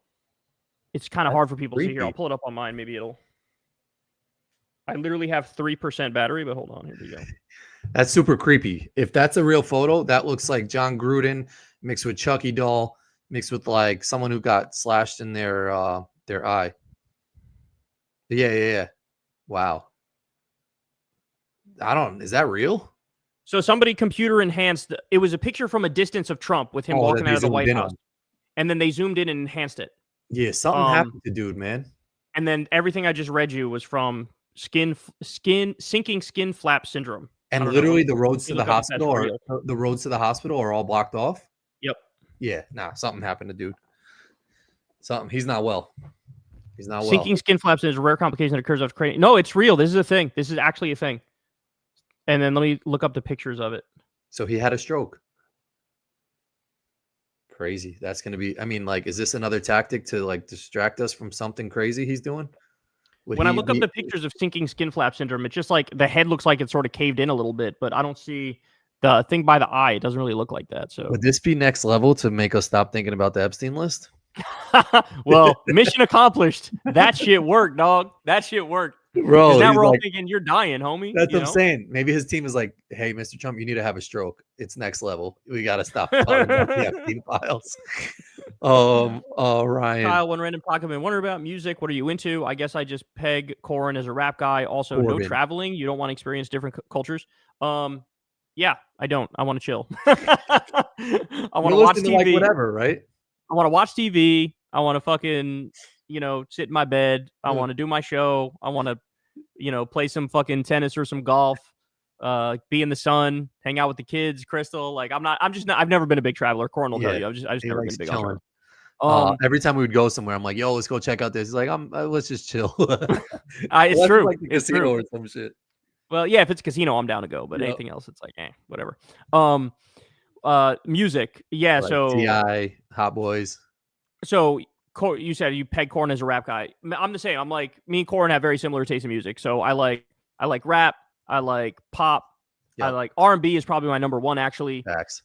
it's kind of hard for people to see here. I'll pull it up on mine. Maybe it'll. I literally have 3% battery, but hold on. Here we go. That's super creepy. If that's a real photo, that looks like John Gruden mixed with Chucky doll, mixed with like someone who got slashed in their eye. Yeah. Wow. Is that real? So somebody computer enhanced. It was a picture from a distance of Trump with him walking out of the White House. And then they zoomed in and enhanced it. Yeah, something happened to dude, man. And then everything I just read you was from sinking skin flap syndrome. And literally the roads to the hospital are all blocked off? Yep. Yeah, something happened to dude. He's not well. Sinking skin flaps is a rare complication that occurs after cranial. No, it's real. This is a thing. This is actually a thing. And then let me look up the pictures of it. So he had a stroke. Crazy. That's going to be, is this another tactic to like distract us from something crazy he's doing? When I look up the pictures of sinking skin flap syndrome, it's just like the head looks like it's sort of caved in a little bit, but I don't see the thing by the eye. It doesn't really look like that. So would this be next level to make us stop thinking about the Epstein list? Well, mission accomplished. That shit worked, dog. That shit worked. Bro, now we're all thinking you're dying, homie. That's what I'm saying. Maybe his team is like, hey, Mr. Trump, you need to have a stroke. It's next level. We got to stop talking about the Epstein files. Ryan. Kyle, one random document. Wonder about music. What are you into? I guess I just peg Corin as a rap guy. Also, no traveling. You don't want to experience different cultures. Yeah, I don't. I want to chill. I want to watch TV. Like whatever, right? I want to watch TV. I want to fucking, sit in my bed. I want to do my show. I want to, play some fucking tennis or some golf, be in the sun, hang out with the kids, Crystal. Like I've never been a big traveler. Corin will tell you. I just never been a big traveler. Every time we would go somewhere, I'm like, yo, let's go check out this. He's like, let's just chill. It's true. Like the casino or some shit. Well, yeah, if it's a casino, I'm down to go. But anything else, it's like, whatever. Music. Yeah. Like so T.I., Hot Boys. So you said you peg Corin as a rap guy. I'm the same. I'm like, me and Corin have very similar taste in music. So I like rap. I like pop. Yep. I like R&B is probably my number one, actually. Facts.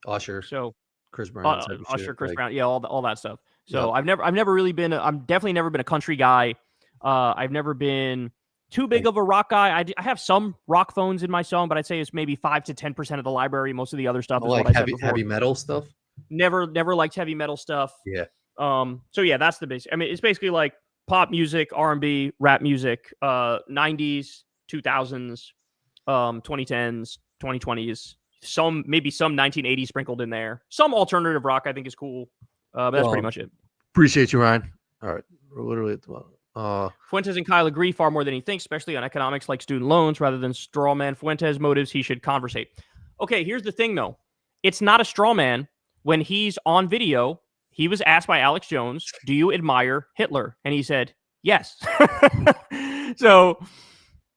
Usher. So Chris Brown. Usher, Chris Brown. Yeah, all that stuff. So I've never really been. I'm definitely never been a country guy. I've never been too big of a rock guy. I have some rock phones in my song, but I'd say it's maybe 5 to 10% of the library. Most of the other stuff is like what I said before. Heavy metal stuff. Never liked heavy metal stuff. Yeah. So yeah, that's the basic. I mean, it's basically like pop music, R&B, rap music, 90s, 2000s, 2010s, 2020s, maybe some 1980s sprinkled in there. Some alternative rock I think is cool. But that's pretty much it. Appreciate you, Ryan. All right. We're literally at 12. Fuentes and Kyle agree far more than he thinks, especially on economics like student loans. Rather than straw man Fuentes motives, he should conversate. Okay, here's the thing though. It's not a straw man when he's on video he was asked by Alex Jones, do you admire Hitler? And he said, yes. So,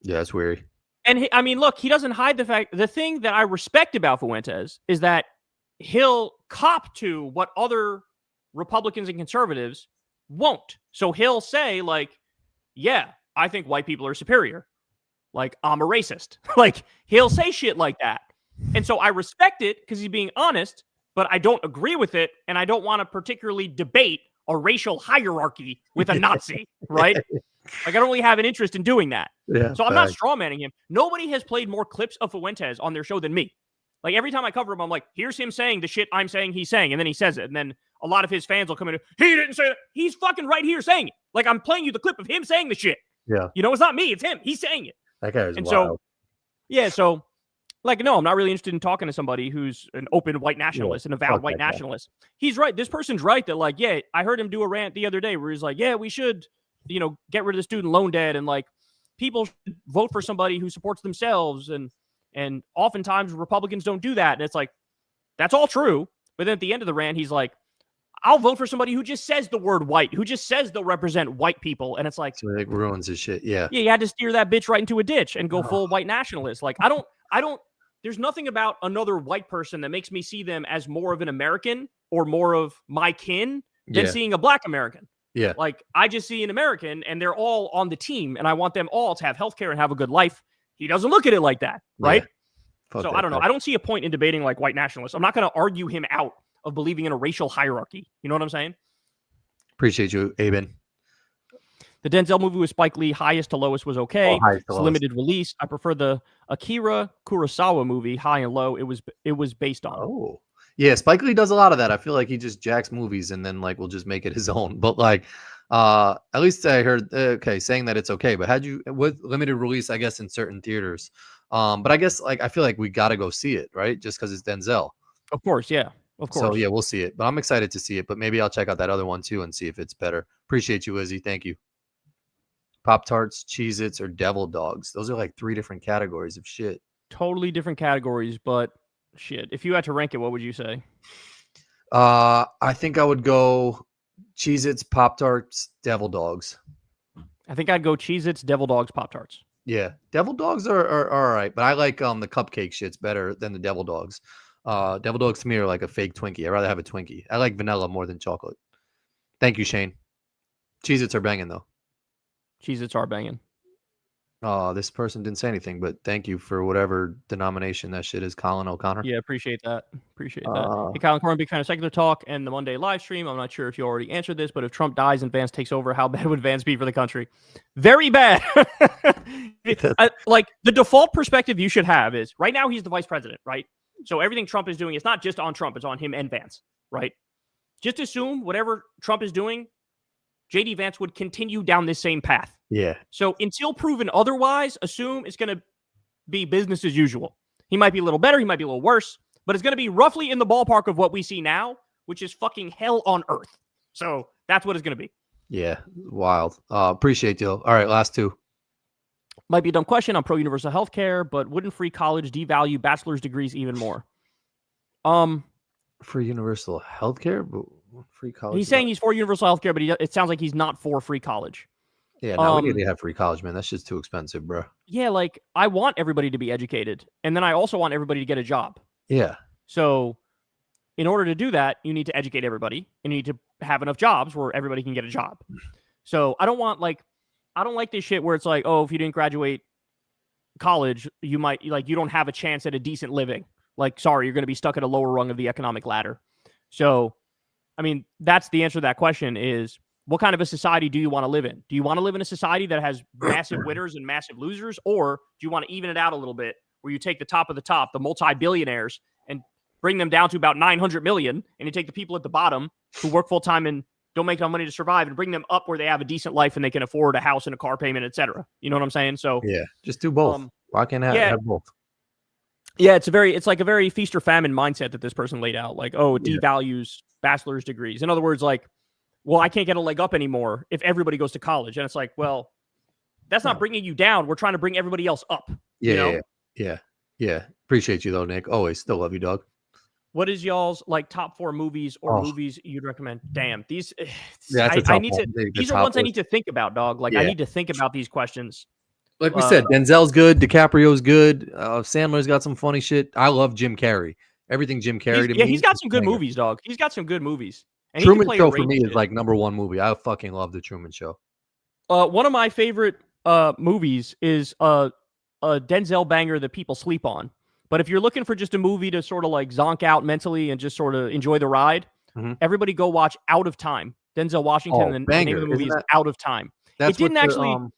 yeah, it's weird. And I mean, look, he doesn't hide the fact. The thing that I respect about Fuentes is that he'll cop to what other Republicans and conservatives won't. So he'll say, like, yeah, I think white people are superior. Like, I'm a racist. Like, he'll say shit like that. And so I respect it because he's being honest, but I don't agree with it. And I don't want to particularly debate a racial hierarchy with a Nazi, right? Like, I don't really have an interest in doing that. Yeah, so I'm not strawmanning him. Nobody has played more clips of Fuentes on their show than me. Like, every time I cover him, I'm like, here's him saying the shit I'm saying he's saying, and then he says it. And then a lot of his fans will come in, he didn't say that. He's fucking right here saying it. Like, I'm playing you the clip of him saying the shit. Yeah. You know, it's not me, it's him. He's saying it. That guy is and wild. So, yeah, so, like, no, I'm not really interested in talking to somebody who's an open white nationalist, an avowed white nationalist. He's right. This person's right that, like, yeah, I heard him do a rant the other day where he's like, yeah, we should, you know, get rid of the student loan debt, and, like, people should vote for somebody who supports themselves, and oftentimes Republicans don't do that. And it's like, that's all true. But then at the end of the rant, he's like, I'll vote for somebody who just says the word white, who just says they'll represent white people. And it's like, so it ruins his shit. Yeah. Yeah, you had to steer that bitch right into a ditch and go full white nationalist. Like, I don't, there's nothing about another white person that makes me see them as more of an American or more of my kin than seeing a black American. Yeah. Like, I just see an American and they're all on the team and I want them all to have healthcare and have a good life. He doesn't look at it like that, right? Yeah. So I don't know. I don't see a point in debating like white nationalists. I'm not going to argue him out of believing in a racial hierarchy. You know what I'm saying? Appreciate you, Aben. The Denzel movie with Spike Lee, highest to lowest, was okay. It's limited release. I prefer the Akira Kurosawa movie, High and Low. It was based on. Oh, yeah. Spike Lee does a lot of that. I feel like he just jacks movies and then like will just make it his own. But like, at least I heard saying that it's okay. But with limited release, I guess in certain theaters. But I guess like I feel like we got to go see it, right? Just because it's Denzel. Of course, yeah. Of course. So yeah, we'll see it. But I'm excited to see it. But maybe I'll check out that other one too and see if it's better. Appreciate you, Lizzie. Thank you. Pop-Tarts, Cheez-Its, or Devil Dogs. Those are like 3 different categories of shit. Totally different categories, but shit. If you had to rank it, what would you say? I think I would go Cheez-Its, Pop-Tarts, Devil Dogs. I think I'd go Cheez-Its, Devil Dogs, Pop-Tarts. Yeah. Devil Dogs are all right, but I like the cupcake shits better than the Devil Dogs. Devil Dogs to me are like a fake Twinkie. I'd rather have a Twinkie. I like vanilla more than chocolate. Thank you, Shane. Cheez-Its are banging though. Cheez-Its are banging. This person didn't say anything, but thank you for whatever denomination that shit is, Colin O'Connor. Yeah, appreciate that. Appreciate that. Hey, Colin Corin, big fan of Secular Talk and the Monday live stream. I'm not sure if you already answered this, but if Trump dies and Vance takes over, how bad would Vance be for the country? Very bad. Like, the default perspective you should have is, right now he's the vice president, right? So everything Trump is doing is not just on Trump, it's on him and Vance, right? Just assume whatever Trump is doing, JD Vance would continue down this same path. Yeah. So until proven otherwise, assume it's going to be business as usual. He might be a little better, he might be a little worse, but it's going to be roughly in the ballpark of what we see now, which is fucking hell on earth. So that's what it's going to be. Yeah, wild. Appreciate you. All right, last 2. Might be a dumb question. I'm pro universal healthcare, but wouldn't free college devalue bachelor's degrees even more? For universal healthcare, but free college. He's saying he's for universal healthcare, but it sounds like he's not for free college. Yeah, no, we need to have free college, man. That's just too expensive, bro. Yeah, like, I want everybody to be educated, and then I also want everybody to get a job. Yeah. So in order to do that, you need to educate everybody, and you need to have enough jobs where everybody can get a job. So I don't like this shit where it's like, oh, if you didn't graduate college, you might, like, you don't have a chance at a decent living. Like, sorry, you're going to be stuck at a lower rung of the economic ladder. So, I mean, that's the answer to that question is, what kind of a society do you want to live in? Do you want to live in a society that has massive winners and massive losers? Or do you want to even it out a little bit where you take the top of the top, the multi-billionaires, and bring them down to about 900 million, and you take the people at the bottom who work full-time and don't make enough money to survive and bring them up where they have a decent life and they can afford a house and a car payment, etc. You know what I'm saying? So yeah, just do both. Why can't I have both? Yeah, it's like a very feast or famine mindset that this person laid out. Like, oh, it devalues bachelor's degrees. In other words, like, well, I can't get a leg up anymore if everybody goes to college. And it's like, well, that's not bringing you down. We're trying to bring everybody else up. Yeah, you know? Yeah. Appreciate you though, Nick. Always still love you, dog. What is y'all's like top 4 movies or Oh, movies you'd recommend? Damn, these yeah, that's a I tough need one. to. The These are top ones I list. need to think about, dog. Like I Yeah. need to think about these questions. Like we said, Denzel's good. DiCaprio's good. Sandler's got some funny shit. I love Jim Carrey. Everything Jim Carrey to me. He's got some good banger. movies, dog. He's got some good movies. And he can Truman play Show a for range me of is shit. like #1 movie. I fucking love the Truman Show. One of my favorite movies is a Denzel banger that people sleep on. But if you're looking for just a movie to sort of like zonk out mentally and just sort of enjoy the ride, everybody go watch Out of Time. Denzel Washington, Oh, and the banger. name of the movie Isn't is Out of Time. That's It didn't what actually.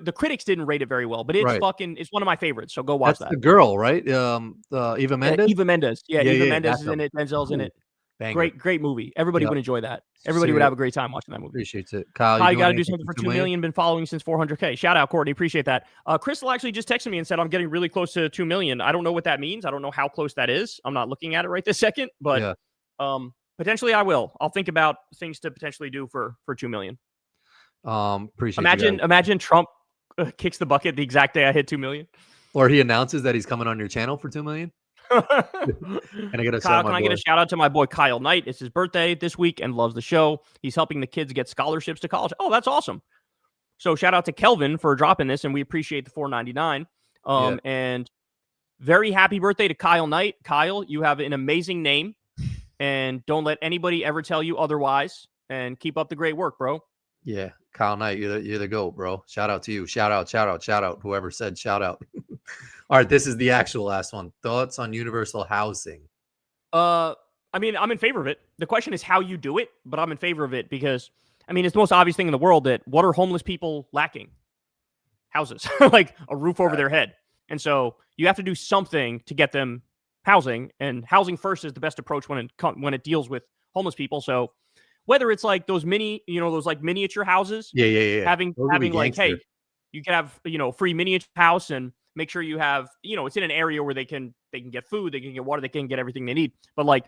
The critics didn't rate it very well, but it's Right. it's one of my favorites. So go watch That's that. the girl, right? Eva Mendes. Eva Mendes. Yeah, Eva Mendes that's is in it. Denzel's in it. Banger. Great movie. Everybody Yep. would enjoy that. Everybody would have a great time watching that movie. Appreciates it. Kyle, you you got to do something for 2 million. Been following since 400K. Shout out, Courtney. Appreciate that. Crystal actually just texted me and said I'm getting really close to 2 million. I don't know what that means. I don't know how close that is. I'm not looking at it right this second, but potentially I will. I'll think about things to potentially do for 2 million. Appreciate Imagine Trump kicks the bucket the exact day I hit 2 million. Or he announces that he's coming on your channel for 2 million. Can I get a shout out to my boy Kyle Knight? It's his birthday this week and loves the show. He's helping the kids get scholarships to college. Oh, that's awesome. So shout out to Kelvin for dropping this, and we appreciate the $4.99. And very happy birthday to Kyle Knight. Kyle, you have an amazing name, and don't let anybody ever tell you otherwise. And keep up the great work, bro. Yeah, Kyle Knight, you're the GOAT, bro. Shout out to you. Shout out. Whoever said shout out. All right, this is the actual last one. Thoughts on universal housing? I mean, I'm in favor of it. The question is how you do it, but I'm in favor of it because, I mean, it's the most obvious thing in the world that what are homeless people lacking? Houses, like a roof over their head. And so you have to do something to get them housing, and housing first is the best approach when it deals with homeless people. So whether it's like those those like miniature houses, having like, hey, you can have, free miniature house and make sure you have, it's in an area where they can get food, they can get water, they can get everything they need. But like,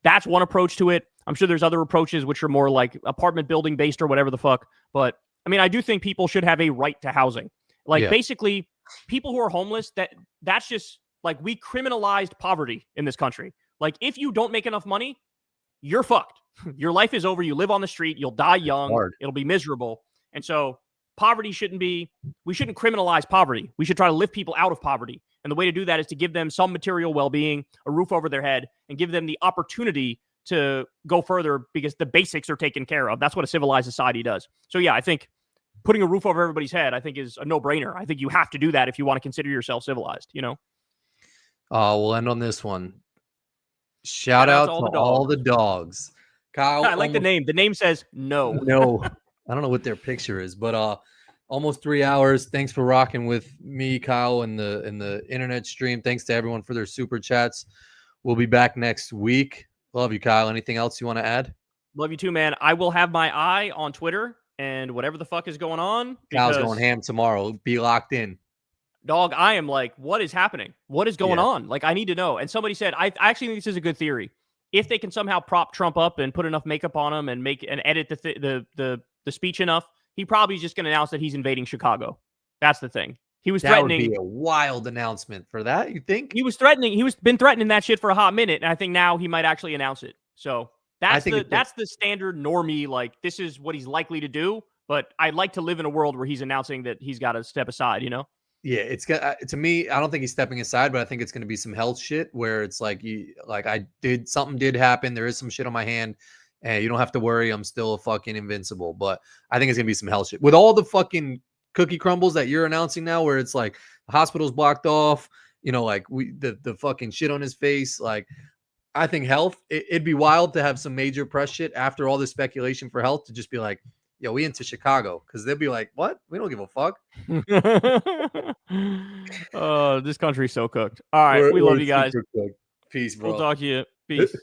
that's one approach to it. I'm sure there's other approaches which are more like apartment building based or whatever the fuck. But I mean, I do think people should have a right to housing. Like basically people who are homeless, that's just like, we criminalized poverty in this country. Like if you don't make enough money, you're fucked. Your life is over. You live on the street. You'll die young. It'll be miserable. And so we shouldn't criminalize poverty. We should try to lift people out of poverty. And the way to do that is to give them some material well-being, a roof over their head, and give them the opportunity to go further because the basics are taken care of. That's what a civilized society does. So yeah, I think putting a roof over everybody's head, I think is a no-brainer. I think you have to do that if you want to consider yourself civilized, We'll end on this one. Shout out to all the dogs. Kyle, I like the name. The name says no. No. I don't know what their picture is, but almost 3 hours. Thanks for rocking with me, Kyle, in the internet stream. Thanks to everyone for their super chats. We'll be back next week. Love you, Kyle. Anything else you want to add? Love you too, man. I will have my eye on Twitter and whatever the fuck is going on. Kyle's going ham tomorrow. Be locked in. Dog, I am like, what is happening? What is going on? Like, I need to know. And somebody said, I actually think this is a good theory. If they can somehow prop Trump up and put enough makeup on him and edit the speech enough, he probably is just going to announce that he's invading Chicago. That's the thing. He was threatening. That would be a wild announcement for that. You think? He was threatening. been threatening that shit for a hot minute, and I think now he might actually announce it. So that's the standard normie. Like, this is what he's likely to do. But I'd like to live in a world where he's announcing that he's got to step aside. Yeah, it's got to me. I don't think he's stepping aside, but I think it's going to be some health shit where it's like, something did happen. There is some shit on my hand, and you don't have to worry. I'm still fucking invincible. But I think it's gonna be some health shit with all the fucking cookie crumbles that you're announcing now, where it's like the hospital's blocked off. The fucking shit on his face. Like, I think health. It'd be wild to have some major press shit after all this speculation for health to just be like, yo, we into Chicago, because they'll be like, what? We don't give a fuck. This country's so cooked. All right, we love you guys. Peace, bro. We'll talk to you. Peace.